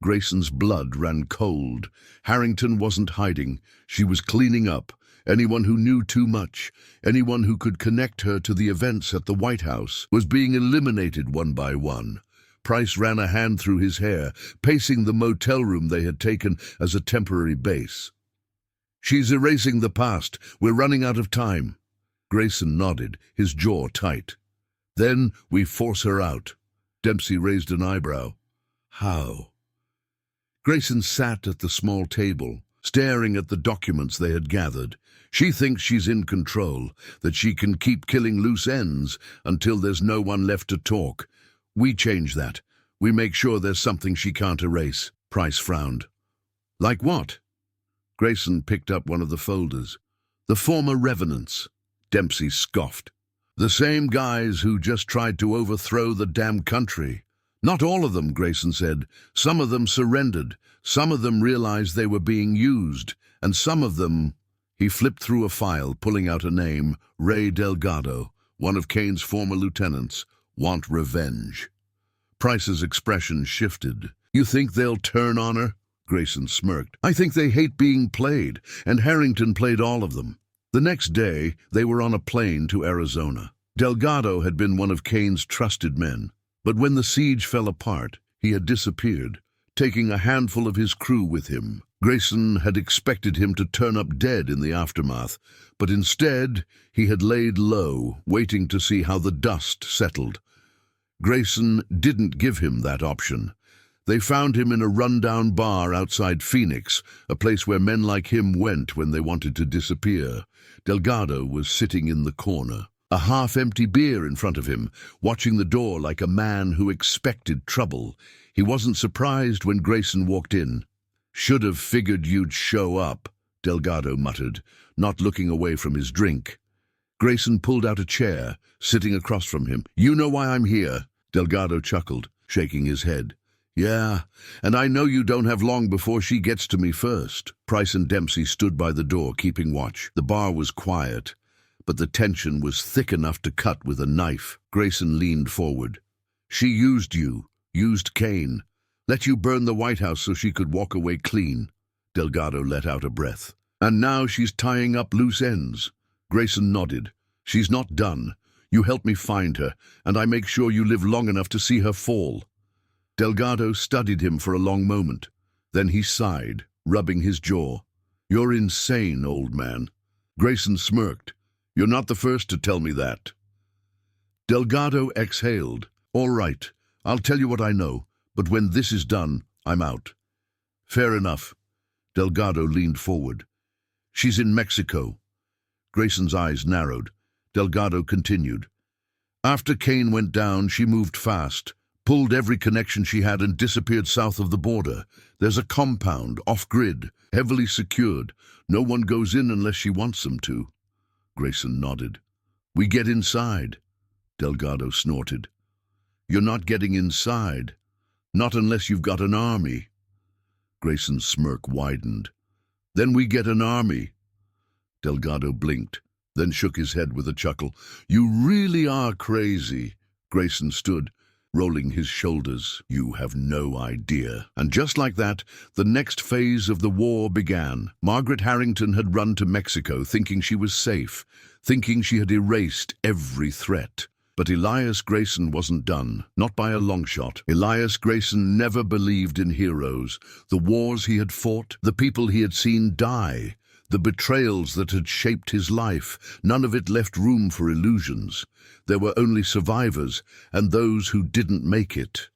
Grayson's blood ran cold. Harrington wasn't hiding. She was cleaning up. Anyone who knew too much, anyone who could connect her to the events at the White House, was being eliminated one by one. Price ran a hand through his hair, pacing the motel room they had taken as a temporary base. She's erasing the past. We're running out of time. Grayson nodded, his jaw tight. Then we force her out. Dempsey raised an eyebrow. How? Grayson sat at the small table, staring at the documents they had gathered. She thinks she's in control, that she can keep killing loose ends until there's no one left to talk. We change that. We make sure there's something she can't erase. Price frowned. Like what? Grayson picked up one of the folders. The former revenants. Dempsey scoffed. The same guys who just tried to overthrow the damn country. Not all of them, Grayson said. Some of them surrendered. Some of them realized they were being used. And some of them... He flipped through a file, pulling out a name, Ray Delgado, one of Kane's former lieutenants. Want revenge. Price's expression shifted. You think they'll turn on her? Grayson smirked. I think they hate being played, and Harrington played all of them. The next day, they were on a plane to Arizona. Delgado had been one of Kane's trusted men, but when the siege fell apart, he had disappeared, taking a handful of his crew with him. Grayson had expected him to turn up dead in the aftermath, but instead he had laid low, waiting to see how the dust settled. Grayson didn't give him that option. They found him in a rundown bar outside Phoenix, a place where men like him went when they wanted to disappear. Delgado was sitting in the corner, a half-empty beer in front of him, watching the door like a man who expected trouble. He wasn't surprised when Grayson walked in. Should have figured you'd show up, Delgado muttered, not looking away from his drink. Grayson pulled out a chair, sitting across from him. You know why I'm here? Delgado chuckled, shaking his head. Yeah, and I know you don't have long before she gets to me first. Price and Dempsey stood by the door, keeping watch. The bar was quiet, but the tension was thick enough to cut with a knife. Grayson leaned forward. She used you, used Kane. Let you burn the White House so she could walk away clean. Delgado let out a breath. And now she's tying up loose ends. Grayson nodded. She's not done. You help me find her, and I make sure you live long enough to see her fall. Delgado studied him for a long moment. Then he sighed, rubbing his jaw. You're insane, old man. Grayson smirked. You're not the first to tell me that. Delgado exhaled. All right, I'll tell you what I know, but when this is done, I'm out. Fair enough. Delgado leaned forward. She's in Mexico. Grayson's eyes narrowed. Delgado continued. After Kane went down, she moved fast, pulled every connection she had and disappeared south of the border. There's a compound, off-grid, heavily secured. No one goes in unless she wants them to. Grayson nodded. We get inside. Delgado snorted. You're not getting inside. Not unless you've got an army. Grayson's smirk widened. Then we get an army. Delgado blinked, then shook his head with a chuckle. You really are crazy. Grayson stood, rolling his shoulders. You have no idea. And just like that, the next phase of the war began. Margaret Harrington had run to Mexico thinking she was safe, thinking she had erased every threat. But Elias Grayson wasn't done, not by a long shot. Elias Grayson never believed in heroes, the wars he had fought, the people he had seen die, the betrayals that had shaped his life. None of it left room for illusions. There were only survivors and those who didn't make it.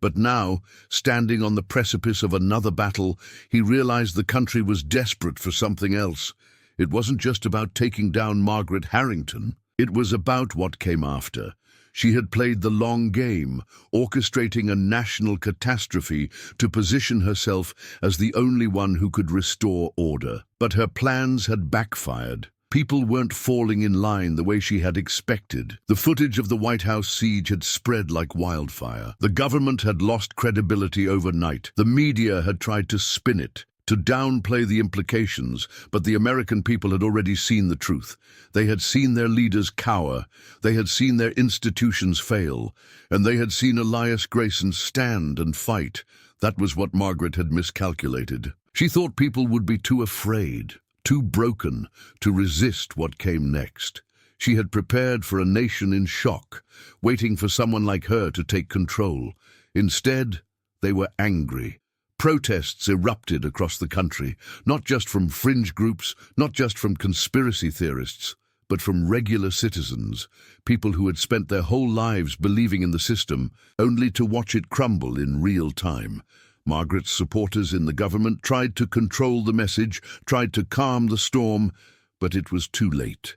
But now, standing on the precipice of another battle, he realized the country was desperate for something else. It wasn't just about taking down Margaret Harrington. It was about what came after. She had played the long game, orchestrating a national catastrophe to position herself as the only one who could restore order. But her plans had backfired. People weren't falling in line the way she had expected. The footage of the White House siege had spread like wildfire. The government had lost credibility overnight. The media had tried to spin it, to downplay the implications, but the American people had already seen the truth. They had seen their leaders cower, they had seen their institutions fail, and they had seen Elias Grayson stand and fight. That was what Margaret had miscalculated. She thought people would be too afraid, too broken, to resist what came next. She had prepared for a nation in shock, waiting for someone like her to take control. Instead, they were angry. Protests erupted across the country, not just from fringe groups, not just from conspiracy theorists, but from regular citizens, people who had spent their whole lives believing in the system, only to watch it crumble in real time. Margaret's supporters in the government tried to control the message, tried to calm the storm, but it was too late.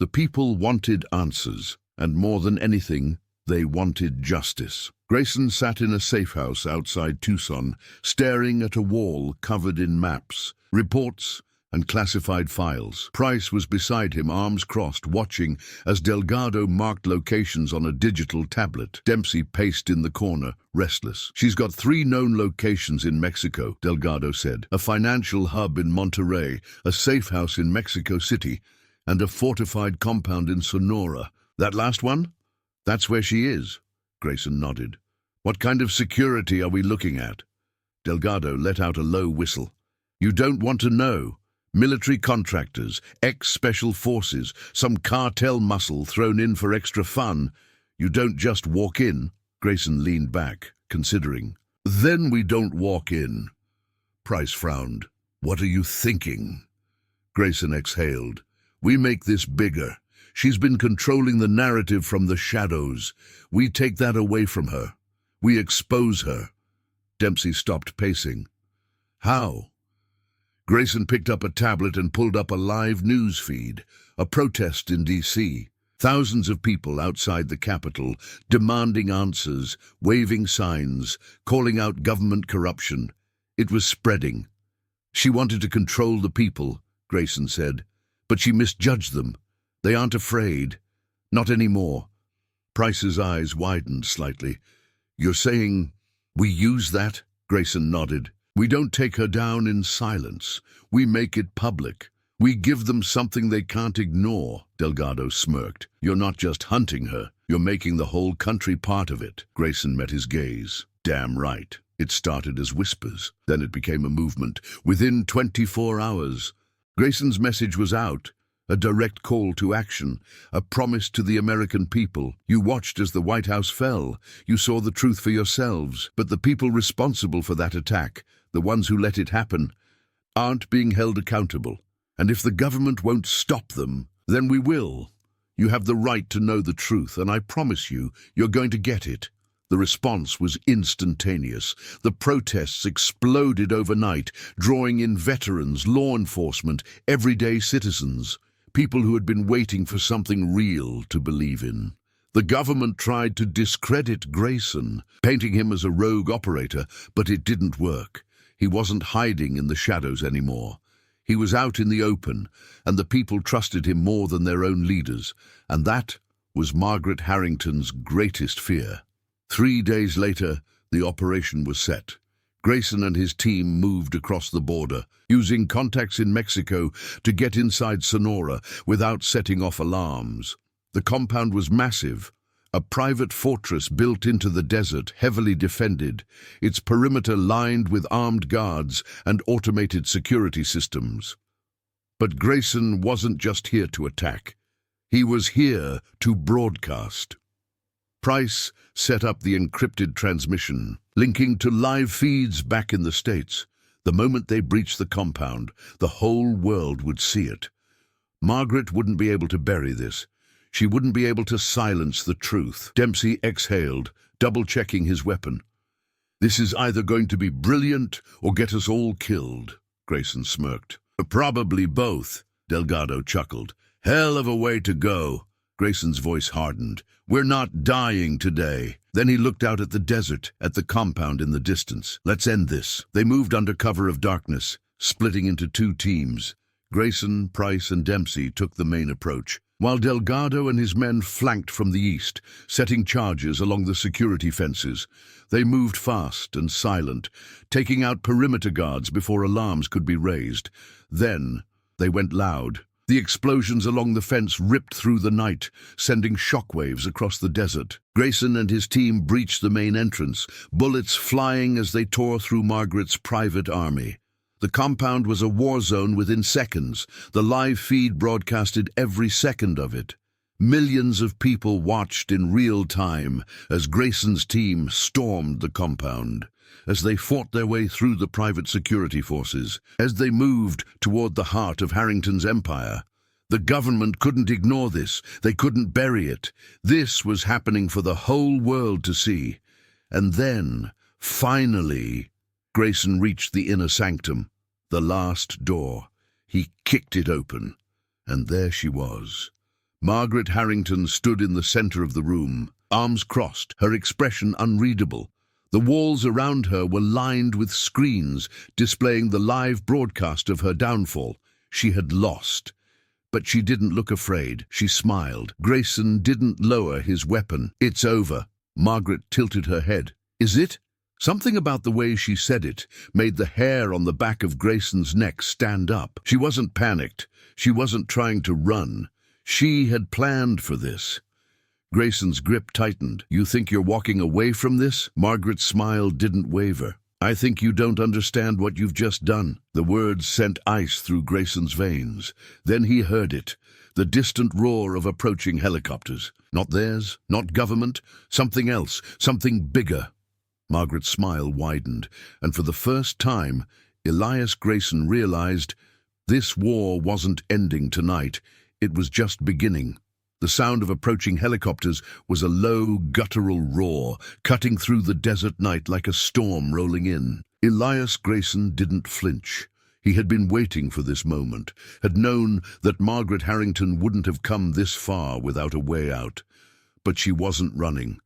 The people wanted answers, and more than anything, they wanted justice. Grayson sat in a safe house outside Tucson, staring at a wall covered in maps, reports, and classified files. Price was beside him, arms crossed, watching as Delgado marked locations on a digital tablet. Dempsey paced in the corner, restless. "She's got 3 known locations in Mexico," Delgado said. "A financial hub in Monterrey, a safe house in Mexico City, and a fortified compound in Sonora. That last one? That's where she is." Grayson nodded. "What kind of security are we looking at?" Delgado let out a low whistle. "You don't want to know. Military contractors, ex-special forces, some cartel muscle thrown in for extra fun. You don't just walk in." Grayson leaned back, considering. "Then we don't walk in." Price frowned. "What are you thinking?" Grayson exhaled. "We make this bigger. She's been controlling the narrative from the shadows. We take that away from her. We expose her." Dempsey stopped pacing. "How?" Grayson picked up a tablet and pulled up a live news feed. A protest in D.C. Thousands of people outside the Capitol, demanding answers, waving signs, calling out government corruption. It was spreading. "She wanted to control the people," Grayson said, "but she misjudged them. They aren't afraid. Not anymore." Price's eyes widened slightly. "You're saying we use that?" Grayson nodded. "We don't take her down in silence. We make it public. We give them something they can't ignore." Delgado smirked. "You're not just hunting her. You're making the whole country part of it." Grayson met his gaze. "Damn right." It started as whispers. Then it became a movement. Within 24 hours, Grayson's message was out. A direct call to action, a promise to the American people. "You watched as the White House fell. You saw the truth for yourselves. But the people responsible for that attack, the ones who let it happen, aren't being held accountable. And if the government won't stop them, then we will. You have the right to know the truth, and I promise you, you're going to get it." The response was instantaneous. The protests exploded overnight, drawing in veterans, law enforcement, everyday citizens, people who had been waiting for something real to believe in. The government tried to discredit Grayson, painting him as a rogue operator, but it didn't work. He wasn't hiding in the shadows anymore. He was out in the open, and the people trusted him more than their own leaders, and that was Margaret Harrington's greatest fear. 3 days later, the operation was set. Grayson and his team moved across the border, using contacts in Mexico to get inside Sonora without setting off alarms. The compound was massive, a private fortress built into the desert, heavily defended, its perimeter lined with armed guards and automated security systems. But Grayson wasn't just here to attack. He was here to broadcast. Price set up the encrypted transmission, linking to live feeds back in the States. The moment they breached the compound, the whole world would see it. Margaret wouldn't be able to bury this. She wouldn't be able to silence the truth. Dempsey exhaled, double-checking his weapon. "This is either going to be brilliant or get us all killed," Grayson smirked. "Probably both," Delgado chuckled. "Hell of a way to go." Grayson's voice hardened. "We're not dying today." Then he looked out at the desert, at the compound in the distance. "Let's end this." They moved under cover of darkness, splitting into 2 teams. Grayson, Price, and Dempsey took the main approach, while Delgado and his men flanked from the east, setting charges along the security fences. They moved fast and silent, taking out perimeter guards before alarms could be raised. Then they went loud. The explosions along the fence ripped through the night, sending shockwaves across the desert. Grayson and his team breached the main entrance, bullets flying as they tore through Margaret's private army. The compound was a war zone within seconds. The live feed broadcasted every second of it. Millions of people watched in real time as Grayson's team stormed the compound, as they fought their way through the private security forces, as they moved toward the heart of Harrington's empire. The government couldn't ignore this. They couldn't bury it. This was happening for the whole world to see. And then, finally, Grayson reached the inner sanctum, the last door. He kicked it open, and there she was. Margaret Harrington stood in the center of the room, arms crossed, her expression unreadable. The walls around her were lined with screens displaying the live broadcast of her downfall. She had lost. But she didn't look afraid. She smiled. Grayson didn't lower his weapon. "It's over." Margaret tilted her head. "Is it?" Something about the way she said it made the hair on the back of Grayson's neck stand up. She wasn't panicked. She wasn't trying to run. She had planned for this. Grayson's grip tightened. "You think you're walking away from this?" Margaret's smile didn't waver. "I think you don't understand what you've just done." The words sent ice through Grayson's veins. Then he heard it, the distant roar of approaching helicopters. Not theirs, not government, something else, something bigger. Margaret's smile widened, and for the first time, Elias Grayson realized this war wasn't ending tonight. It was just beginning. The sound of approaching helicopters was a low, guttural roar, cutting through the desert night like a storm rolling in. Elias Grayson didn't flinch. He had been waiting for this moment, had known that Margaret Harrington wouldn't have come this far without a way out. But she wasn't running.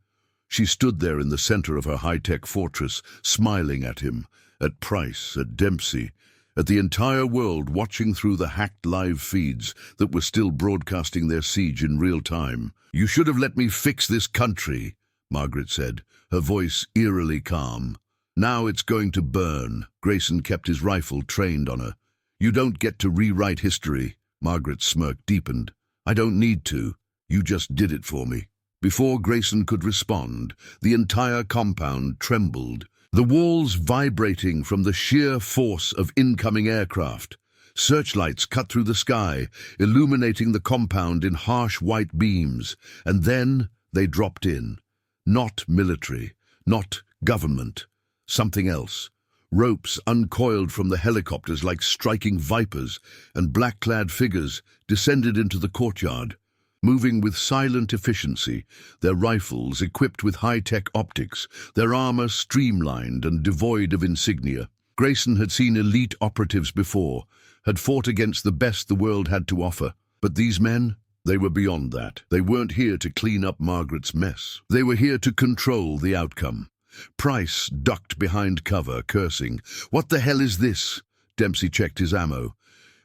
She stood there in the center of her high-tech fortress, smiling at him, at Price, at Dempsey, at the entire world watching through the hacked live feeds that were still broadcasting their siege in real time. "You should have let me fix this country," Margaret said, her voice eerily calm. "Now it's going to burn." Grayson kept his rifle trained on her. "You don't get to rewrite history." Margaret's smirk deepened. "I don't need to. You just did it for me." Before Grayson could respond, the entire compound trembled, the walls vibrating from the sheer force of incoming aircraft. Searchlights cut through the sky, illuminating the compound in harsh white beams, and then they dropped in. Not military, not government, something else. Ropes uncoiled from the helicopters like striking vipers, and black-clad figures descended into the courtyard. Moving with silent efficiency, their rifles equipped with high-tech optics, their armor streamlined and devoid of insignia. Grayson had seen elite operatives before, had fought against the best the world had to offer. But these men, they were beyond that. They weren't here to clean up Margaret's mess. They were here to control the outcome. Price ducked behind cover, cursing. "What the hell is this?" Dempsey checked his ammo.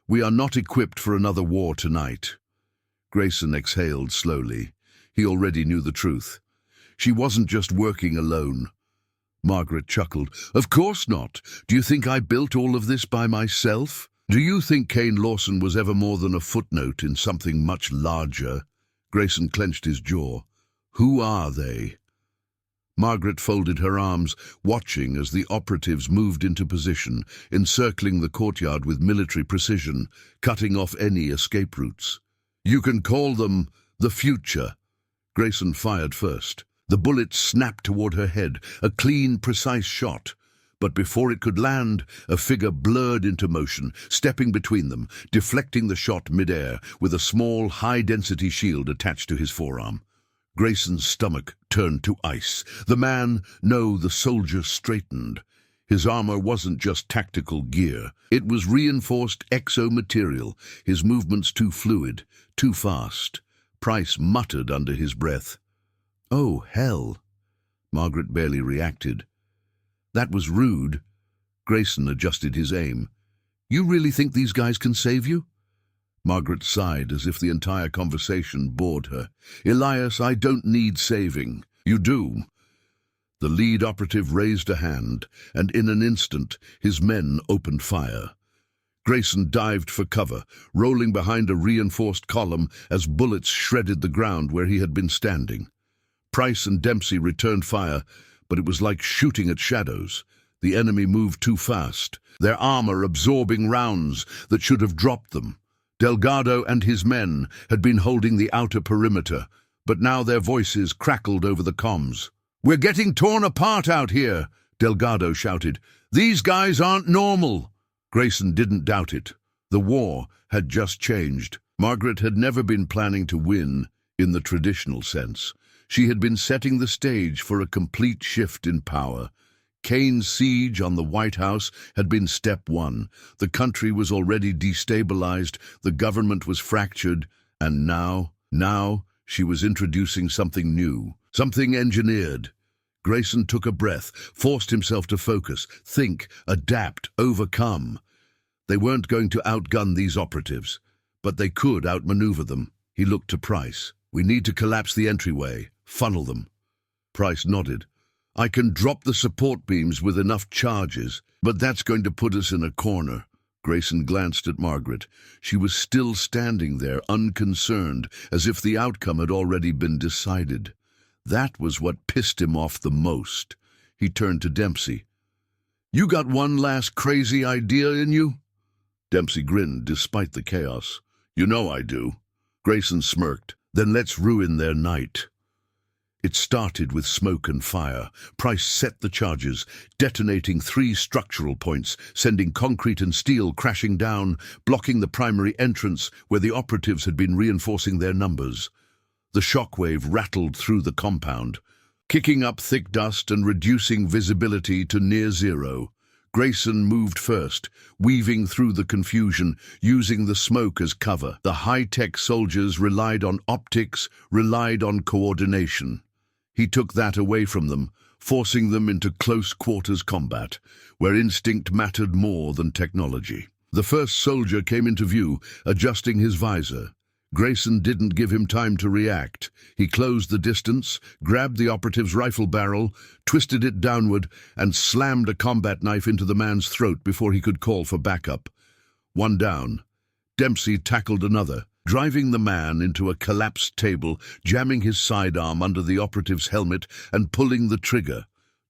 "We are not equipped for another war tonight." Grayson exhaled slowly. He already knew the truth. She wasn't just working alone. Margaret chuckled. "Of course not. Do you think I built all of this by myself? Do you think Kane Lawson was ever more than a footnote in something much larger?" Grayson clenched his jaw. "Who are they?" Margaret folded her arms, watching as the operatives moved into position, encircling the courtyard with military precision, cutting off any escape routes. "You can call them the future." Grayson fired first. The bullet snapped toward her head, a clean, precise shot. But before it could land, a figure blurred into motion, stepping between them, deflecting the shot midair, with a small, high-density shield attached to his forearm. Grayson's stomach turned to ice. The soldier straightened. His armor wasn't just tactical gear. It was reinforced exo-material, his movements too fluid, too fast. Price muttered under his breath. "Oh, hell." Margaret barely reacted. "That was rude." Grayson adjusted his aim. "You really think these guys can save you?" Margaret sighed as if the entire conversation bored her. "Elias, I don't need saving." "You do." The lead operative raised a hand, and in an instant his men opened fire. Grayson dived for cover, rolling behind a reinforced column as bullets shredded the ground where he had been standing. Price and Dempsey returned fire, but it was like shooting at shadows. The enemy moved too fast, their armor absorbing rounds that should have dropped them. Delgado and his men had been holding the outer perimeter, but now their voices crackled over the comms. "We're getting torn apart out here," Delgado shouted. "These guys aren't normal." Grayson didn't doubt it. The war had just changed. Margaret had never been planning to win in the traditional sense. She had been setting the stage for a complete shift in power. Kane's siege on the White House had been step one. The country was already destabilized, the government was fractured, and now she was introducing something new, something engineered. Grayson took a breath, forced himself to focus, think, adapt, overcome. They weren't going to outgun these operatives, but they could outmaneuver them. He looked to Price. We need to collapse the entryway, funnel them. Price nodded. I can drop the support beams with enough charges, but that's going to put us in a corner. Grayson glanced at Margaret. She was still standing there, unconcerned, as if the outcome had already been decided. That was what pissed him off the most. He turned to Dempsey. You got one last crazy idea in you? Dempsey grinned despite the chaos. You know I do. Grayson smirked. Then let's ruin their night. It started with smoke and fire. Price set the charges, detonating 3 structural points, sending concrete and steel crashing down, blocking the primary entrance where the operatives had been reinforcing their numbers. The shockwave rattled through the compound, kicking up thick dust and reducing visibility to near zero. Grayson moved first, weaving through the confusion, using the smoke as cover. The high-tech soldiers relied on optics, relied on coordination. He took that away from them, forcing them into close-quarters combat, where instinct mattered more than technology. The first soldier came into view, adjusting his visor. Grayson didn't give him time to react. He closed the distance, grabbed the operative's rifle barrel, twisted it downward, and slammed a combat knife into the man's throat before he could call for backup. One down. Dempsey tackled another, driving the man into a collapsed table, jamming his sidearm under the operative's helmet and pulling the trigger.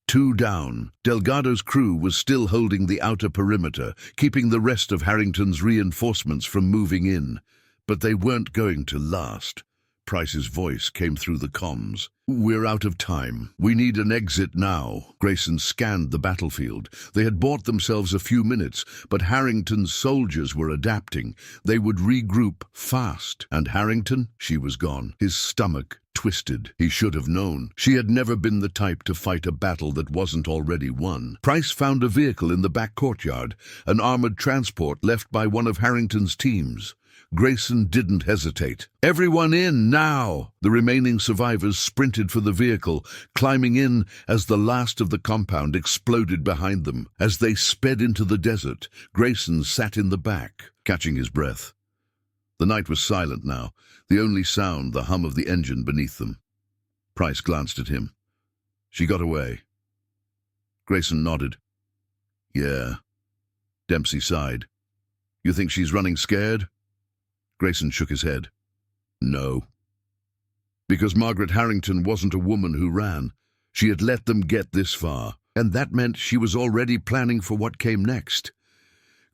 2 down. Delgado's crew was still holding the outer perimeter, keeping the rest of Harrington's reinforcements from moving in. But they weren't going to last. Price's voice came through the comms. We're out of time. We need an exit now. Grayson scanned the battlefield. They had bought themselves a few minutes, but Harrington's soldiers were adapting. They would regroup fast. And Harrington? She was gone. His stomach twisted. He should have known. She had never been the type to fight a battle that wasn't already won. Price found a vehicle in the back courtyard, an armored transport left by one of Harrington's teams. Grayson didn't hesitate. Everyone in, now! The remaining survivors sprinted for the vehicle, climbing in as the last of the compound exploded behind them. As they sped into the desert, Grayson sat in the back, catching his breath. The night was silent now, the only sound the hum of the engine beneath them. Price glanced at him. She got away. Grayson nodded. Yeah. Dempsey sighed. You think she's running scared? Grayson shook his head. No. Because Margaret Harrington wasn't a woman who ran. She had let them get this far, and that meant she was already planning for what came next.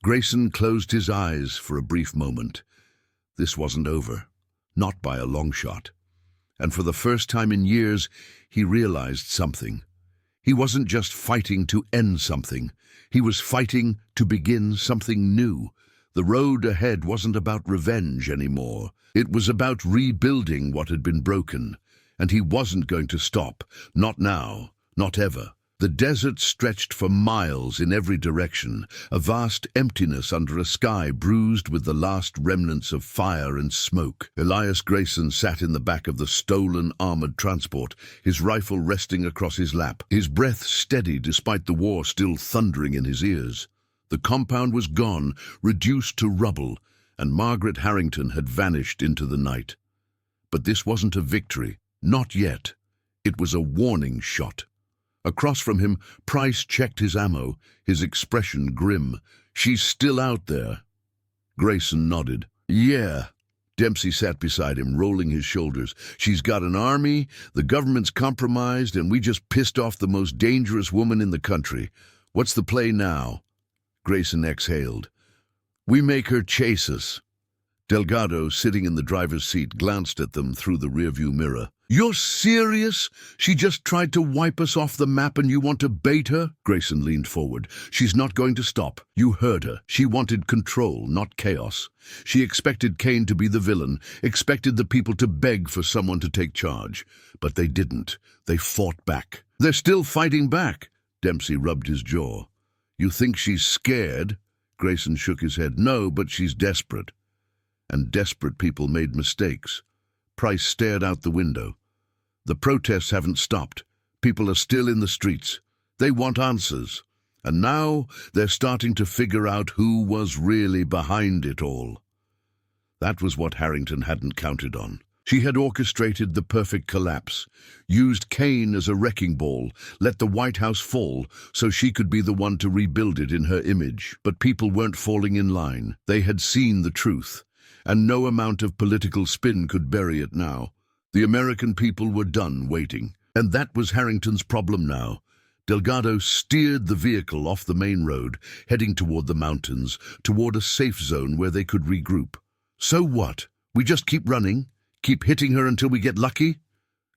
Grayson closed his eyes for a brief moment. This wasn't over. Not by a long shot. And for the first time in years, he realized something. He wasn't just fighting to end something. He was fighting to begin something new. The road ahead wasn't about revenge anymore. It was about rebuilding what had been broken. And he wasn't going to stop. Not now. Not ever. The desert stretched for miles in every direction, a vast emptiness under a sky bruised with the last remnants of fire and smoke. Elias Grayson sat in the back of the stolen armored transport, his rifle resting across his lap, his breath steady despite the war still thundering in his ears. The compound was gone, reduced to rubble, and Margaret Harrington had vanished into the night. But this wasn't a victory. Not yet. It was a warning shot. Across from him, Price checked his ammo, his expression grim. She's still out there. Grayson nodded. Yeah. Dempsey sat beside him, rolling his shoulders. She's got an army, the government's compromised, and we just pissed off the most dangerous woman in the country. What's the play now? Grayson exhaled. We make her chase us. Delgado, sitting in the driver's seat, glanced at them through the rearview mirror. You're serious? She just tried to wipe us off the map and you want to bait her? Grayson leaned forward. She's not going to stop. You heard her. She wanted control, not chaos. She expected Kane to be the villain, expected the people to beg for someone to take charge. But they didn't. They fought back. They're still fighting back. Dempsey rubbed his jaw. You think she's scared? Grayson shook his head. No, but she's desperate. And desperate people made mistakes. Price stared out the window. The protests haven't stopped. People are still in the streets. They want answers. And now they're starting to figure out who was really behind it all. That was what Harrington hadn't counted on. She had orchestrated the perfect collapse, used Kane as a wrecking ball, let the White House fall so she could be the one to rebuild it in her image. But people weren't falling in line. They had seen the truth, and no amount of political spin could bury it now. The American people were done waiting. And that was Harrington's problem now. Delgado steered the vehicle off the main road, heading toward the mountains, toward a safe zone where they could regroup. So what? We just keep running? Keep hitting her until we get lucky?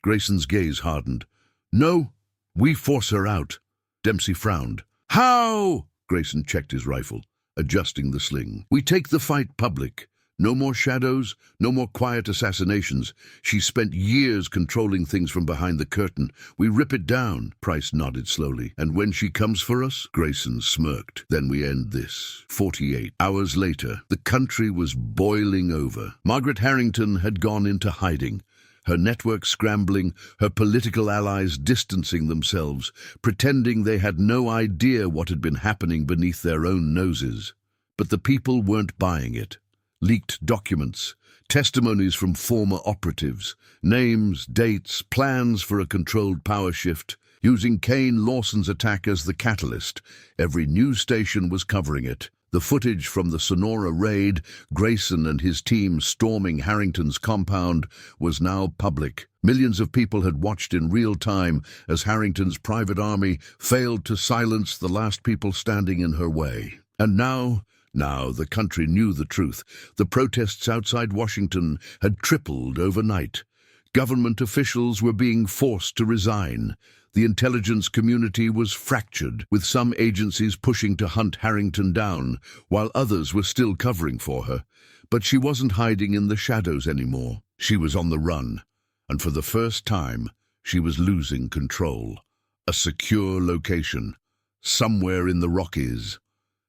Grayson's gaze hardened. No, we force her out. Dempsey frowned. How? Grayson checked his rifle, adjusting the sling. We take the fight public. No more shadows, no more quiet assassinations. She spent years controlling things from behind the curtain. We rip it down. Price nodded slowly. And when she comes for us? Grayson smirked. Then we end this. 48 hours later, the country was boiling over. Margaret Harrington had gone into hiding, her network scrambling, her political allies distancing themselves, pretending they had no idea what had been happening beneath their own noses. But the people weren't buying it. Leaked documents, testimonies from former operatives, names, dates, plans for a controlled power shift, using Kane Lawson's attack as the catalyst. Every news station was covering it. The footage from the Sonora raid, Grayson and his team storming Harrington's compound, was now public. Millions of people had watched in real time as Harrington's private army failed to silence the last people standing in her way. And now the country knew the truth. The protests outside Washington had tripled overnight. Government officials were being forced to resign. The intelligence community was fractured, with some agencies pushing to hunt Harrington down, while others were still covering for her. But she wasn't hiding in the shadows anymore. She was on the run, and for the first time, she was losing control. A secure location, somewhere in the Rockies.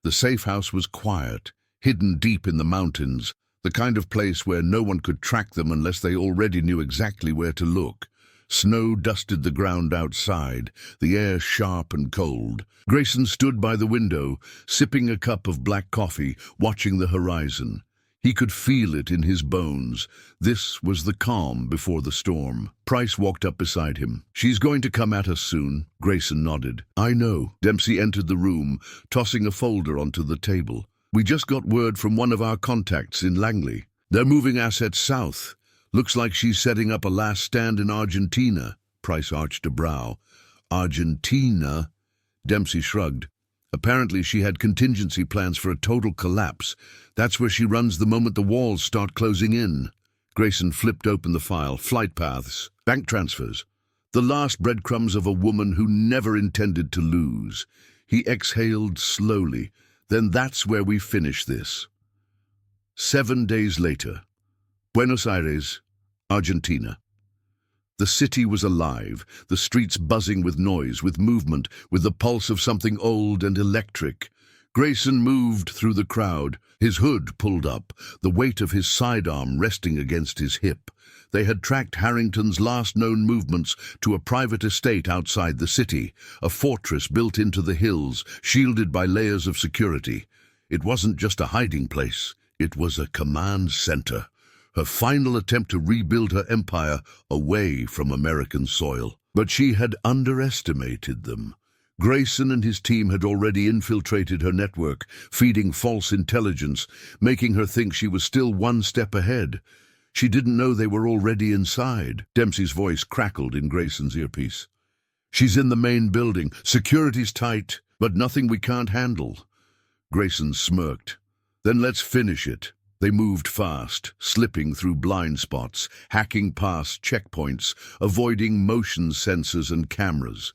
The safe house was quiet, hidden deep in the mountains, the kind of place where no one could track them unless they already knew exactly where to look. Snow dusted the ground outside, the air sharp and cold. Grayson stood by the window, sipping a cup of black coffee, watching the horizon. He could feel it in his bones. This was the calm before the storm. Price walked up beside him. She's going to come at us soon. Grayson nodded. I know. Dempsey entered the room, tossing a folder onto the table. We just got word from one of our contacts in Langley. They're moving assets south. Looks like she's setting up a last stand in Argentina. Price arched a brow. Argentina? Dempsey shrugged. Apparently she had contingency plans for a total collapse. That's where she runs the moment the walls start closing in. Grayson flipped open the file. Flight paths, bank transfers. The last breadcrumbs of a woman who never intended to lose. He exhaled slowly. Then that's where we finish this. 7 days later. Buenos Aires, Argentina. The city was alive, the streets buzzing with noise, with movement, with the pulse of something old and electric. Grayson moved through the crowd, his hood pulled up, the weight of his sidearm resting against his hip. They had tracked Harrington's last known movements to a private estate outside the city, a fortress built into the hills, shielded by layers of security. It wasn't just a hiding place, it was a command center. Her final attempt to rebuild her empire away from American soil. But she had underestimated them. Grayson and his team had already infiltrated her network, feeding false intelligence, making her think she was still one step ahead. She didn't know they were already inside. Dempsey's voice crackled in Grayson's earpiece. She's in the main building. Security's tight, but nothing we can't handle. Grayson smirked. Then let's finish it. They moved fast, slipping through blind spots, hacking past checkpoints, avoiding motion sensors and cameras.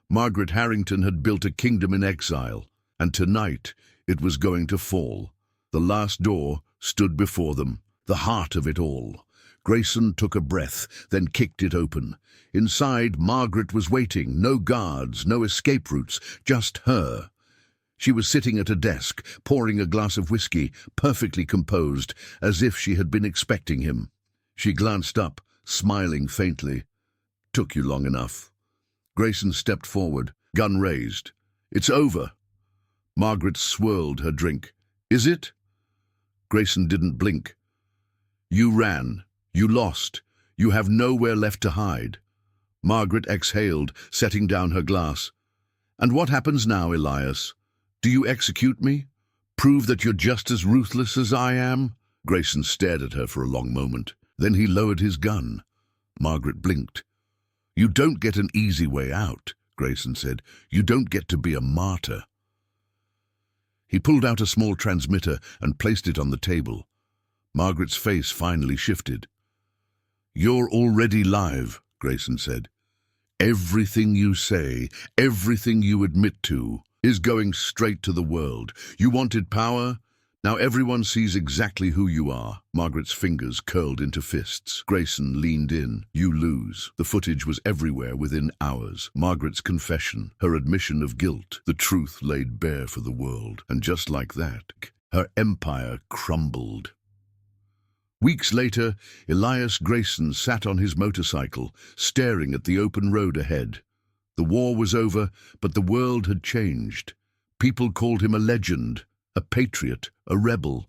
Margaret Harrington had built a kingdom in exile, and tonight it was going to fall. The last door stood before them, the heart of it all. Grayson took a breath, then kicked it open. Inside, Margaret was waiting, no guards, no escape routes, just her. She was sitting at a desk, pouring a glass of whiskey, perfectly composed, as if she had been expecting him. She glanced up, smiling faintly. "Took you long enough." Grayson stepped forward, gun raised. "It's over. Margaret swirled her drink. Is it? Grayson didn't blink. You ran. You lost. You have nowhere left to hide. Margaret exhaled, setting down her glass. And what happens now, Elias? Do you execute me? Prove that you're just as ruthless as I am? Grayson stared at her for a long moment. Then he lowered his gun. Margaret blinked. You don't get an easy way out, Grayson said. You don't get to be a martyr. He pulled out a small transmitter and placed it on the table. Margaret's face finally shifted. You're already live, Grayson said. Everything you say, everything you admit to, is going straight to the world. You wanted power? Now everyone sees exactly who you are. Margaret's fingers curled into fists. Grayson leaned in. You lose. The footage was everywhere within hours. Margaret's confession, her admission of guilt, the truth laid bare for the world. And just like that, her empire crumbled. Weeks later, Elias Grayson sat on his motorcycle, staring at the open road ahead. The war was over, but the world had changed. People called him a legend, a patriot, a rebel.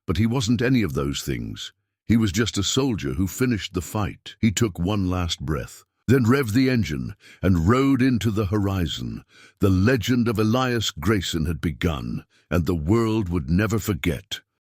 But he wasn't any of those things. He was just a soldier who finished the fight. He took one last breath, then revved the engine and rode into the horizon. The legend of Elias Grayson had begun, and the world would never forget.